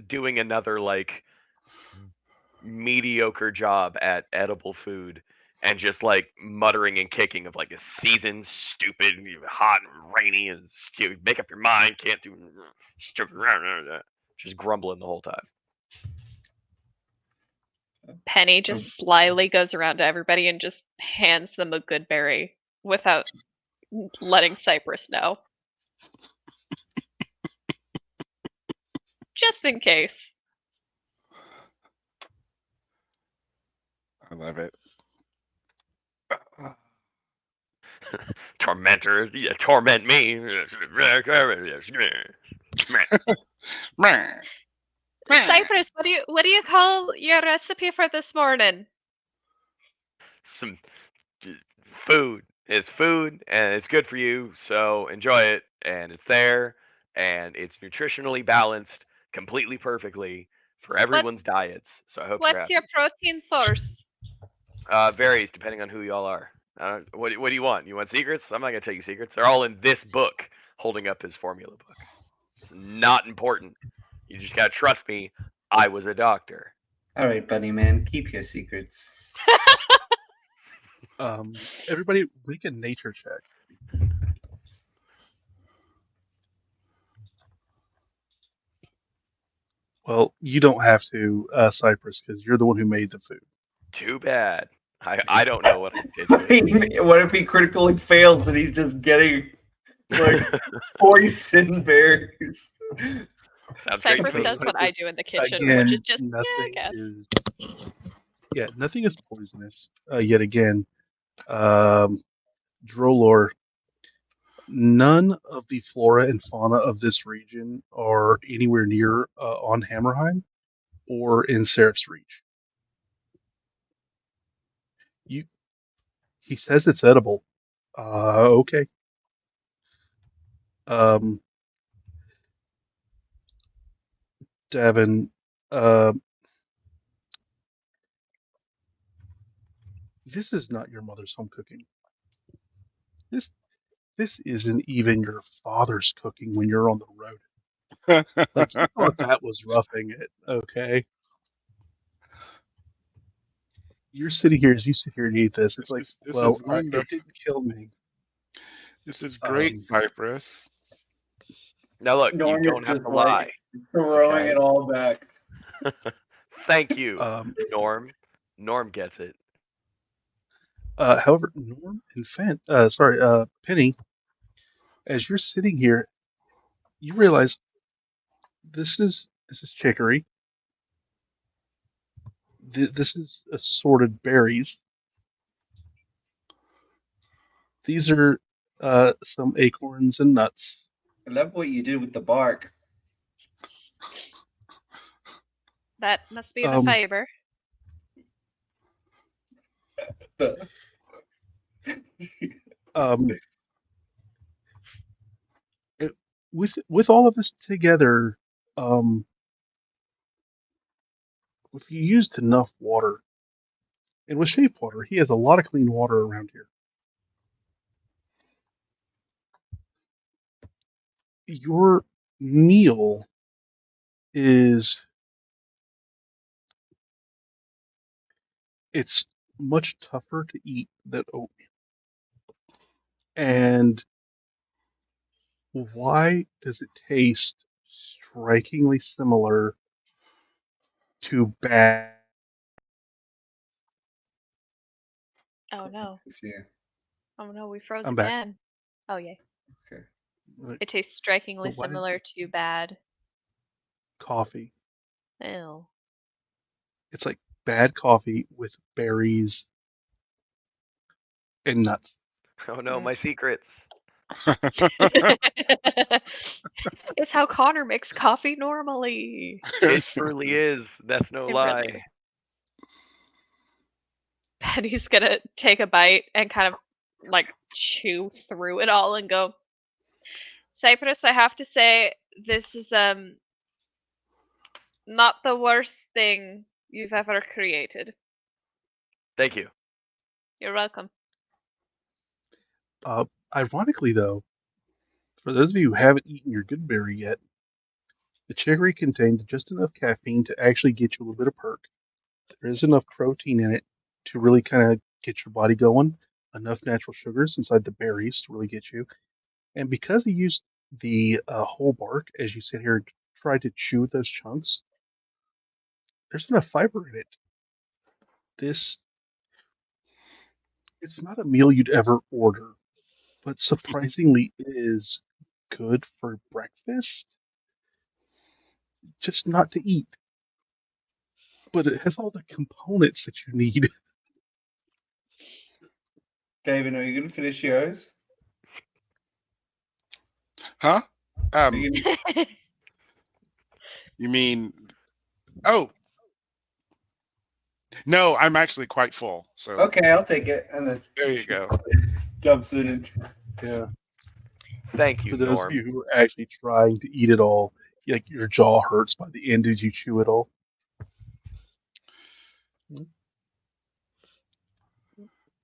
S5: doing another like mediocre job at edible food, and just like muttering and kicking of like a season, stupid, hot and rainy, and stupid. Make up your mind, can't do stupid. Just grumbling the whole time.
S2: Penny just slyly goes around to everybody and just hands them a good berry without letting Cypress know. Just in case.
S4: I love it.
S5: Tormentor, yeah, torment me.
S2: Cypress, what do you call your recipe for this morning?
S5: Some food. It's food and it's good for you, so enjoy it. And it's there and it's nutritionally balanced completely perfectly for everyone's diets. So I hope you're
S2: What's
S5: happy.
S2: your protein source?
S5: Varies depending on who y'all are. What do you want? You want secrets? I'm not gonna tell you secrets. They're all in this book. Holding up his formula book. It's not important. You just gotta trust me. I was a doctor.
S6: All right, Bunny Man, keep your secrets.
S1: Everybody, make a nature check. Well, you don't have to, Cypress, because you're the one who made the food.
S5: Too bad. I don't know what I did to it.
S6: What if he critically fails and he's just getting like poison berries?
S5: Sounds great
S2: Cypress
S5: to me.
S2: does what I do in the kitchen,
S1: Again,
S2: which is just
S1: nothing
S2: guess.
S1: nothing is poisonous. Yet again, Drolor, none of the flora and fauna of this region are anywhere near on Hammerheim or in Seraph's Reach. He says it's edible. Okay. Davin, this is not your mother's home cooking. This isn't even your father's cooking when you're on the road. Like, you thought that was roughing it, okay? You're sitting here, as you sit here and eat this, it's like,
S4: This
S1: well,
S4: is wonderful.
S1: it didn't kill me.
S4: This is great, Cypress.
S5: Now look,
S6: Norm
S5: you
S6: is
S5: don't have
S6: just,
S5: to
S6: like,
S5: lie.
S6: Throwing
S5: Okay.
S6: it all back.
S5: Thank you,
S1: Um,
S5: Norm gets it.
S1: However, Norm and Penny, as you're sitting here, you realize this is chicory. This is assorted berries. These are some acorns and nuts.
S6: I love what you did with the bark.
S2: That must be the fiber.
S1: With all of this together, if you used enough water, and with Shape Water, he has a lot of clean water around here. Your meal is it's much tougher to eat than oatmeal. And why does it taste strikingly similar to bad?
S2: Oh no.
S6: Yeah.
S2: Oh no, we froze
S1: I'm back.
S2: again. Oh yay.
S6: Okay.
S2: It tastes strikingly
S1: But why did
S2: similar to bad.
S1: coffee?
S2: Ew.
S1: It's like bad coffee with berries and nuts.
S5: Oh no, my secrets.
S2: It's how Connor makes coffee normally.
S5: It truly is. That's no
S2: It
S5: lie.
S2: really is. Penny's gonna take a bite and kind of like chew through it all and go, Cypress, I have to say, this is not the worst thing you've ever created.
S5: Thank you.
S2: You're welcome.
S1: Ironically, though, for those of you who haven't eaten your good berry yet, the chicory contains just enough caffeine to actually get you a little bit of perk. There is enough protein in it to really kind of get your body going. Enough natural sugars inside the berries to really get you. And because you used the whole bark as you sit here and try to chew those chunks, there's enough fiber in it. This it's not a meal you'd ever order, but surprisingly is good for breakfast. Just not to eat, but it has all the components that you need.
S6: David, are you gonna finish yours?
S4: Huh?
S6: Are you gonna...
S4: You mean? Oh no, I'm actually quite full. So
S6: Okay, I'll take it. And then
S4: there you go.
S6: dumps it into.
S1: Yeah.
S5: Thank you,
S1: For those of
S5: Norm.
S1: you who are actually trying to eat it all, like your jaw hurts by the end as you chew it all.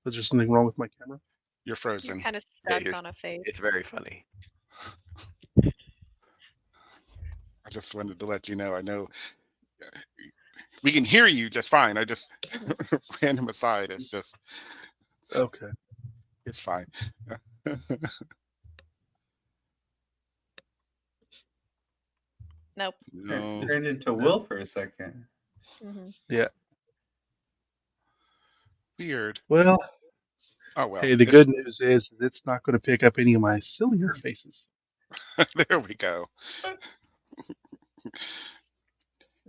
S1: Was there something wrong with my camera?
S4: You're
S2: You're
S4: frozen.
S2: kind of
S5: Yeah,
S2: stuck on a face.
S5: It's very funny.
S4: I just wanted to let you know. I know we can hear you just fine. I just random aside. It's just
S1: Okay.
S4: it's fine.
S2: Nope.
S4: No.
S6: Turned into Will for a second.
S2: Hmm.
S1: Yeah.
S4: Weird.
S1: Well,
S4: Oh well.
S1: hey, the good news is it's not going to pick up any of my sillier faces
S4: There we go.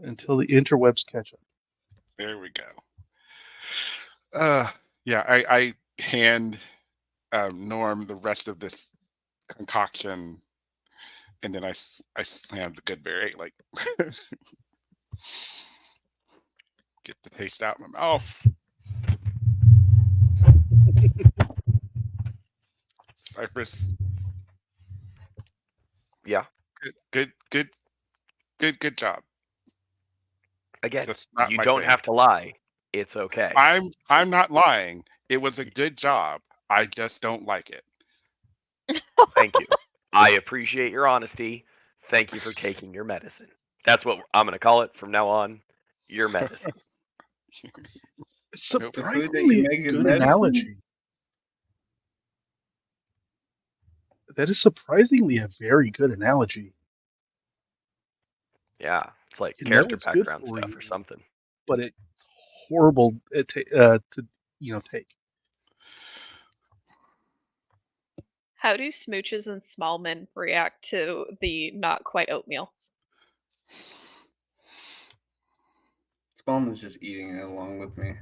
S1: until the interwebs catch up.
S4: There we go. Yeah, I hand Norm the rest of this concoction, and then I slam the good berry, like get the taste out of my mouth. Cypress,
S5: Yeah.
S4: good job.
S5: Again,
S4: That's not
S5: you
S4: my
S5: don't
S4: thing.
S5: have to lie. It's okay.
S4: I'm not lying. It was a good job. I just don't like it.
S5: Thank you. I appreciate your honesty. Thank you for taking your medicine. That's what I'm going to call it from now on. Your medicine.
S1: It's
S6: The food that you
S1: surprisingly
S6: make is
S1: good
S6: medicine?
S1: analogy. That is surprisingly a very good analogy.
S5: Yeah. It's like
S1: You know
S5: character
S1: it's good
S5: background
S1: for
S5: stuff
S1: you,
S5: or something.
S1: but it's horrible to take.
S2: How do smooches and small men react to the not quite oatmeal?
S6: Spallman's just eating it along with me.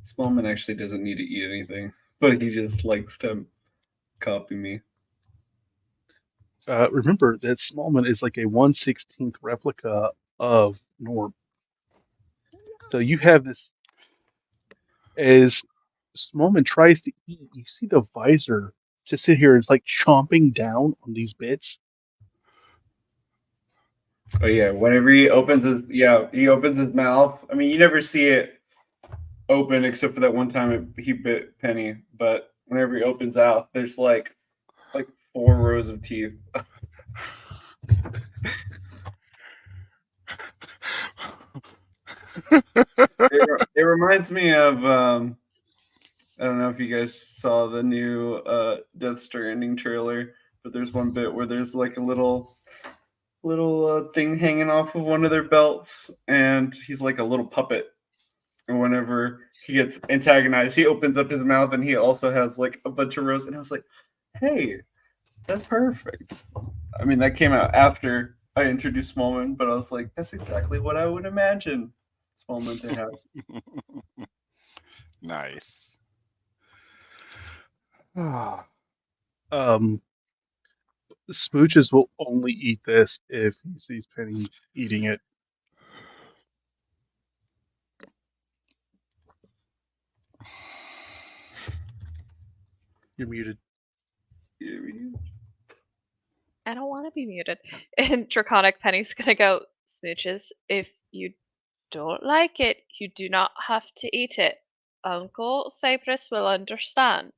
S6: Spallman actually doesn't need to eat anything, but he just likes to copy me.
S1: Remember that Smallman is like a 1/16th replica of Norm. So you have this as Smallman tries to eat. You see the visor just sit here. It's like chomping down on these bits.
S6: Oh yeah, whenever he opens his mouth. I mean, you never see it open except for that one time he bit Penny. But whenever he opens out, there's like 4 rows of teeth. It reminds me of I don't know if you guys saw the new Death Stranding trailer, but there's one bit where there's like a little thing hanging off of one of their belts, and he's like a little puppet. And whenever he gets antagonized, he opens up his mouth, and he also has like a bunch of rows. And I was like, "Hey, that's perfect." I mean, that came out after I introduced Smallman, but I was like, "That's exactly what I would imagine Smallman to have."
S4: Nice.
S1: Um, Smooches will only eat this if he sees Penny eating it. You're muted.
S2: I don't want to be muted. And Draconic Penny's gonna go, Smooches, if you don't like it, you do not have to eat it. Uncle Cypress will understand.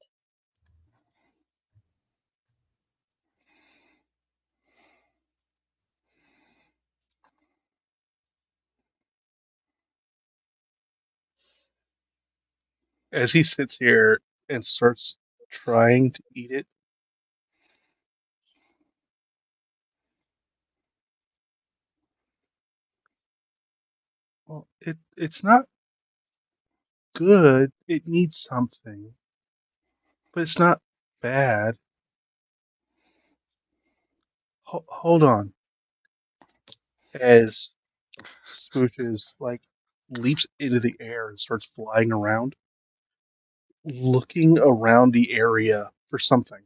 S1: As he sits here and starts trying to eat it, well, it's not good. It needs something, but it's not bad. Hold on. As Smooches like leaps into the air and starts flying around, looking around the area for something.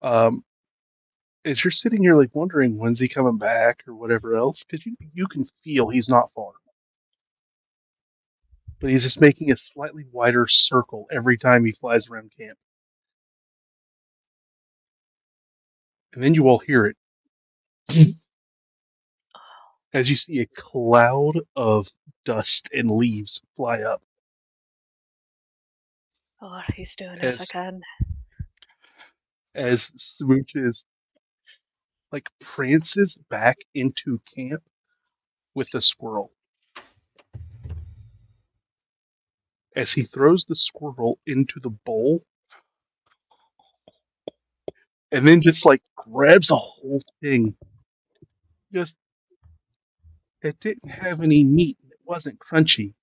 S1: Um, as you're sitting here like wondering when's he coming back or whatever else, because you can feel he's not far, but he's just making a slightly wider circle every time he flies around camp, and then you all hear it as you see a cloud of dust and leaves fly up
S2: Oh, he's doing it
S1: as
S2: again.
S1: as Smooches like prances back into camp with the squirrel. As he throws the squirrel into the bowl and then just like grabs the whole thing. Just it didn't have any meat. It wasn't crunchy.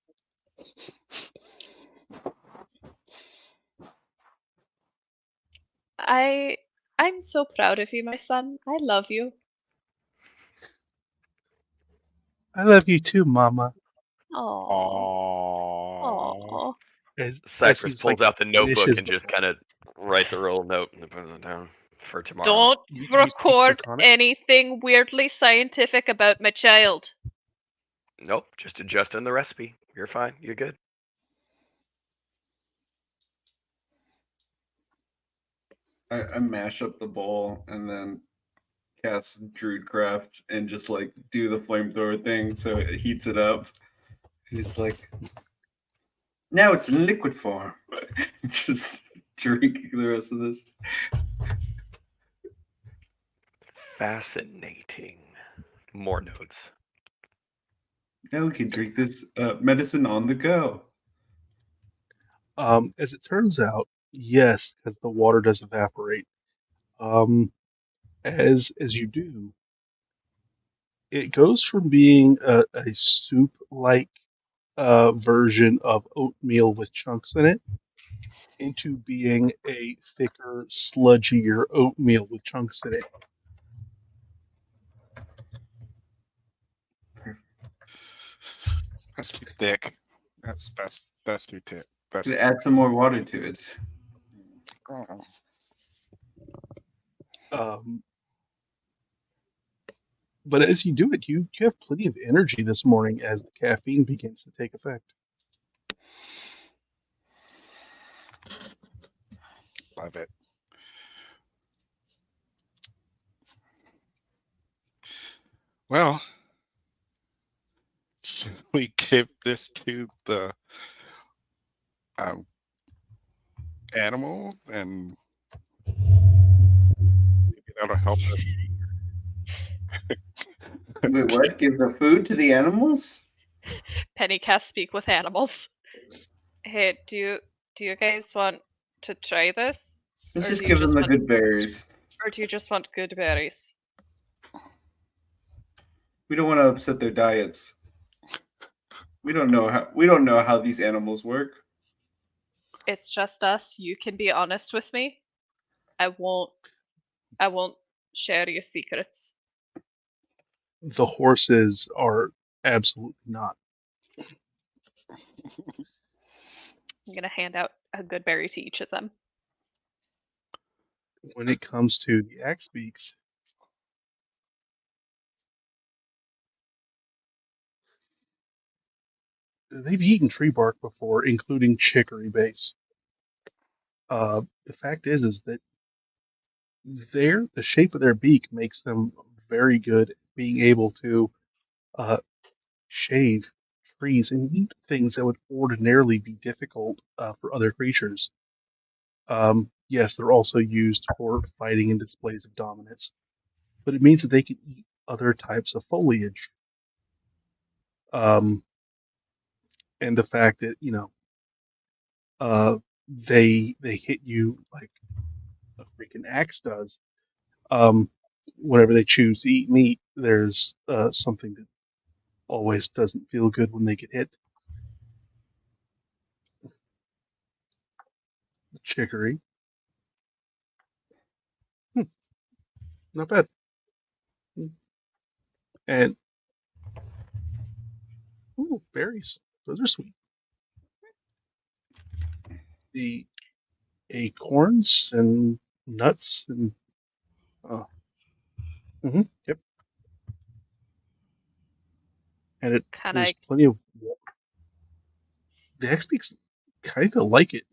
S2: I'm so proud of you, my son. I love you.
S1: I love you too, Mama.
S2: Aww.
S4: Aww.
S2: Aww.
S1: As
S5: Cypress
S1: he's like
S5: pulls out the notebook
S1: finishes
S5: and
S1: the
S5: just
S1: bowl.
S5: kind of writes a little note and puts it down for tomorrow.
S2: Don't
S1: You speak
S2: record
S1: Draconic?
S2: anything weirdly scientific about my child.
S5: Nope, just adjusting the recipe. You're fine. You're good.
S6: I mash up the bowl and then cast Druidcraft and just like do the flamethrower thing so it heats it up. It's like now it's in liquid form. Just drinking the rest of this.
S5: Fascinating. More notes.
S6: Now we can drink this medicine on the go.
S1: As it turns out, yes, because the water does evaporate. Um, as you do, it goes from being a soup-like version of oatmeal with chunks in it into being a thicker, sludgier oatmeal with chunks in it.
S4: That's too thick. That's too thick. That's
S6: Add some more water to it.
S4: oh.
S1: Um, but as you do it, you have plenty of energy this morning as the caffeine begins to take effect.
S4: Love it. Well, should we give this to the um, animals and maybe that'll help us?
S6: Wait, what? Give the food to the animals?
S2: Penny cast speak with animals. Hey, do you guys want to try this?
S6: Let's
S2: Or
S6: just
S2: do you
S6: give them
S2: just
S6: the
S2: want
S6: good berries.
S2: or do you just want good berries?
S6: We don't want to upset their diets. We don't know how these animals work.
S2: It's just us. You can be honest with me. I won't share your secrets.
S1: The horses are absolutely not.
S2: I'm gonna hand out a good berry to each of them.
S1: When it comes to the axe beaks, they've eaten tree bark before, including chicory base. The fact is that the shape of their beak makes them very good at being able to uh, shave trees and eat things that would ordinarily be difficult for other creatures. Yes, they're also used for fighting and displays of dominance, but it means that they can eat other types of foliage um, and the fact that they hit you like a freaking axe does. Um, Whenever they choose to eat meat, there's something that always doesn't feel good when they get hit. The chicory, hmm, not bad. And ooh, berries, those are sweet. The acorns and nuts and uh, yep, and
S2: Can
S1: there's
S2: I
S1: plenty of the X-Peaks kind of like it.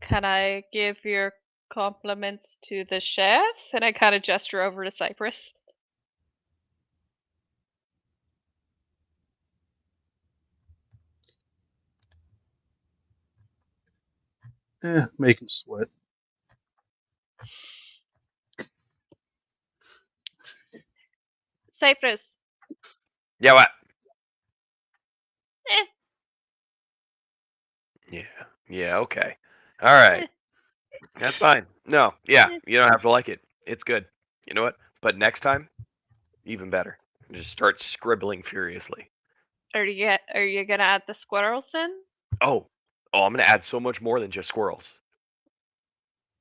S2: can I give your compliments to the chef? And I kind of gesture over to Cypress.
S1: Make 'em sweat.
S2: Cypress.
S5: Yeah, what?
S2: Eh,
S5: Yeah, okay. All right.
S2: eh,
S5: That's fine. No, yeah,
S2: eh.
S5: you don't have to like it. It's good. You know what? But next time, even better. Just start scribbling furiously.
S2: Are you gonna add the squirrels in?
S5: Oh, I'm gonna add so much more than just squirrels.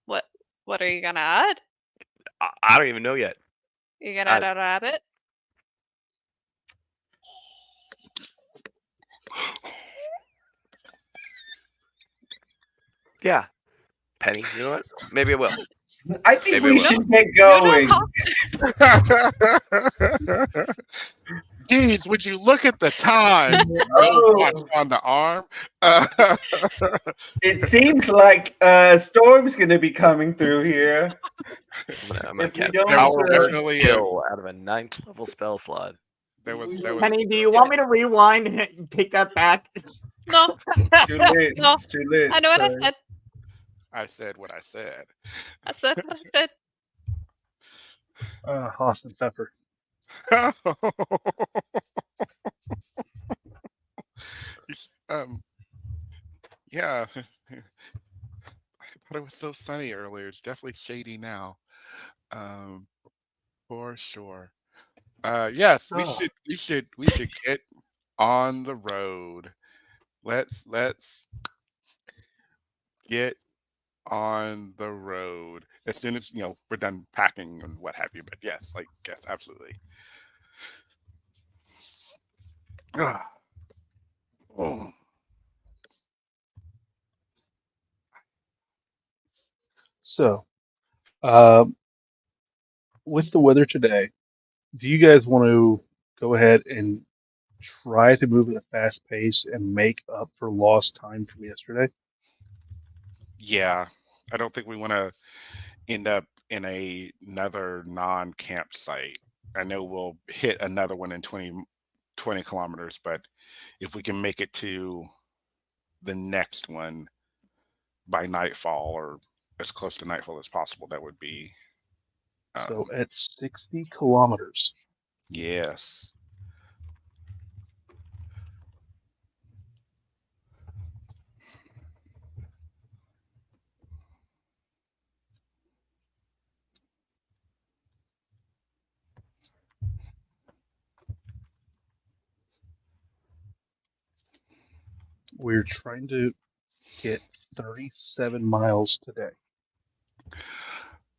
S2: What what are you gonna add?
S5: I don't even know yet.
S2: You gonna
S5: I,
S2: add a rabbit?
S5: yeah, Penny. You know what? Maybe I will.
S6: I think
S5: Maybe I
S6: we
S5: will.
S6: should get
S2: You don't
S6: going.
S2: have
S4: Geez, would you look at the time? No watch
S6: Oh,
S4: on the arm.
S6: it seems like a storm's going to be coming through here.
S5: I'm gonna
S6: If we
S5: cast
S6: don't,
S5: Power Word
S4: definitely
S5: Kill out of a 9th level spell slot.
S4: there was
S3: Penny, do you want me to rewind and take that back?
S2: No,
S6: too late.
S2: No.
S6: It's too late.
S2: I know what I
S6: Sorry.
S2: said.
S4: I said what I said.
S2: I said what I said.
S1: Hoss and pepper.
S4: Yeah. I thought it was so sunny earlier. It's definitely shady now. Um, for sure. Yes, we
S1: Oh,
S4: should get on the road. Let's get on the road as soon as we're done packing and what have you. But yes, yes, absolutely. Ah, oh.
S1: so um, with the weather today, do you guys want to go ahead and try to move at a fast pace and make up for lost time from yesterday?
S4: Yeah, I don't think we want to end up in another non-campsite. I know we'll hit another one in 20 kilometers, but if we can make it to the next one by nightfall or as close to nightfall as possible, that would be
S1: So
S4: um,
S1: at 60 kilometers,
S4: yes.
S1: we're trying to hit 37 miles today.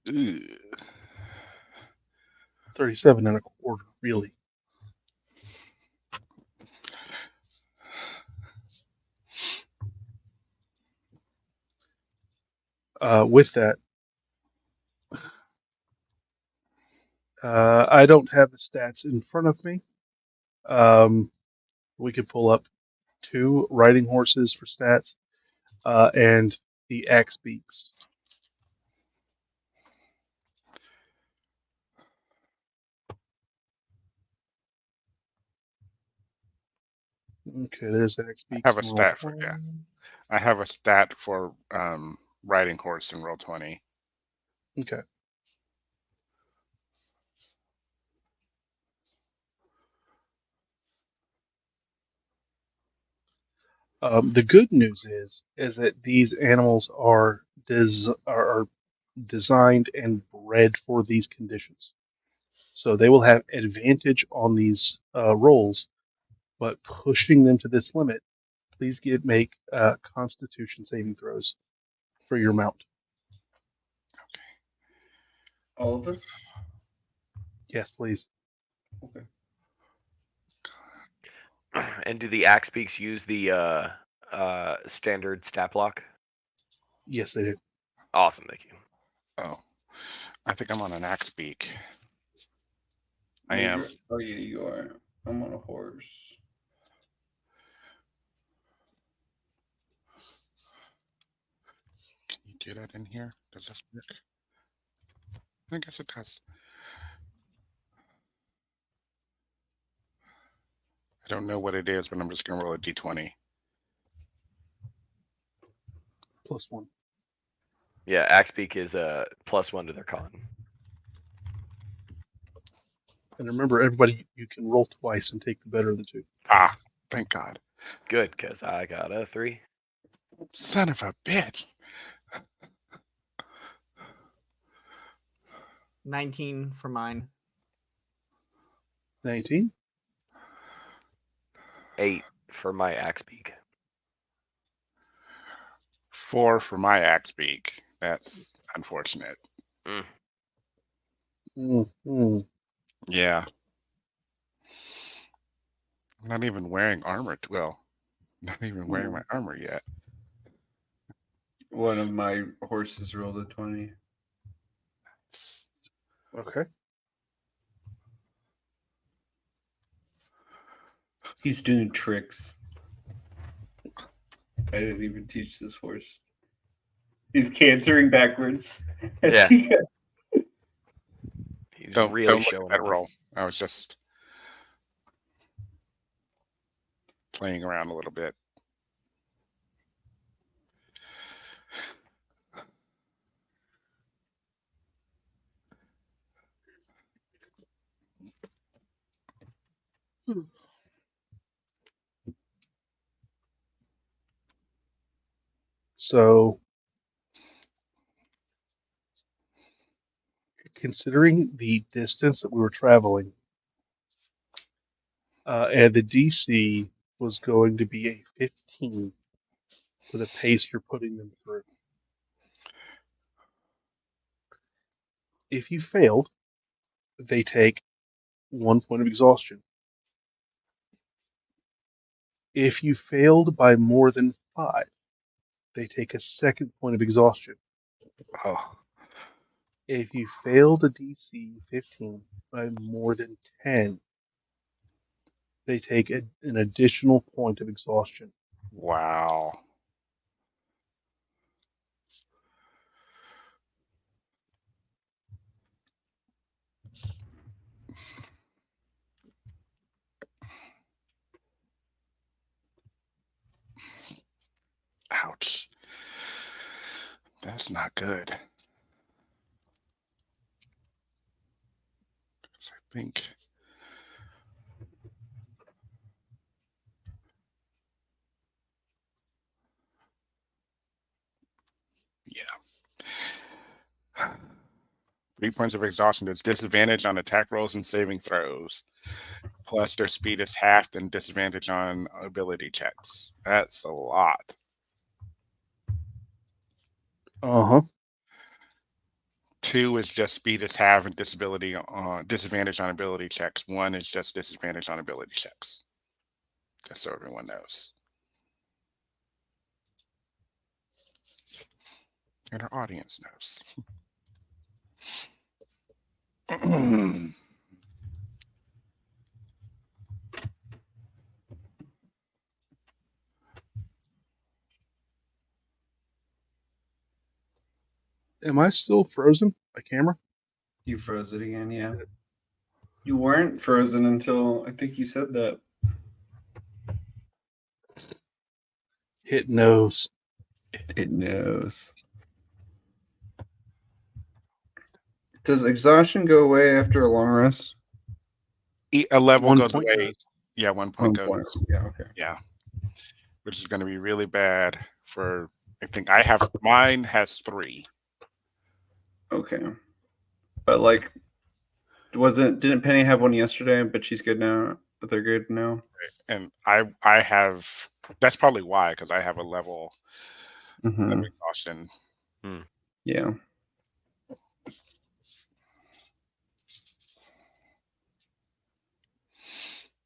S4: Ugh.
S1: 37 and a quarter, really. With that, I don't have the stats in front of me. Um, we could pull up two riding horses for stats and the axe beaks. Okay, there's axe
S4: I
S1: beaks
S4: have a
S1: in roll
S4: stat for
S1: 20.
S4: I have a stat for riding horse in roll 20.
S1: Okay. The good news is that these animals are designed and bred for these conditions, so they will have advantage on these rolls. But pushing them to this limit, please make Constitution saving throws for your mount.
S6: All of us?
S1: Yes, please.
S6: Okay.
S5: And do the axe beaks use the standard stat block?
S1: Yes, they do.
S5: Awesome, thank you.
S4: Oh, I think I'm on an axe beak. I
S6: No,
S4: am.
S6: Oh, yeah, you are. I'm on a horse.
S4: Can you do that in here? Does this work? I guess it does. I don't know what it is, but I'm just going to roll a d20.
S1: +1.
S5: Yeah, axe beak is a +1 to their con.
S1: And remember, everybody, you can roll twice and take the better of the two.
S4: Ah, thank God.
S5: Good, because I got a 3.
S4: Son of a bitch.
S3: 19 for mine.
S1: 19.
S5: 8 for my axe beak.
S4: 4 for my axe beak. That's unfortunate.
S1: Mm-hmm.
S4: Yeah. I'm not even wearing armor. Well, not even wearing my armor yet.
S6: One of my horses rolled a 20.
S1: Okay.
S6: He's doing tricks. I didn't even teach this horse. He's cantering backwards.
S5: Yeah.
S6: He's
S4: Don't
S5: really
S4: look
S5: showing
S4: at that
S5: off.
S4: roll. I was just playing around a little bit.
S1: So, considering the distance that we were traveling, and the DC was going to be a 15 for the pace you're putting them through. If you failed, they take 1 point of exhaustion. If you failed by more than 5, they take a second point of exhaustion.
S4: Oh,
S1: If you failed a DC 15 by more than 10, they take an additional point of exhaustion.
S4: wow. Ouch. That's not good. I think. Yeah. 3 points of exhaustion. There's disadvantage on attack rolls and saving throws. Plus, their speed is halved and disadvantage on ability checks. That's a lot.
S1: Uh-huh.
S4: 2 is just speed is halved and disadvantage on ability checks. 1 is just disadvantage on ability checks. Just so everyone knows. And our audience knows.
S1: Am I still frozen by camera?
S6: You froze it again, yeah. You weren't frozen until I think you said that.
S1: It knows.
S6: It knows. Does exhaustion go away after a long rest?
S4: A level
S1: 1
S4: goes
S1: point
S4: away.
S1: does.
S4: Yeah, 1 point goes.
S6: Yeah, okay.
S4: Yeah. which is going to be really bad for. I think mine has 3.
S6: Okay. But like, didn't Penny have one yesterday? But she's good now. But they're good now.
S4: And I have. That's probably why, because I have a level of exhaustion.
S6: Yeah.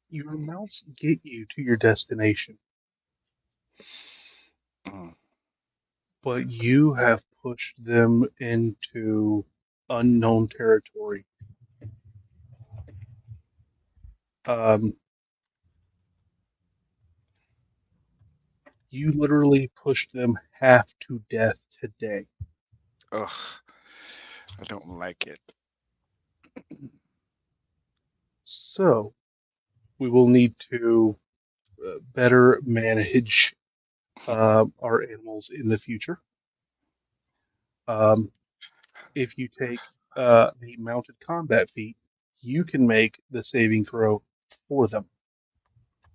S1: Your mouse get you to your destination,
S4: Mm.
S1: but you have pushed them into unknown territory. You literally pushed them half to death today.
S4: Ugh, I don't like it.
S1: So we will need to better manage our animals in the future. Um, if you take the mounted combat feat, you can make the saving throw for them,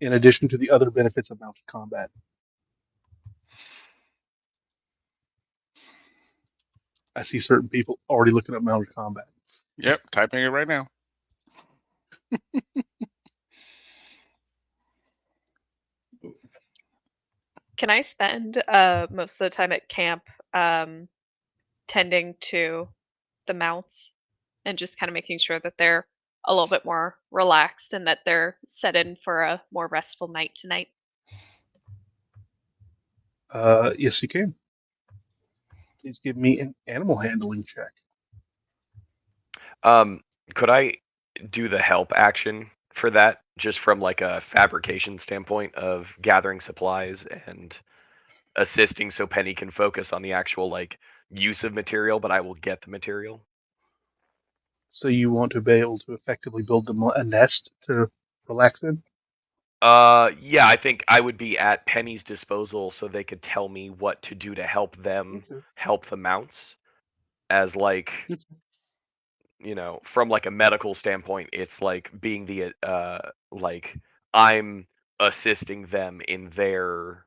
S1: in addition to the other benefits of mounted combat. I see certain people already looking at mounted combat.
S4: Yep, typing it right now.
S2: Can I spend most of the time at camp tending to the mounts and just kind of making sure that they're a little bit more relaxed and that they're set in for a more restful night tonight?
S1: Yes, you can. Please give me an animal handling check.
S5: Could I do the help action for that, just from like a fabrication standpoint of gathering supplies and assisting, so Penny can focus on the actual like use of material, but I will get the material.
S1: So you want to be able to effectively build them a nest to relax in?
S5: Yeah, I think I would be at Penny's disposal so they could tell me what to do to help them
S1: Okay.
S5: help the mounts. As like, from like a medical standpoint, it's like being the like I'm assisting them in their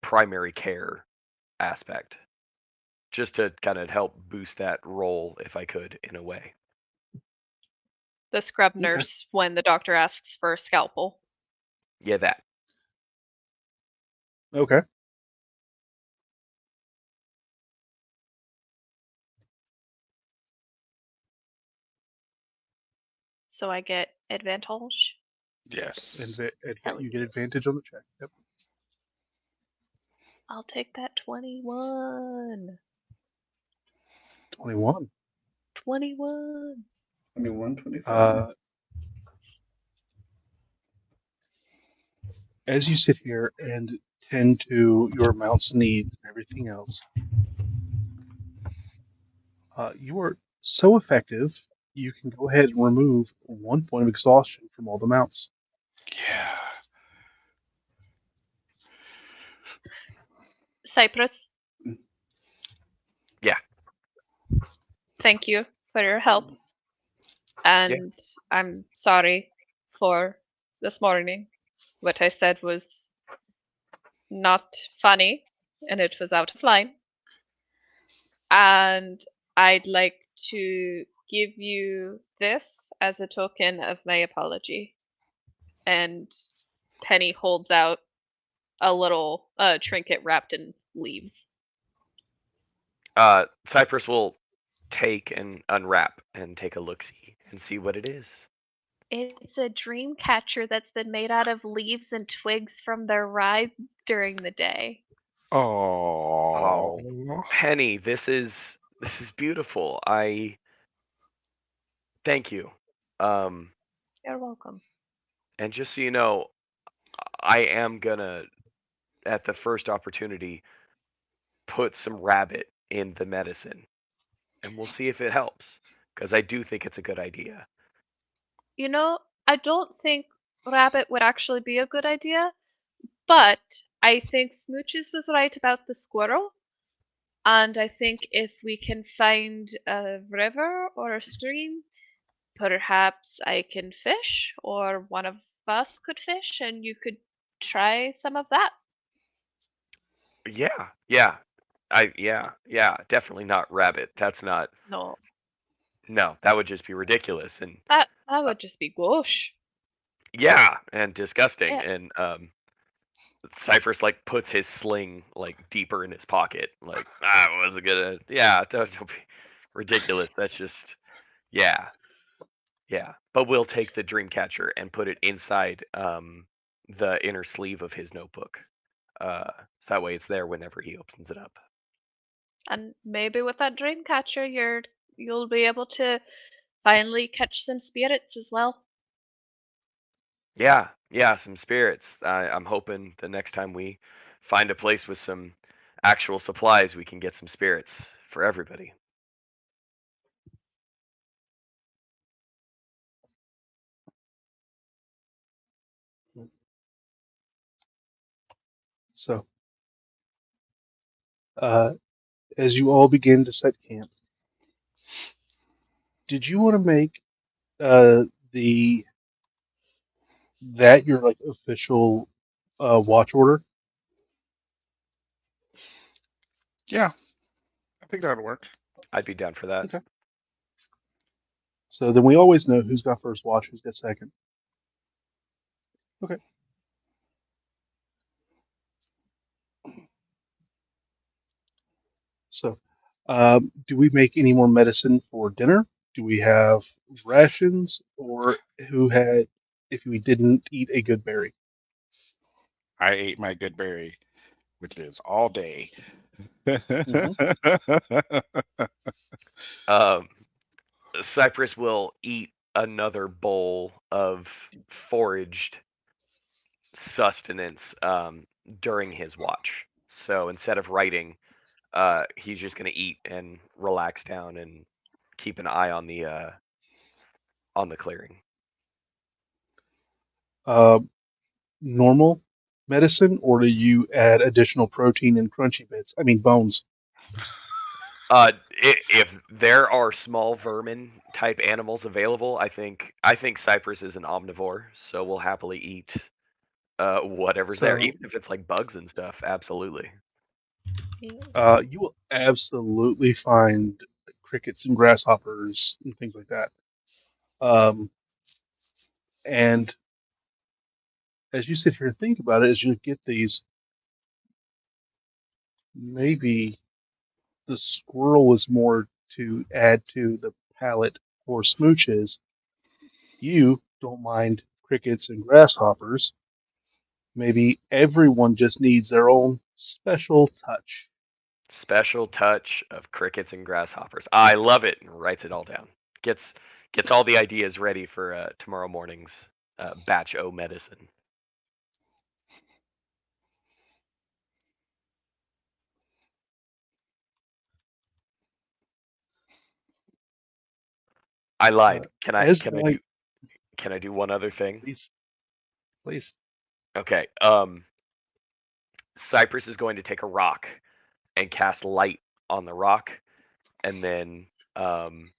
S5: primary care aspect, just to kind of help boost that role if I could, in a way.
S2: The scrub
S1: Okay.
S2: nurse when the doctor asks for a scalpel.
S5: Yeah, that.
S1: Okay.
S2: So I get advantage.
S4: Yes.
S2: Hell
S1: You get advantage on the check. Yep.
S2: I'll take that 21.
S1: 21.
S2: 21.
S6: 21, 25.
S1: As you sit here and tend to your mount's needs and everything else, you are so effective, you can go ahead and remove 1 point of exhaustion from all the mounts.
S4: Yeah.
S2: Cypress.
S5: Yeah.
S2: Thank you for your help. And I'm sorry for this morning. What I said was not funny and it was out of line. And I'd like to give you this as a token of my apology. And Penny holds out a little trinket wrapped in leaves.
S5: Cypress will take and unwrap and take a look-see and see what it is.
S2: It's a dream catcher that's been made out of leaves and twigs from their ride during the day.
S4: Oh.
S5: Penny, this is beautiful. I thank you.
S2: You're welcome.
S5: And just so you know, I am gonna, at the first opportunity, put some rabbit in the medicine, and we'll see if it helps, because I do think it's a good idea.
S2: You know, I don't think rabbit would actually be a good idea, but I think Smooches was right about the squirrel. And I think if we can find a river or a stream, perhaps I can fish, or one of us could fish, and you could try some of that.
S5: Yeah. Definitely not rabbit. That's not.
S2: No,
S5: No, that would just be ridiculous and
S2: that would just be gauche.
S5: yeah, and disgusting.
S2: Yeah.
S5: And Cypress like puts his sling like deeper in his pocket. Like I wasn't gonna. Yeah, don't be ridiculous. That's just yeah. Yeah, but we'll take the dream catcher and put it inside the inner sleeve of his notebook. So that way it's there whenever he opens it up.
S2: And maybe with that dream catcher, you'll be able to finally catch some spirits as well.
S5: Yeah, some spirits. I'm hoping the next time we find a place with some actual supplies, we can get some spirits for everybody.
S1: So, uh, as you all begin to set camp, did you want to make uh, the that your like official watch order?
S4: Yeah, I think that'll work.
S5: I'd be down for that.
S1: Okay. So then we always know who's got first watch, who's got second. Okay. So, do we make any more medicine for dinner? Do we have rations, or who had if we didn't eat a good berry?
S4: I ate my good berry, which is all day.
S1: Mhm.
S5: Um, Cypress will eat another bowl of foraged sustenance during his watch. So instead of writing, he's just gonna eat and relax down and keep an eye on the clearing.
S1: Uh, Normal medicine, or do you add additional protein and crunchy bits? I mean bones.
S5: If there are small vermin type animals available, I think Cypress is an omnivore, so we'll happily eat whatever's there,
S1: So
S5: even if it's like bugs and stuff. Absolutely.
S1: you will absolutely find crickets and grasshoppers and things like that. Um, and as you sit here and think about it, as you get these, maybe the squirrel was more to add to the palette for smooches. You don't mind crickets and grasshoppers. Maybe everyone just needs their own special touch.
S5: Special touch of crickets and grasshoppers. I love it. And writes it all down. Gets all the ideas ready for tomorrow morning's batch O medicine. I
S1: Uh,
S5: lied.
S1: as night,
S5: Can I do one other thing?
S1: please, please.
S5: Okay. Cypress is going to take a rock and cast light on the rock, and then um,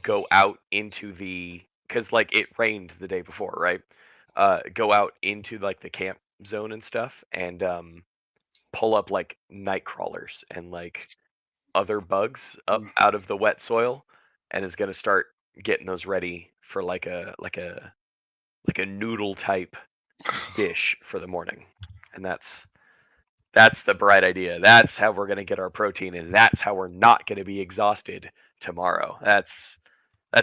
S5: go out into the because like it rained the day before, right? Go out into like the camp zone and stuff, and pull up like night crawlers and like other bugs up
S1: Mm.
S5: out of the wet soil, and is gonna start getting those ready for like a noodle type dish for the morning, and that's the bright idea. That's how we're gonna get our protein, and that's how we're not gonna be exhausted tomorrow. That's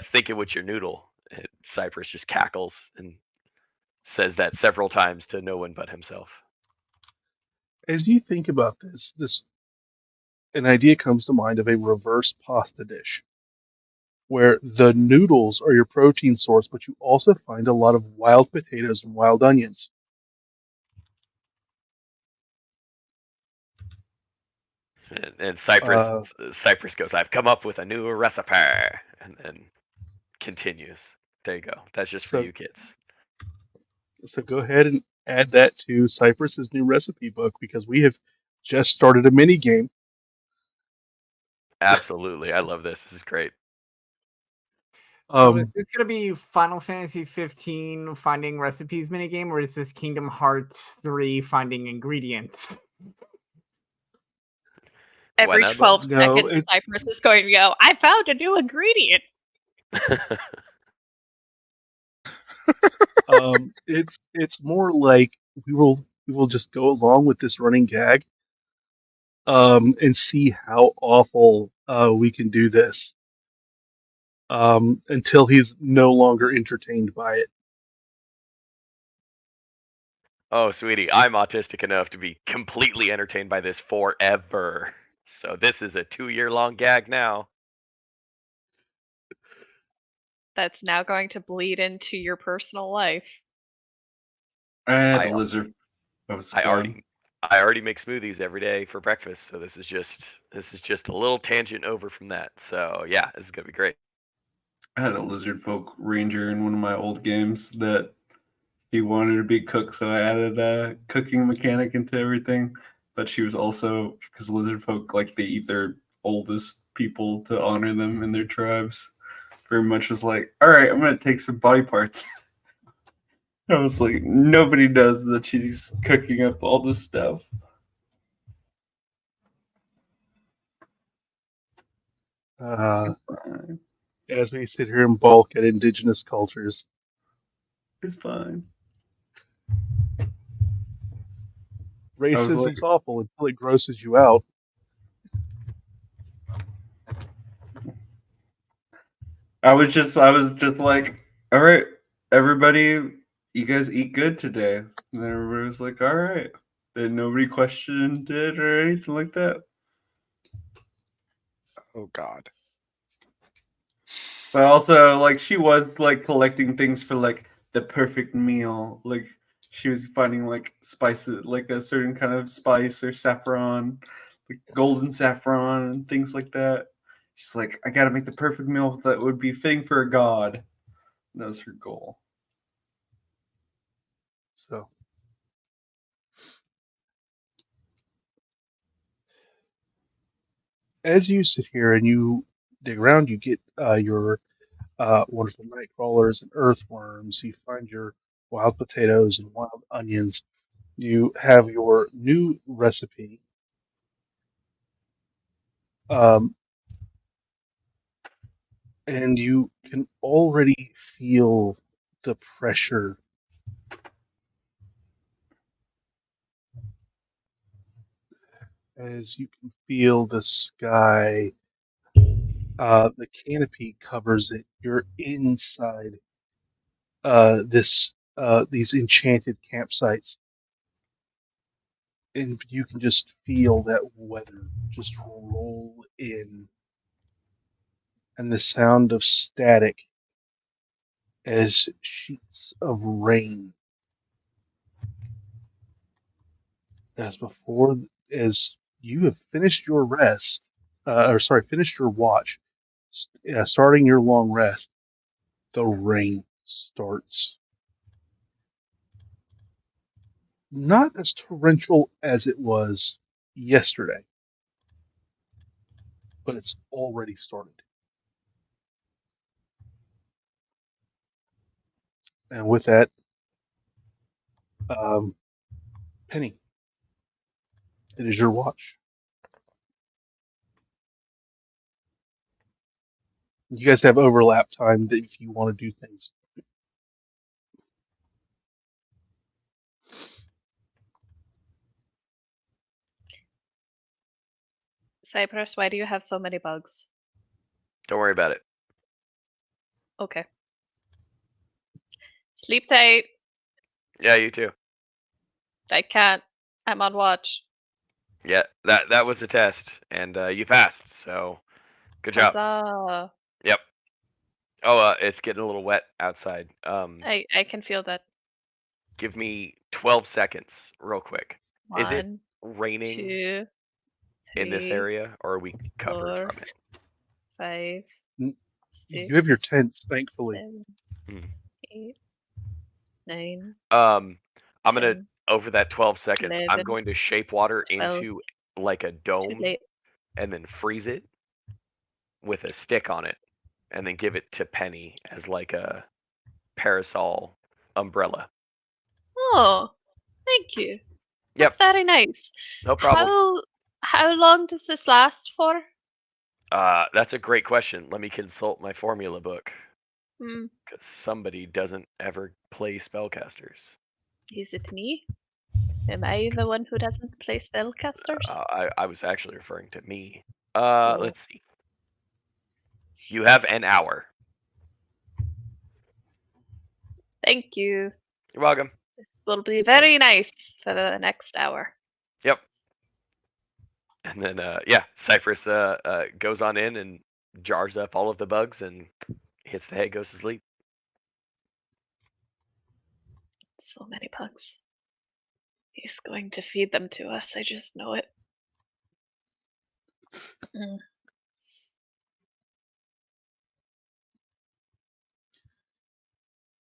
S5: thinking with your noodle. Cypress just cackles and says that several times to no one but himself.
S1: As you think about this an idea comes to mind of a reverse pasta dish, where the noodles are your protein source, but you also find a lot of wild potatoes and wild onions.
S5: And Cypress
S1: Uh,
S5: Cypress goes, "I've come up with a new recipe," and then continues. There you go. That's just for
S1: so
S5: you kids.
S1: so go ahead and add that to Cypress's new recipe book because we have just started a mini game.
S5: Absolutely, I love this. This is great.
S3: So is
S1: Um,
S3: this gonna be Final Fantasy 15 finding recipes minigame, or is this Kingdom Hearts 3 finding ingredients?
S2: Every
S5: Gwen
S2: 12
S1: No,
S2: seconds,
S1: it's
S2: Cypress is going to go, I found a new ingredient.
S1: it's more like we will just go along with this running gag, and see how awful we can do this, until he's no longer entertained by it.
S5: Oh, sweetie, I'm autistic enough to be completely entertained by this forever. So this is a 2-year-long gag now.
S2: That's now going to bleed into your personal life.
S6: I had
S5: I-
S6: a lizard.
S5: I already make smoothies every day for breakfast, so this is just a little tangent over from that. So yeah, this is gonna be great.
S6: I had a lizard folk ranger in one of my old games that he wanted to be cook, so I added a cooking mechanic into everything. But she was also, because lizard folk, like, they eat their oldest people to honor them in their tribes. Very much was like, all right, I'm gonna take some body parts. I was like, nobody does that. She's cooking up all this stuff.
S1: Uh,
S6: It's fine.
S1: as we sit here and balk at indigenous cultures.
S6: It's fine. was like-
S1: Racism's awful until it grosses you out.
S6: I was just like, all right, everybody, you guys eat good today. And everybody was like, all right. Then nobody questioned it or anything like that.
S4: Oh God.
S6: But also, like, she was like collecting things for like the perfect meal. Like, she was finding like spices, like a certain kind of spice or saffron, like golden saffron and things like that. She's like, I gotta make the perfect meal that would be fitting for a god. And that was her goal.
S1: So, as you sit here and you dig around, you get your wonderful night crawlers and earthworms. You find your wild potatoes and wild onions. You have your new recipe. Um, and you can already feel the pressure as you can feel the sky. The canopy covers it. You're inside this these enchanted campsites, and you can just feel that weather just roll in, and the sound of static as sheets of rain as before as you have finished your rest, or sorry, finished your watch, starting your long rest. The rain starts. Not as torrential as it was yesterday, but it's already started. And with that, um, Penny, it is your watch. You guys have overlap time that if you want to do things.
S2: Cypress, why do you have so many bugs?
S5: Don't worry about it.
S2: Okay. Sleep tight.
S5: Yeah, you too.
S2: I can't. I'm on watch.
S5: Yeah, that was a test, and you passed. So good job.
S2: Huzzah.
S5: Yep. Oh, it's getting a little wet outside.
S2: I can feel that.
S5: Give me 12 seconds, real quick. Is it
S2: 1,
S5: raining
S2: 2,
S5: in this
S2: 3,
S5: area, or are we covered
S2: 4,
S5: from it?
S2: 5,
S1: Mm,
S2: 6,
S1: You have your tents, thankfully.
S2: 7,
S5: Hmm.
S2: 8, 9,
S5: I'm gonna
S2: 10,
S5: over that 12 seconds. I'm
S2: 11,
S5: going to shape water
S2: 12.
S5: into like a
S2: Too
S5: dome
S2: late.
S5: and then freeze it with a stick on it, and then give it to Penny as like a parasol umbrella.
S2: Oh, thank you.
S5: Yep,
S2: That's very nice.
S5: no problem.
S2: How long does this last for?
S5: That's a great question. Let me consult my formula book.
S2: Hmm.
S5: Because somebody doesn't ever play spellcasters.
S2: Is it me? Am I the one who doesn't play spellcasters?
S5: I was actually referring to me.
S2: Oh.
S5: Let's see. You have an hour.
S2: Thank you.
S5: You're welcome.
S2: This will be very nice for the next hour.
S5: Yep. And then, yeah, Cypress goes on in and jars up all of the bugs and hits the hay, goes to sleep.
S2: So many bugs. He's going to feed them to us. I just know it. Mm.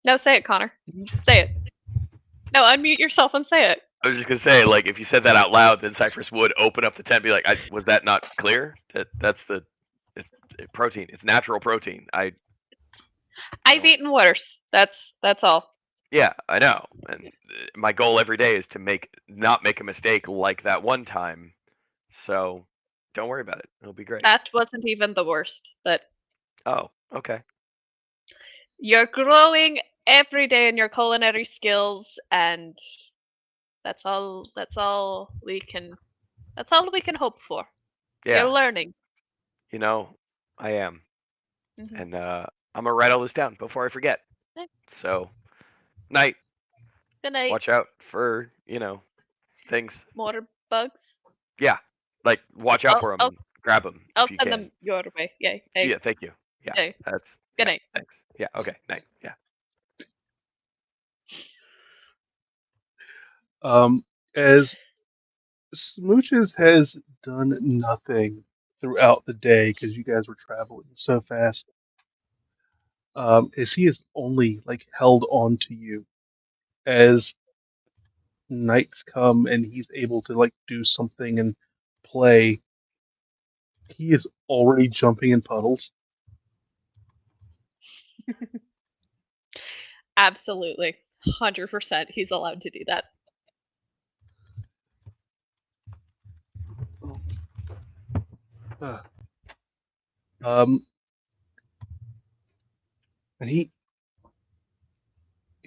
S2: No, say it, Connor. Say it. No, unmute yourself and say it.
S5: I was just gonna say, like, if you said that out loud, then Cypress would open up the tent, and be like, "Was that not clear? That's it's protein. It's natural protein.
S2: I've eaten worse. That's all.
S5: Yeah, I know. And my goal every day is to not make a mistake like that one time. So don't worry about it. It'll be great.
S2: That wasn't even the worst, but
S5: Oh, okay.
S2: you're growing every day in your culinary skills, and that's all we can hope for.
S5: Yeah.
S2: You're learning.
S5: You know, I am.
S2: Mhm.
S5: And I'm gonna write all this down before I forget.
S2: Okay.
S5: So night.
S2: Good night.
S5: Watch out for, things.
S2: More bugs.
S5: Yeah. Like watch out for them.
S2: I'll
S5: Grab them
S2: I'll
S5: if you
S2: send
S5: can.
S2: them your way. Yay. Hey.
S5: Yeah, thank you. Yeah.
S2: Yay.
S5: That's
S2: Good
S5: yeah,
S2: night.
S5: Thanks. Yeah, okay. Night. Yeah.
S1: As Smooches has done nothing throughout the day because you guys were traveling so fast. As he has only like held on to you as nights come and he's able to like do something and play. He is already jumping in puddles.
S2: Absolutely. 100% he's allowed to do that.
S1: Uh, um, and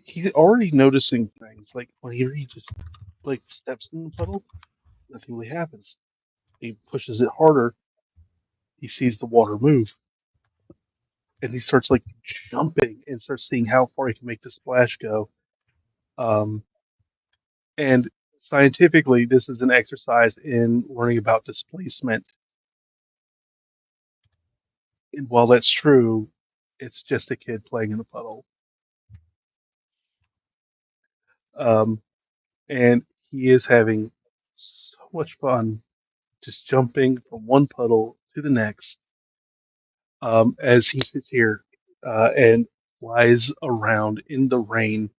S1: he's already noticing things like when he just like steps in the puddle, nothing really happens. He pushes it harder, he sees the water move, and he starts like jumping and starts seeing how far he can make the splash go. Um, and scientifically, this is an exercise in learning about displacement. And while that's true, it's just a kid playing in a puddle. Um, and he is having so much fun just jumping from one puddle to the next as he sits here and flies around in the rain.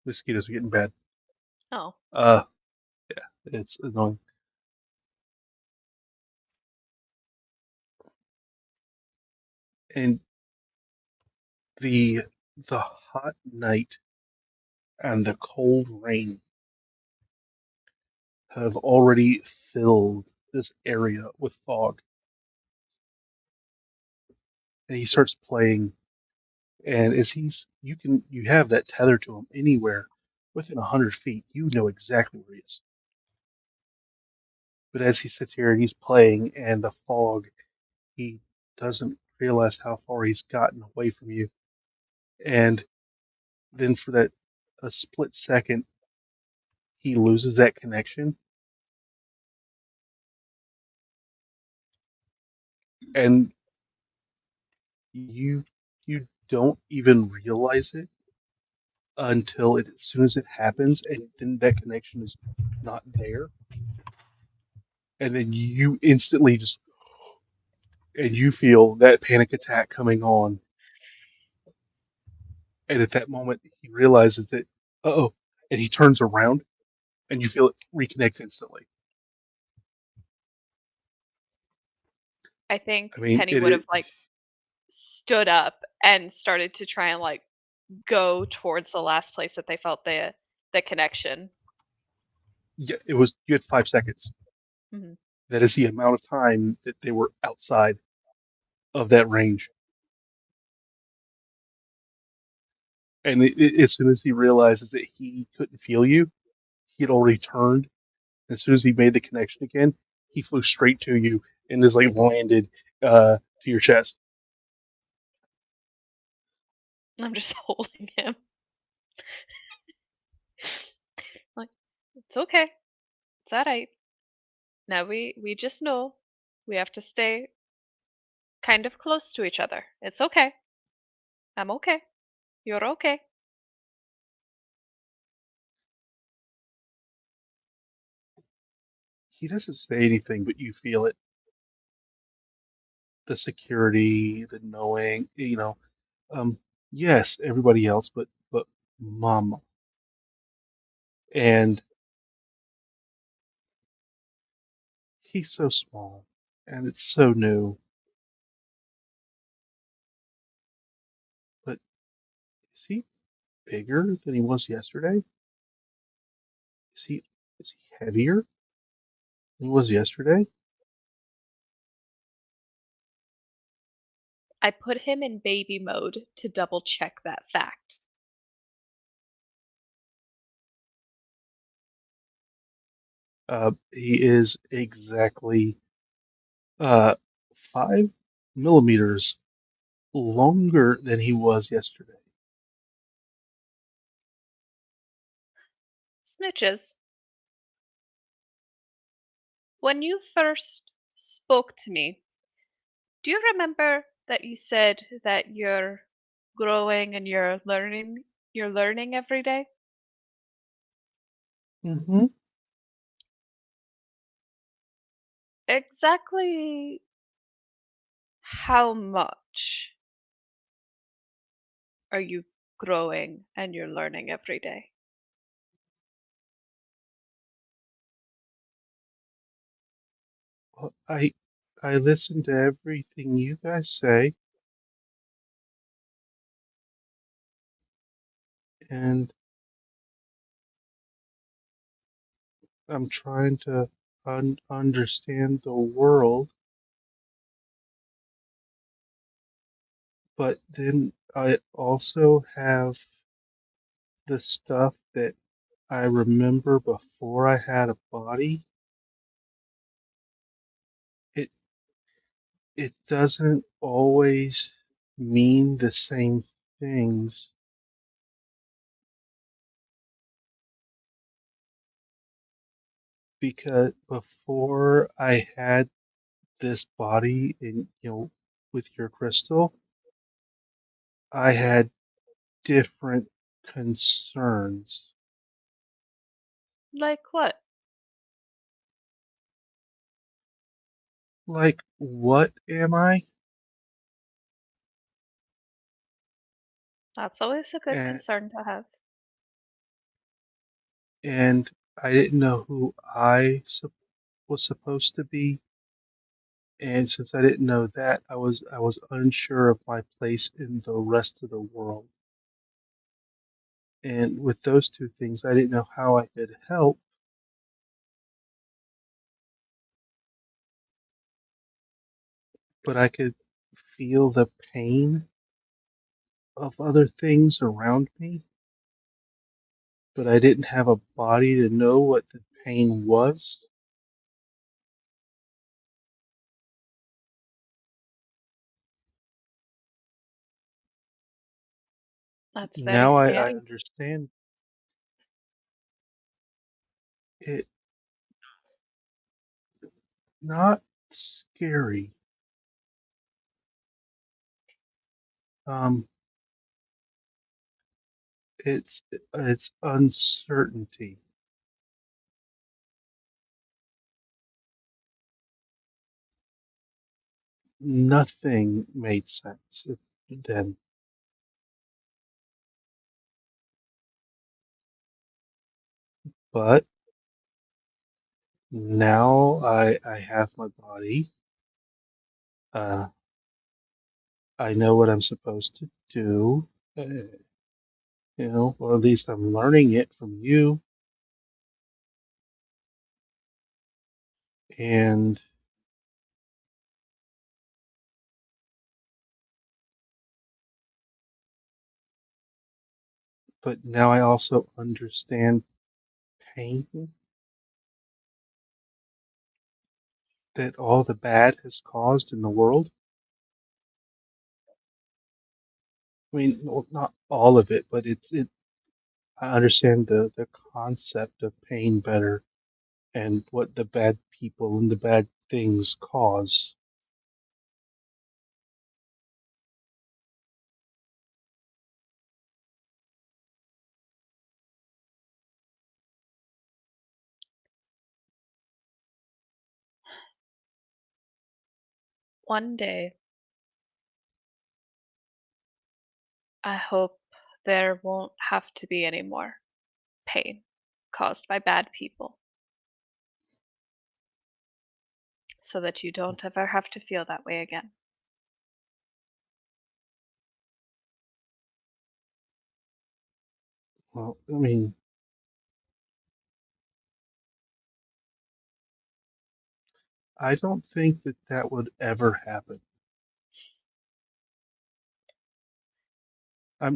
S1: Mosquitoes are getting bad.
S2: Oh.
S1: Yeah, it's annoying. And the hot night and the cold rain have already filled this area with fog. And he starts playing, and as you have that tether to him anywhere within 100 feet. You know exactly where he is. But as he sits here and he's playing, and the fog, he doesn't realize how far he's gotten away from you. And then for that a split second, he loses that connection, and you you don't even realize it until as soon as it happens, and then that connection is not there, and then you instantly just and you feel that panic attack coming on, and at that moment he realizes that oh, and he turns around, and you feel it reconnect instantly.
S2: I think
S1: I mean,
S2: Penny would have like stood up and started to try and like go towards the last place that they felt the connection.
S1: Yeah, it was you had 5 seconds.
S2: Mhm.
S1: That is the amount of time that they were outside of that range. And as soon as he realizes that he couldn't feel you, he had already turned. As soon as he made the connection again, he flew straight to you and just like landed to your chest.
S2: I'm just holding him. Like, it's okay. It's all right. Now we just know we have to stay kind of close to each other. It's okay. I'm okay. You're okay.
S1: He doesn't say anything, but you feel it. The security, the knowing, um, yes, everybody else, but Mama. And he's so small, and it's so new. But is he bigger than he was yesterday? Is he is he heavier than he was yesterday?
S2: I put him in baby mode to double check that fact.
S1: He is exactly 5 millimeters longer than he was yesterday.
S2: Smooches, when you first spoke to me, do you remember that you said that you're growing and you're learning every day?
S1: Mm-hmm.
S2: Exactly how much are you growing and you're learning every day?
S1: Well, I listen to everything you guys say, and I'm trying to understand the world, but then I also have the stuff that I remember before I had a body. It it doesn't always mean the same things because before I had this body in with your crystal, I had different concerns.
S2: Like what?
S1: Like, what am I?
S2: That's always a good
S1: And,
S2: concern to have.
S1: and I didn't know who was supposed to be. And since I didn't know that, I was unsure of my place in the rest of the world. And with those two things, I didn't know how I could help, but I could feel the pain of other things around me, but I didn't have a body to know what the pain was.
S2: That's very
S1: Now I
S2: scary.
S1: understand it. Not scary. Um, it's uncertainty. Nothing made sense then, but now I have my body. Uh, I know what I'm supposed to do. Or at least I'm learning it from you. And but now I also understand pain that all the bad has caused in the world. I mean, well, not all of it, but it. I understand the concept of pain better and what the bad people and the bad things cause.
S2: One day, I hope there won't have to be any more pain caused by bad people, so that you don't ever have to feel that way again.
S1: Well, I mean, I don't think that that would ever happen.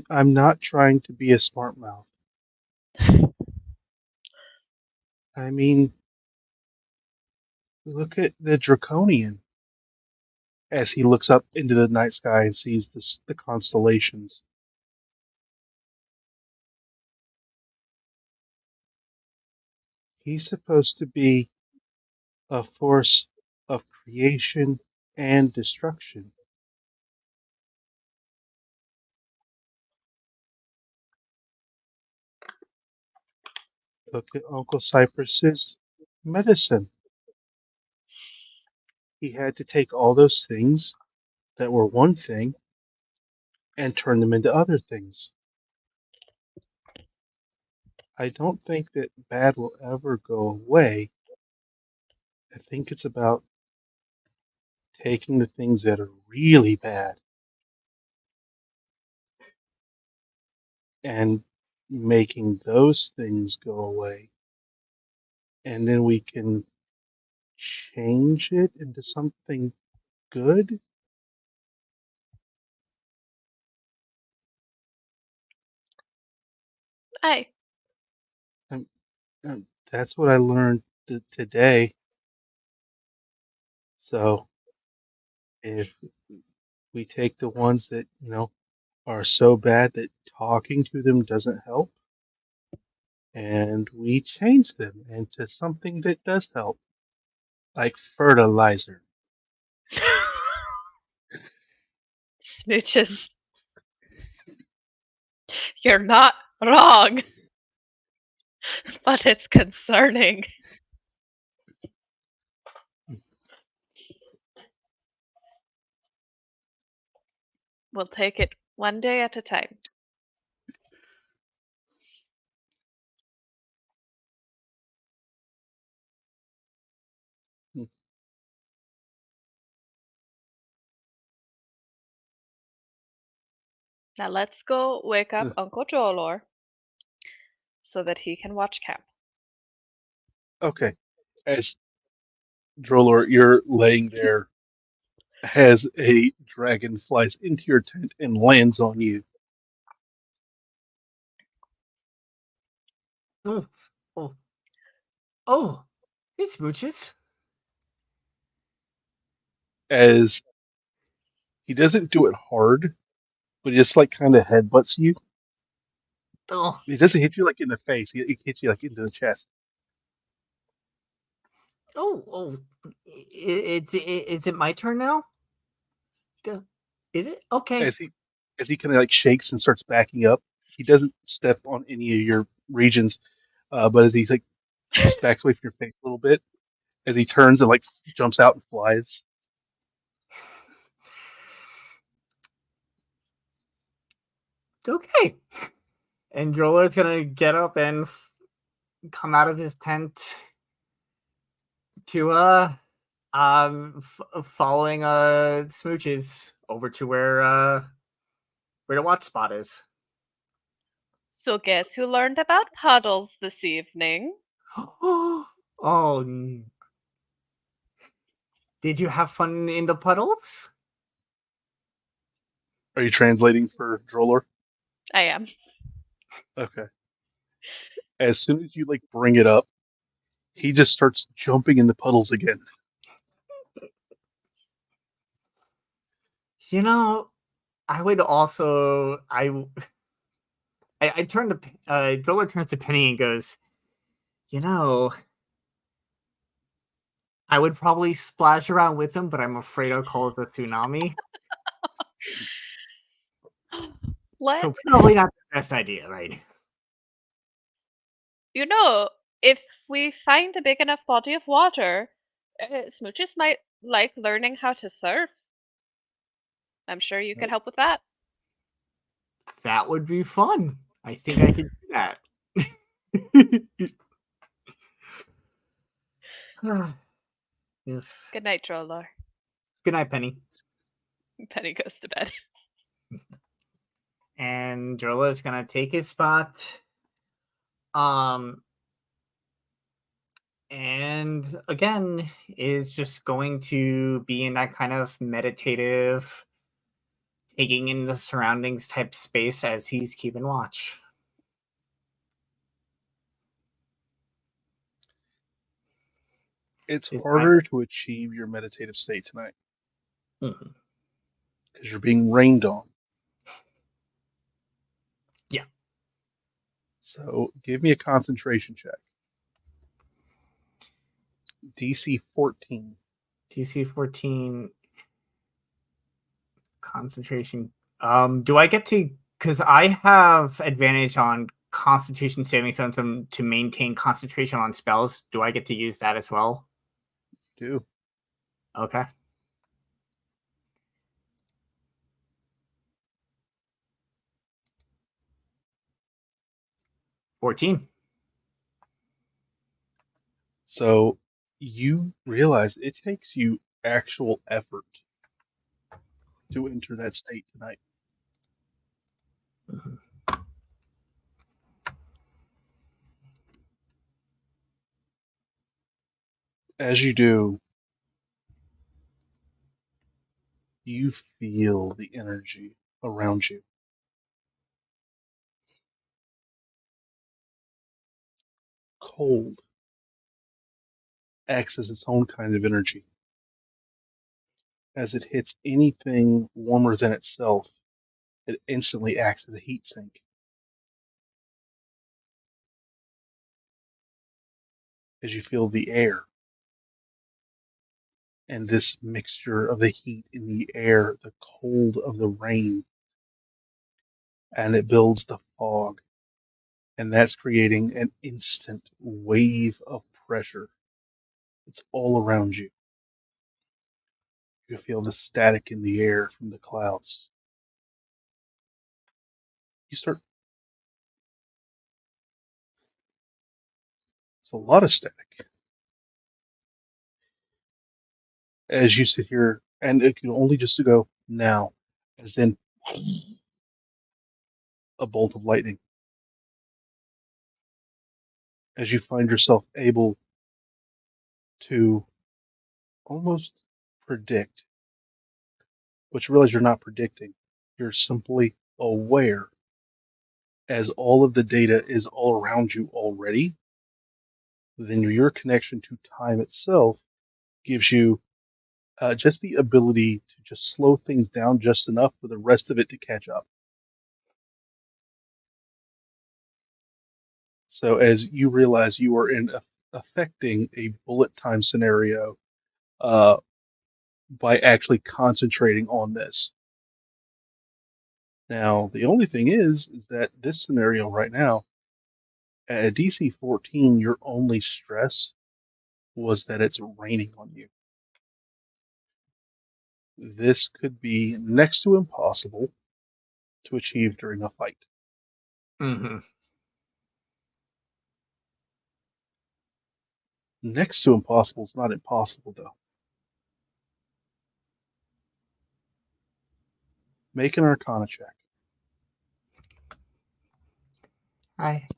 S1: I'm not trying to be a smart mouth. I mean, look at the Draconian as he looks up into the night sky and sees the constellations. He's supposed to be a force of creation and destruction. Look at Uncle Cypress's medicine. He had to take all those things that were one thing and turn them into other things. I don't think that bad will ever go away. I think it's about taking the things that are really bad and making those things go away. And then we can change it into something good.
S2: Aye.
S1: And, and that's what I learned today. So if we take the ones that, are so bad that talking to them doesn't help, and we change them into something that does help, like fertilizer.
S2: Smooches, you're not wrong, but it's concerning. We'll take it one day at a time. Now let's go wake up Uncle Jolor so that he can watch camp.
S1: Okay, as Drolor, you're laying there as a dragon flies into your tent and lands on you.
S3: Oh, oh, oh! Hey, smooches.
S1: As he doesn't do it hard, but he just like kind of headbutts you.
S3: Oh,
S1: He doesn't hit you like in the face. He hits you like into the chest.
S3: oh! Is it my turn now? Is it okay?
S1: As he kind of like shakes and starts backing up. He doesn't step on any of your regions, but as he like just backs away from your face a little bit, as he turns and like jumps out and flies.
S3: Okay. And Droller's gonna get up and come out of his tent to following Smooches over to where the watch spot is.
S2: So guess who learned about puddles this evening?
S3: Oh, Did you have fun in the puddles?
S1: Are you translating for Droller?
S2: I am.
S1: Okay. As soon as you bring it up, he just starts jumping in the puddles again.
S3: You know, I would also I turn to Driller turns to Penny and goes, you know, I would probably splash around with him, but I'm afraid I'll cause a tsunami.
S2: What?
S3: So probably not the best idea, right?
S2: You know, if we find a big enough body of water, Smooches might like learning how to surf. I'm sure you could help with that.
S3: That would be fun. I think I could do that. Yes.
S2: Good night, Trollor.
S3: Good night, Penny.
S2: Penny goes to bed.
S3: And Drola is gonna take his spot. And again is just going to be in that kind of meditative, taking in the surroundings type space as he's keeping watch.
S1: It's
S3: Is
S1: harder to achieve your meditative state tonight
S3: Mhm.
S1: because you're being rained on.
S3: Yeah.
S1: So give me a concentration check. DC 14.
S3: DC 14 concentration. Do I get to, because I have advantage on Constitution saving throws to maintain concentration on spells. Do I get to use that as well?
S1: Do.
S3: Okay. $14.
S1: So you realize it takes you actual effort to enter that state tonight.
S3: Mhm.
S1: As you do, you feel the energy around you. Cold acts as its own kind of energy. As it hits anything warmer than itself, it instantly acts as a heat sink. As you feel the air and this mixture of the heat in the air, the cold of the rain, and it builds the fog, and that's creating an instant wave of pressure. It's all around you. You feel the static in the air from the clouds. You start, it's a lot of static. As you sit here, and it can only just to go now, as then a bolt of lightning. As you find yourself able to almost predict, but you realize you're not predicting. You're simply aware, as all of the data is all around you already, then your connection to time itself gives you just the ability to just slow things down just enough for the rest of it to catch up. So as you realize you are affecting a bullet time scenario uh, by actually concentrating on this. Now, the only thing is that this scenario right now, at a DC 14, your only stress was that it's raining on you. This could be next to impossible to achieve during a fight.
S3: Mm-hmm.
S1: Next to impossible is not impossible, though. Make an Arcana check.
S3: Hi.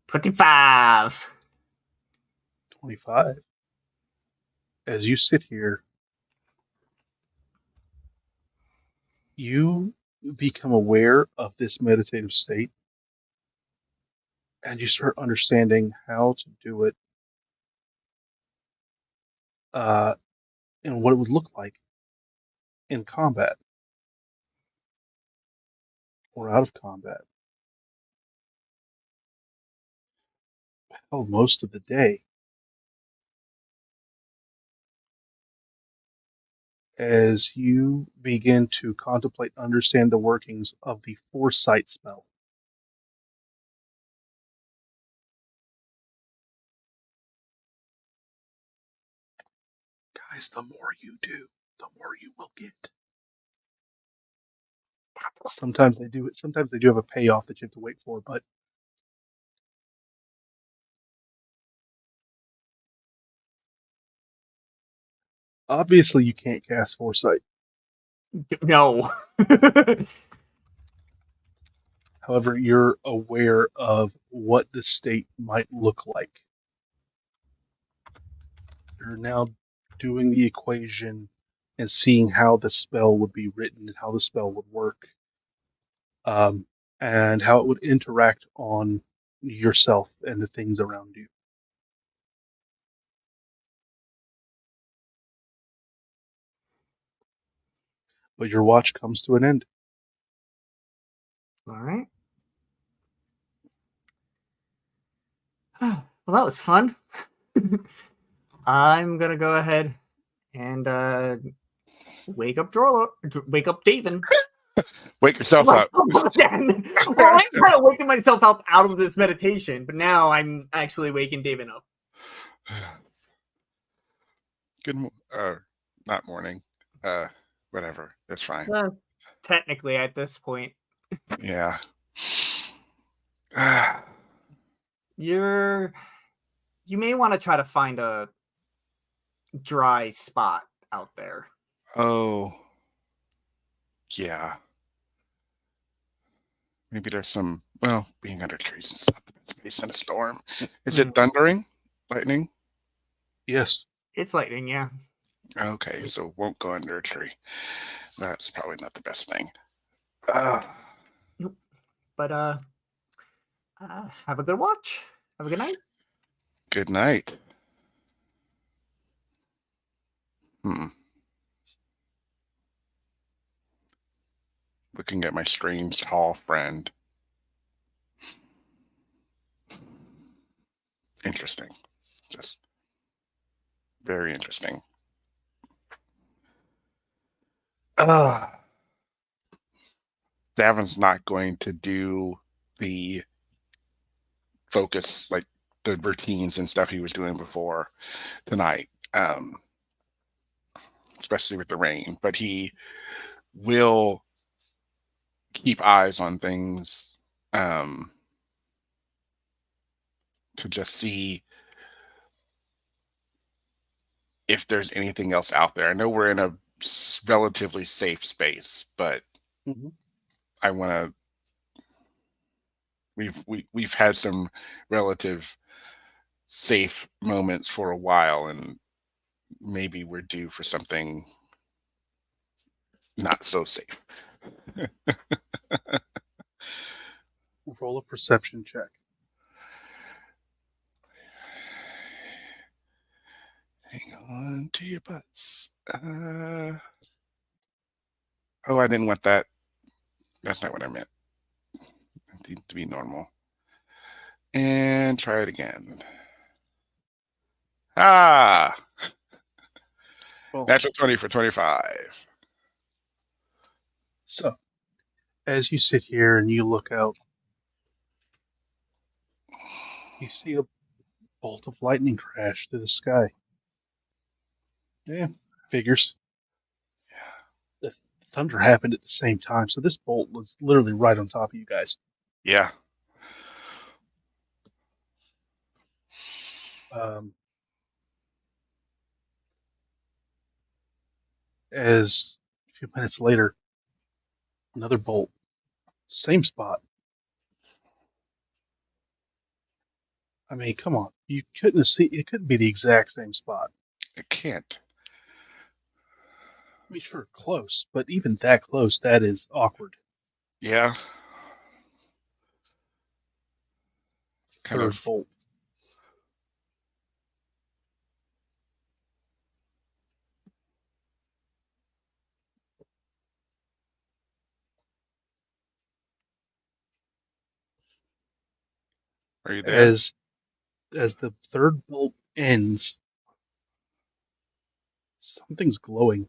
S3: 25.
S1: 25. As you sit here, you become aware of this meditative state and you start understanding how to do it uh, and what it would look like in combat or out of combat. Hell, most of the day, as you begin to contemplate and understand the workings of the foresight spell. Guys, the more you do, the more you will get. Sometimes they do it. Sometimes they do have a payoff that you have to wait for, but obviously you can't cast foresight.
S3: No.
S1: However, you're aware of what the state might look like. You're now doing the equation and seeing how the spell would be written and how the spell would work, and how it would interact on yourself and the things around you. But your watch comes to an end.
S3: All right. Well, that was fun. I'm gonna go ahead and wake up David.
S4: Wake yourself up.
S3: Again. Well, I'm kind of waking myself up out of this meditation, but now I'm actually waking David up.
S4: Good, not morning. Whatever. That's fine.
S3: Technically, at this point,
S4: Yeah.
S3: you may want to try to find a dry spot out there.
S4: Oh. Yeah. Maybe there's some. Well, being under trees is not the best place in a storm. Is it thundering? Lightning?
S1: Yes.
S3: It's lightning, yeah.
S4: Okay, so won't go under a tree. That's probably not the best thing.
S3: But have a good watch. Have a good night.
S4: Good night. Looking at my strange tall friend. Interesting. Just very interesting. Davin's not going to do the focus, like the routines and stuff he was doing before tonight, especially with the rain, but he will keep eyes on things to just see if there's anything else out there. I know we're in a relatively safe space, but I want to. We've had some relative safe moments for a while, and maybe we're due for something not so safe.
S1: Roll a perception check.
S4: Hang on to your butts. Oh, I didn't want that. That's not what I meant. It needs to be normal. And try it again. Ah!
S1: Well,
S4: Natural 20 for 25.
S1: so, as you sit here and you look out, you see a bolt of lightning crash through the sky. Yeah, figures. The thunder happened at the same time, so this bolt was literally right on top of you guys.
S4: Yeah.
S1: As a few minutes later, another bolt, same spot. I mean, come on. You couldn't see. It couldn't be the exact same spot.
S4: It can't.
S1: I mean, sure, close, but even that close, that is awkward.
S4: Yeah. Kind
S1: Third
S4: of.
S1: bolt.
S4: Are you there?
S1: As the third bolt ends, something's glowing.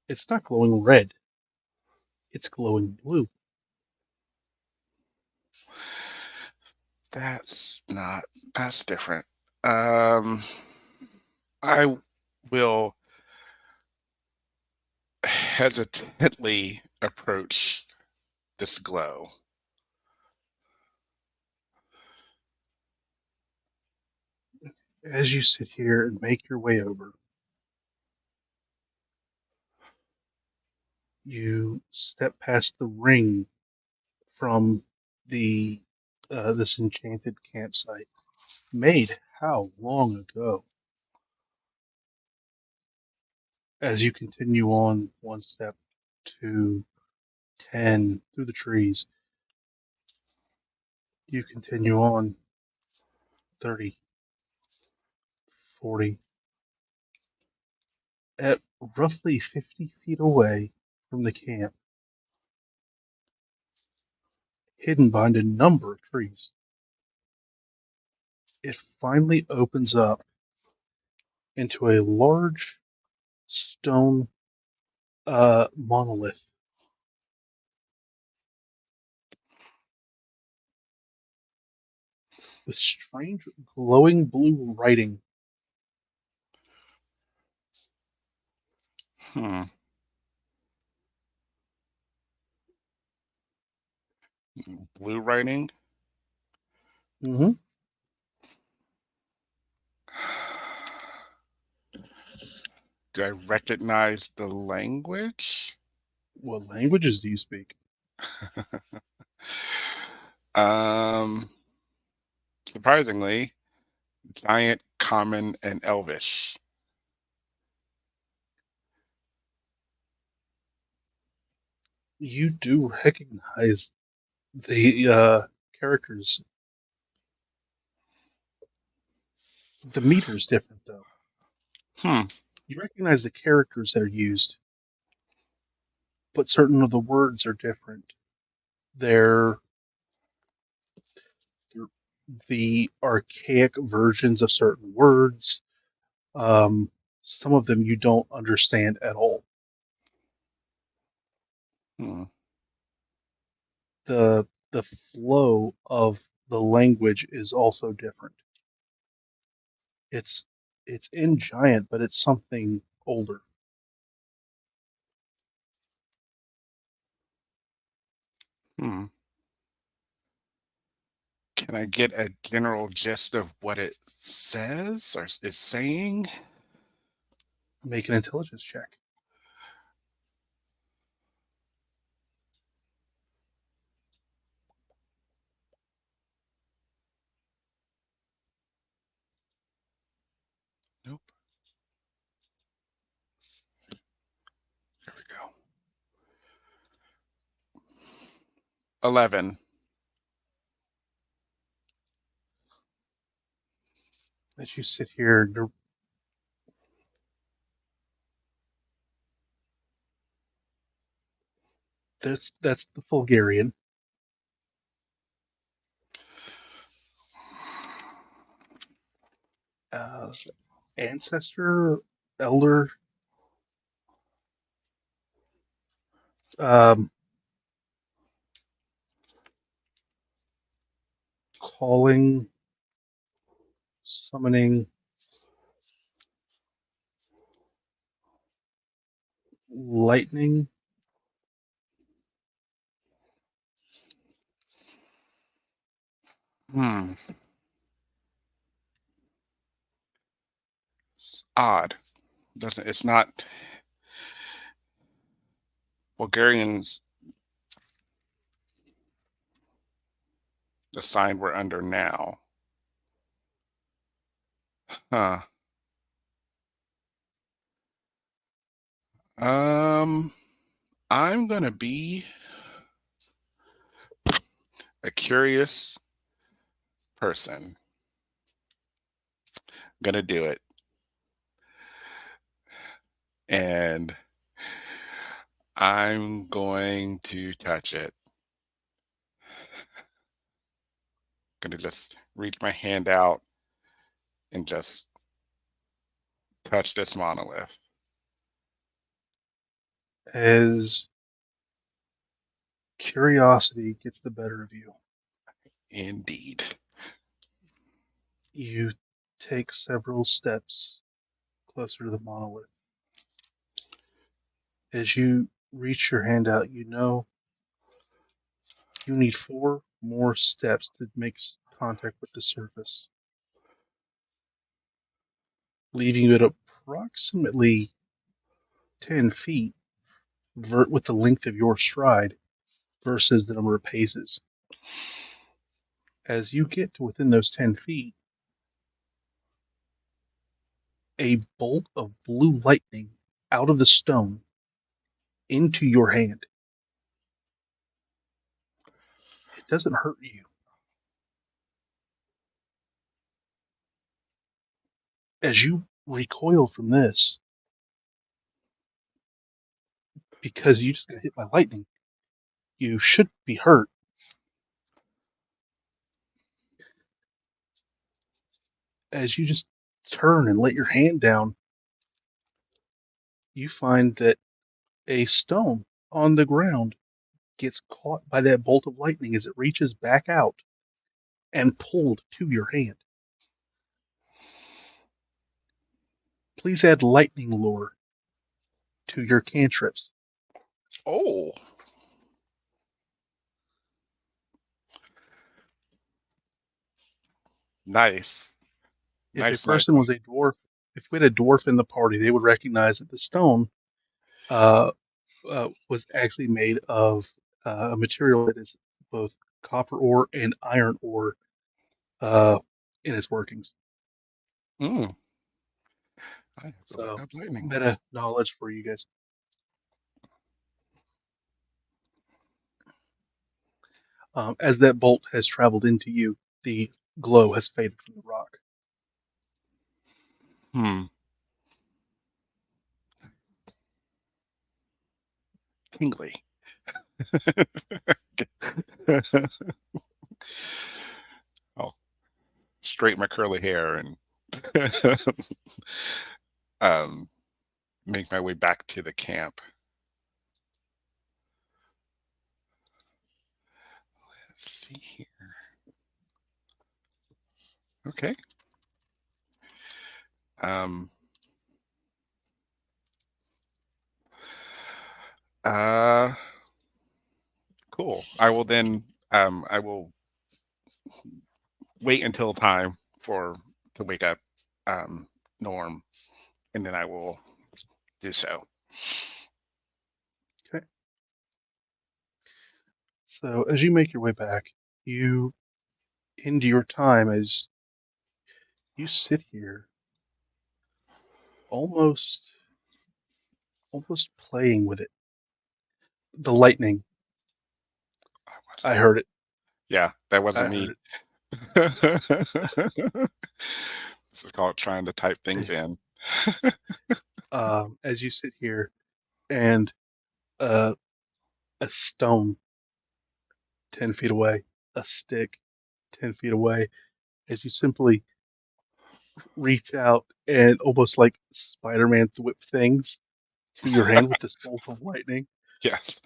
S1: It's not glowing red. It's glowing blue.
S4: That's not. That's different. Um, I will hesitantly approach this glow.
S1: As you sit here and make your way over, you step past the ring from the this enchanted campsite. Made how long ago? As you continue on one step, two, 10, through the trees, you continue on 30, 40, at roughly 50 feet away from the camp, hidden behind a number of trees. It finally opens up into a large stone monolith with strange glowing blue writing.
S4: Hmm. Blue writing.
S1: Mm-hmm.
S4: Do I recognize the language?
S1: What languages do you speak?
S4: um, Surprisingly, Giant, Common, and Elvish.
S1: You do recognize the characters. The meter is different, though.
S4: Hmm.
S1: You recognize the characters that are used, but certain of the words are different. They're, they're the archaic versions of certain words. Some of them you don't understand at all.
S4: Hmm.
S1: The flow of the language is also different. It's it's in Giant, but it's something older.
S4: Hmm. Can I get a general gist of what it says or is saying?
S1: Make an intelligence check.
S4: Nope. There we go. 11.
S1: As you sit here, that's the Bulgarian. Uh, Ancestor, elder, um, calling, summoning, lightning.
S4: Hmm. It's odd. Doesn't it's not Bulgarians the sign we're under now. Huh. I'm gonna be a curious person. Gonna do it. And I'm going to touch it. Gonna just reach my hand out and just touch this monolith.
S1: As curiosity gets the better of you,
S4: Indeed.
S1: you take several steps closer to the monolith. As you reach your hand out, you know you need 4 more steps to make contact with the surface, leaving you at approximately 10 feet with the length of your stride versus the number of paces. As you get to within those 10 feet, a bolt of blue lightning out of the stone into your hand. It doesn't hurt you. As you recoil from this, because you just got hit by lightning, you should be hurt. As you just turn and let your hand down, you find that a stone on the ground gets caught by that bolt of lightning as it reaches back out and pulled to your hand. Please add lightning lure to your cantrips.
S4: Oh. Nice.
S1: If a
S4: Nice.
S1: person was a dwarf, if we had a dwarf in the party, they would recognize that the stone was actually made of a material that is both copper ore and iron ore uh, in its workings.
S4: Mm. I have to look
S1: So,
S4: up lightning.
S1: meta knowledge for you guys. As that bolt has traveled into you, the glow has faded from the rock.
S4: Hmm. Tingly. I'll straighten my curly hair and um, make my way back to the camp. Let's see here. Okay. Um, uh, cool. I will then, I will wait until time to wake up Norm, and then I will do so.
S1: Okay. So as you make your way back, you end your time as you sit here, almost playing with it. The lightning. I heard it.
S4: Yeah, that
S1: I
S4: wasn't
S1: heard
S4: me.
S1: it.
S4: This is called trying to type things in.
S1: As you sit here, and uh, a stone 10 feet away, a stick 10 feet away, as you simply reach out and almost like Spider-Man's whip things to your hand with this bolt of lightning.
S4: Yes.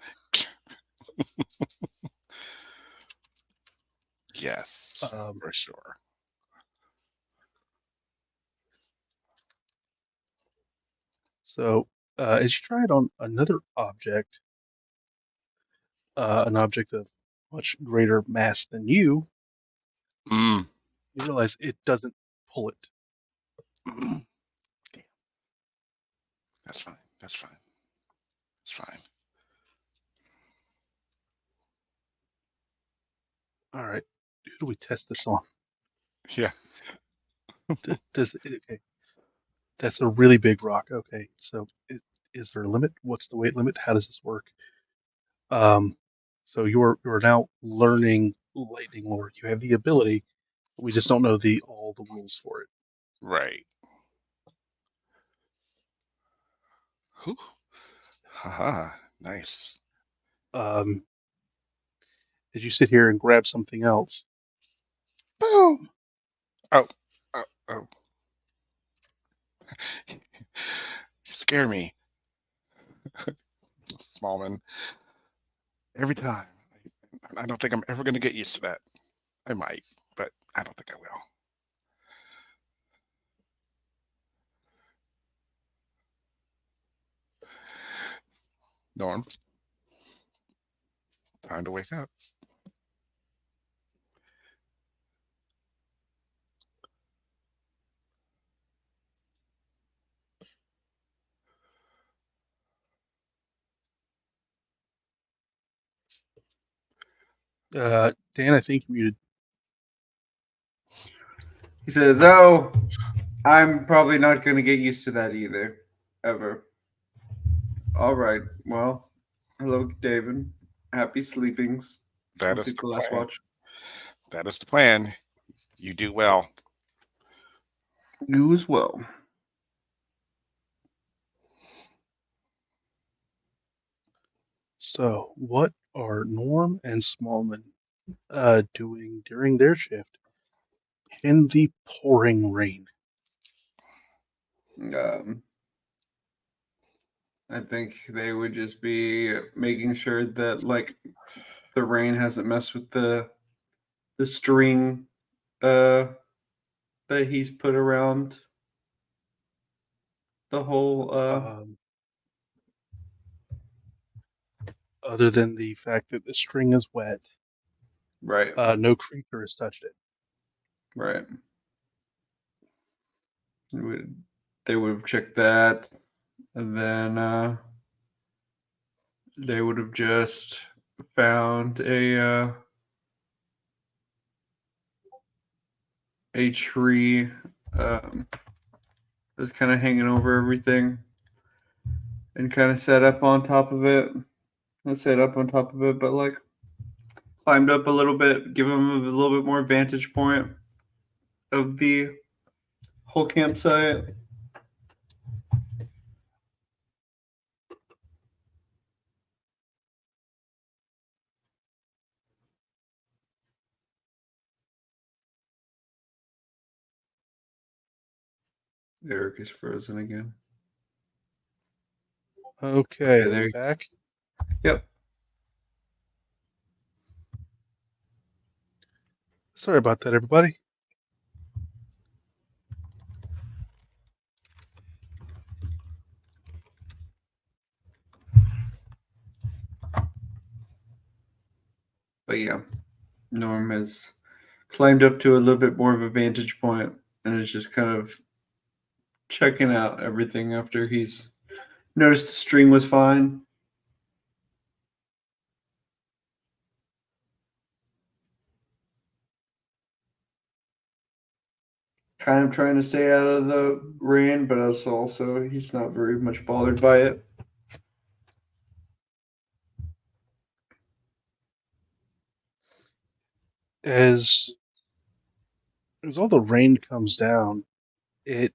S4: Yes, for sure.
S1: So as you try it on another object, an object of much greater mass than you,
S4: Mm.
S1: you realize it doesn't pull it.
S4: Mm. Damn. That's fine. That's fine. It's fine.
S1: All right. who do we test this on?
S4: Yeah.
S1: Okay, that's a really big rock. Okay, so is there a limit? What's the weight limit? How does this work? Um, so you're now learning lightning lore. You have the ability, but we just don't know all the rules for it.
S4: Right. Whew. Haha. Nice.
S1: Um, as you sit here and grab something else, boom!
S4: Oh. Oh. Oh. You scare me, Smallman. Every time. I don't think I'm ever going to get used to that. I might, but I don't think I will. Norm, time to wake up.
S1: Dan, I think you muted.
S6: He says, "Oh, I'm probably not going to get used to that either, ever." All right. Well, hello, David. Happy sleepings.
S4: That
S6: I'll
S4: is
S6: take
S4: the
S6: the last
S4: plan.
S6: watch.
S4: That is the plan. You do well.
S6: You as well.
S1: So, what are Norm and Smallman doing during their shift in the pouring rain?
S6: Um, I think they would just be making sure that like the rain hasn't messed with the string that he's put around the whole
S1: Um, other than the fact that the string is wet,
S6: right,
S1: no creature has touched it.
S6: right. They would have checked that, and then they would have just found a tree that's kind of hanging over everything, and kind of set up on top of it. Not set up on top of it, but like climbed up a little bit, give them a little bit more vantage point of the whole campsite. Eric is frozen again.
S1: Okay,
S6: Okay,
S1: I'm
S6: there.
S1: back.
S6: Yep.
S1: Sorry about that, everybody.
S6: But yeah, Norm has climbed up to a little bit more of a vantage point and is just kind of checking out everything after he's noticed the string was fine. Kind of trying to stay out of the rain, but also he's not very much bothered by it.
S1: As all the rain comes down, it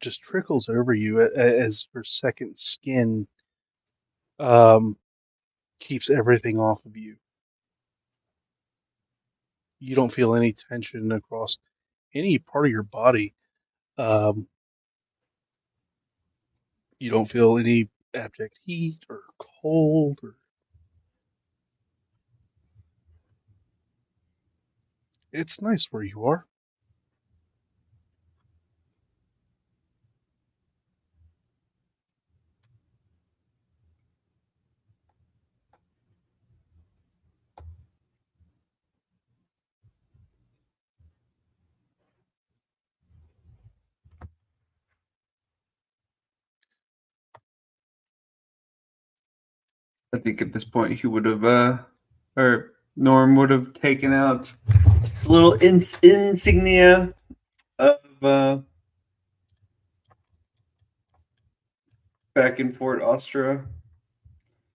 S1: just trickles over you as your second skin um, keeps everything off of you. You don't feel any tension across any part of your body. Um, you don't feel any abject heat or cold. It's nice where you are.
S6: I think at this point he would have, or Norm would have taken out his little insignia of back in Fort Austria.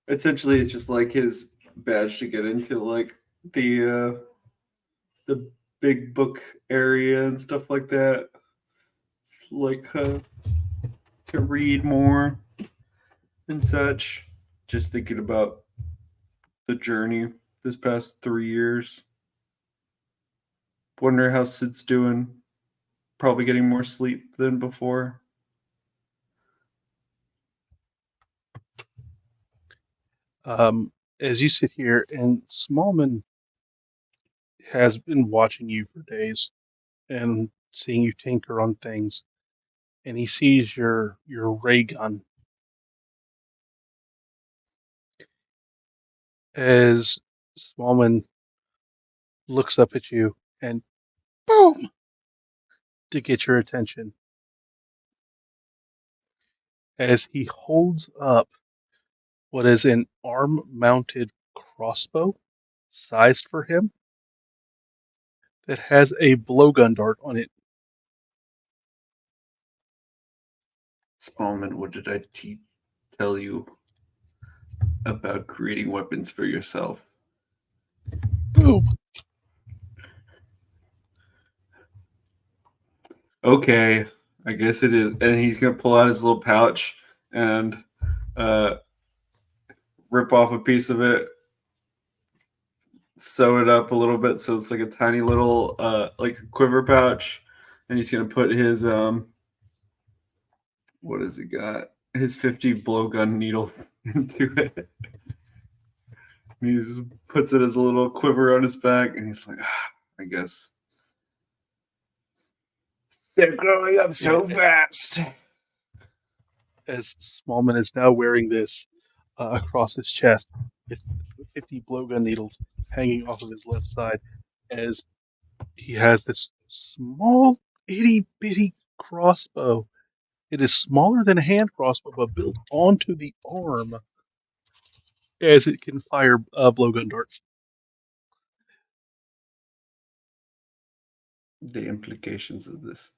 S6: Essentially, it's just like his badge to get into like the big book area and stuff like that. Like to read more and such. Just thinking about the journey this past 3 years. Wonder how Sid's doing. Probably getting more sleep than before.
S1: As you sit here, and Smallman has been watching you for days and seeing you tinker on things, and he sees your ray gun. As Smallman looks up at you and boom to get your attention, as he holds up what is an arm-mounted crossbow sized for him that has a blowgun dart on it.
S6: Spallman, what did I tell you about creating weapons for yourself?
S1: Boom.
S6: Okay, I guess it is. And he's gonna pull out his little pouch and rip off a piece of it, sew it up a little bit so it's like a tiny little like a quiver pouch, and he's gonna put his what has he got? His 50 blowgun needle into it. And he just puts it as a little quiver on his back, and he's like, I guess they're growing up so fast.
S1: As Smallman is now wearing this across his chest, with 50 blowgun needles hanging off of his left side, as he has this small, itty bitty crossbow. It is smaller than a hand crossbow, but built onto the arm, as it can fire blowgun darts.
S6: The implications of this.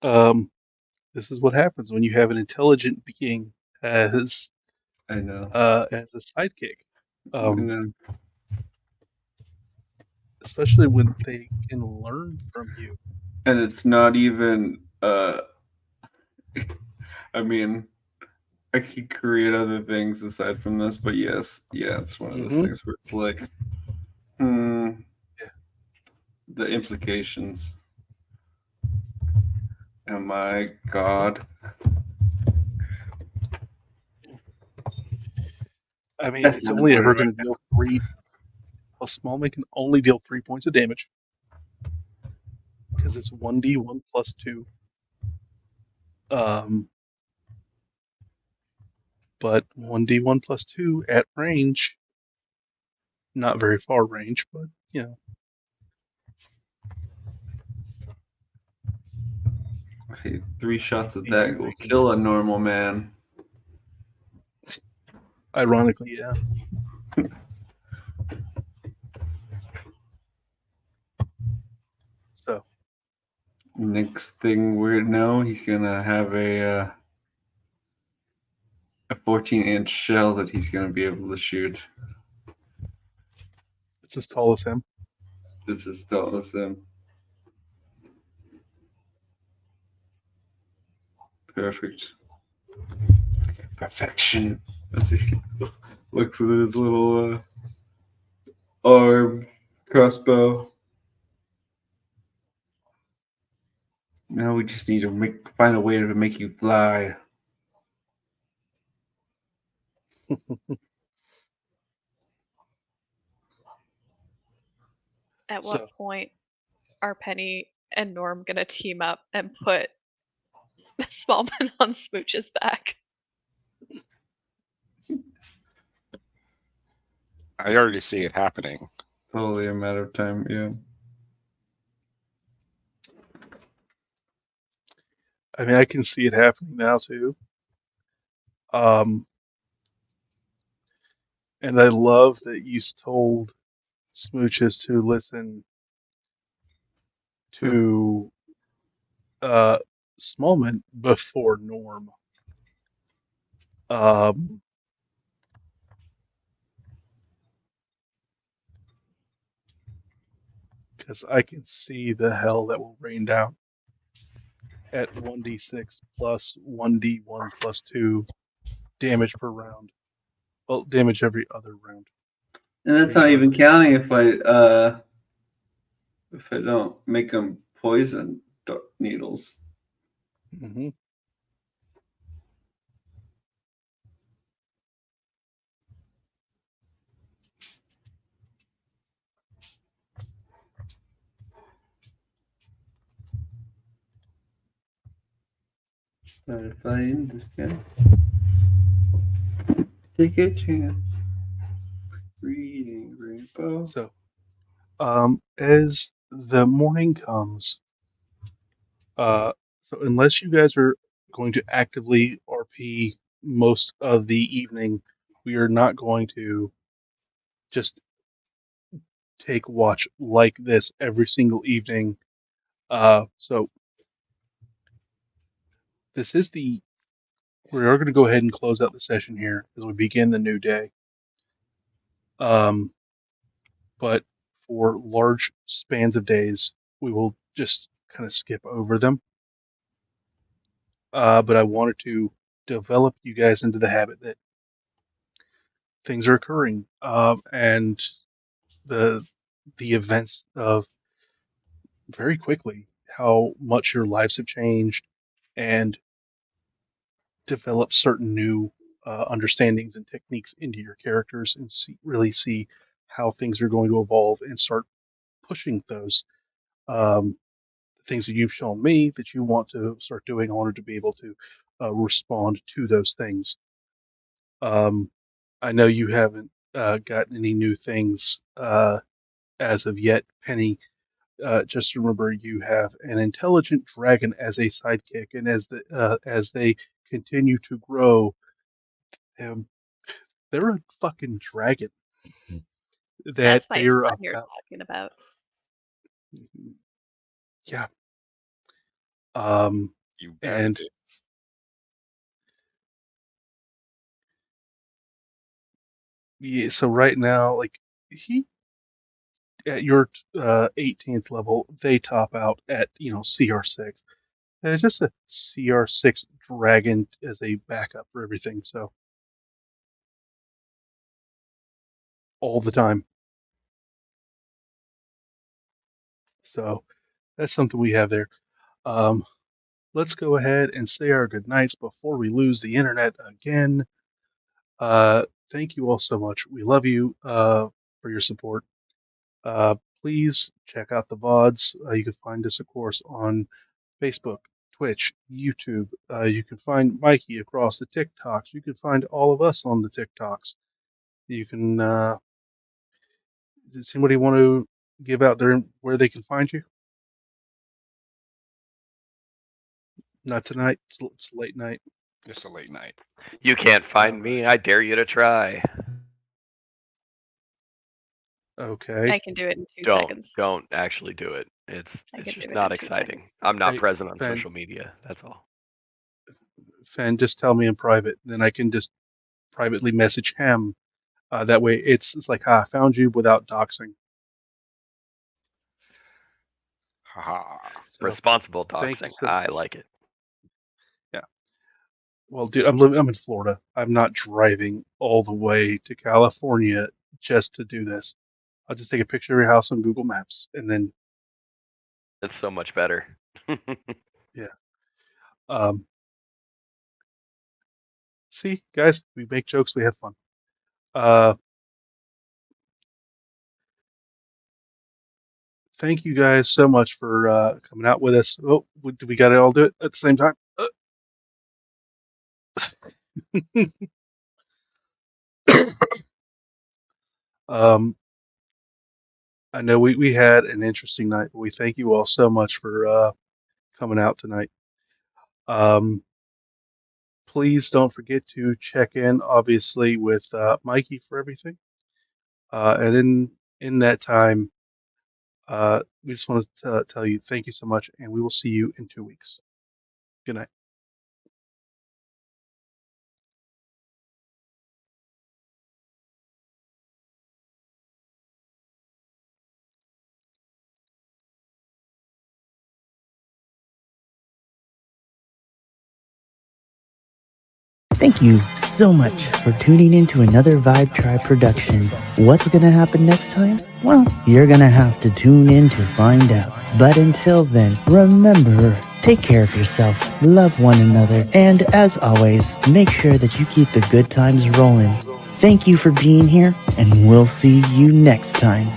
S1: Um, this is what happens when you have an intelligent being as
S6: I know.
S1: as a sidekick.
S6: I know.
S1: Especially when they can learn from you.
S6: And it's not even I mean, I could create other things aside from this, but yes, yeah, it's one of those things where it's like, the implications. Oh my god.
S1: I mean,
S6: That's
S1: it's
S6: not
S1: only ever
S6: important.
S1: going to deal 3. A Smallman can only deal 3 points of damage because it's 1d1 plus 2. But 1d1 plus 2 at range, not very far range, but you know.
S6: Hey, 3 shots of that will kill a normal man.
S1: Ironically, yeah. So
S6: next thing we know, he's gonna have a 14-inch shell that he's gonna be able to shoot.
S1: it's as tall as him.
S6: This is tall as him. Perfect. Perfection. As he looks at his little arm crossbow. Now we just need to find a way to make you fly.
S2: At what point are Penny and Norm gonna team up and put Smallman on Smooch's back?
S4: I already see it happening.
S6: Totally a matter of time, yeah.
S1: I mean, I can see it happening now too. And I love that you told Smooches to listen to uh, Smallman before Norm. Um, because I can see the hell that will rain down at 1d6 plus 1d1 plus 2 damage per round. Well, damage every other round.
S6: And that's not even counting if I don't make them poison needles.
S1: Mm-hmm.
S6: But if I end this guy, take a chance. Reading rainbow.
S1: So, as the morning comes, so unless you guys are going to actively RP most of the evening, we are not going to just take watch like this every single evening. So this is we are going to go ahead and close out the session here as we begin the new day. But for large spans of days, we will just kind of skip over them. But I wanted to develop you guys into the habit that things are occurring, and the events of very quickly how much your lives have changed, and develop certain new understandings and techniques into your characters, and really see how things are going to evolve and start pushing those um, things that you've shown me that you want to start doing in order to be able to respond to those things. Um, I know you haven't gotten any new things as of yet, Penny. Just remember, you have an intelligent dragon as a sidekick, and as they continue to grow, um, they're a fucking dragon. That
S2: That's my
S1: they're
S2: son you're
S1: about.
S2: talking about.
S1: Yeah.
S4: You bet
S1: And
S4: it is.
S1: yeah, so right now, like he at your 18th level, they top out at CR6. And it's just a CR6 dragon as a backup for everything. So all the time. So that's something we have there. Um, let's go ahead and say our goodnights before we lose the internet again. Uh, thank you all so much. We love you for your support. Please check out the VODs. You can find us, of course, on Facebook, Twitch, YouTube. You can find Mikey across the TikToks. You can find all of us on the TikToks. You can. Does anybody want to give out their where they can find you? Not tonight. It's late night.
S4: It's a late night.
S5: You can't find
S1: All
S5: me.
S1: right.
S5: I dare you to try.
S1: Okay.
S2: I can do it in 2 seconds.
S5: Don't actually do it. It's
S2: I can
S5: just
S2: do it
S5: not
S2: in 2 seconds.
S5: exciting. I'm not
S1: Hey,
S5: present on
S1: Fen,
S5: social media. That's all.
S1: Just tell me in private. Then I can just privately message him. That way, it's like, I found you without doxing.
S4: Haha.
S1: So,
S5: Responsible
S1: thank you
S5: doxing.
S1: so.
S5: I like it.
S1: Yeah. Well, dude, I'm in Florida. I'm not driving all the way to California just to do this. I'll just take a picture of your house on Google Maps, and then
S5: It's so much better.
S1: yeah. Um, see, guys, we make jokes, we have fun. Uh, thank you guys so much for coming out with us. Oh, do we got to all do it at the same time? Um, I know we had an interesting night, but we thank you all so much for coming out tonight. Um, please don't forget to check in, obviously, with Mikey for everything. And in that time, we just want to tell you thank you so much, and we will see you in 2 weeks. Good night.
S7: Thank you so much for tuning in to another Vibe Tribe production. What's going to happen next time? Well, you're going to have to tune in to find out. But until then, remember, take care of yourself, love one another, and as always, make sure that you keep the good times rolling. Thank you for being here, and we'll see you next time.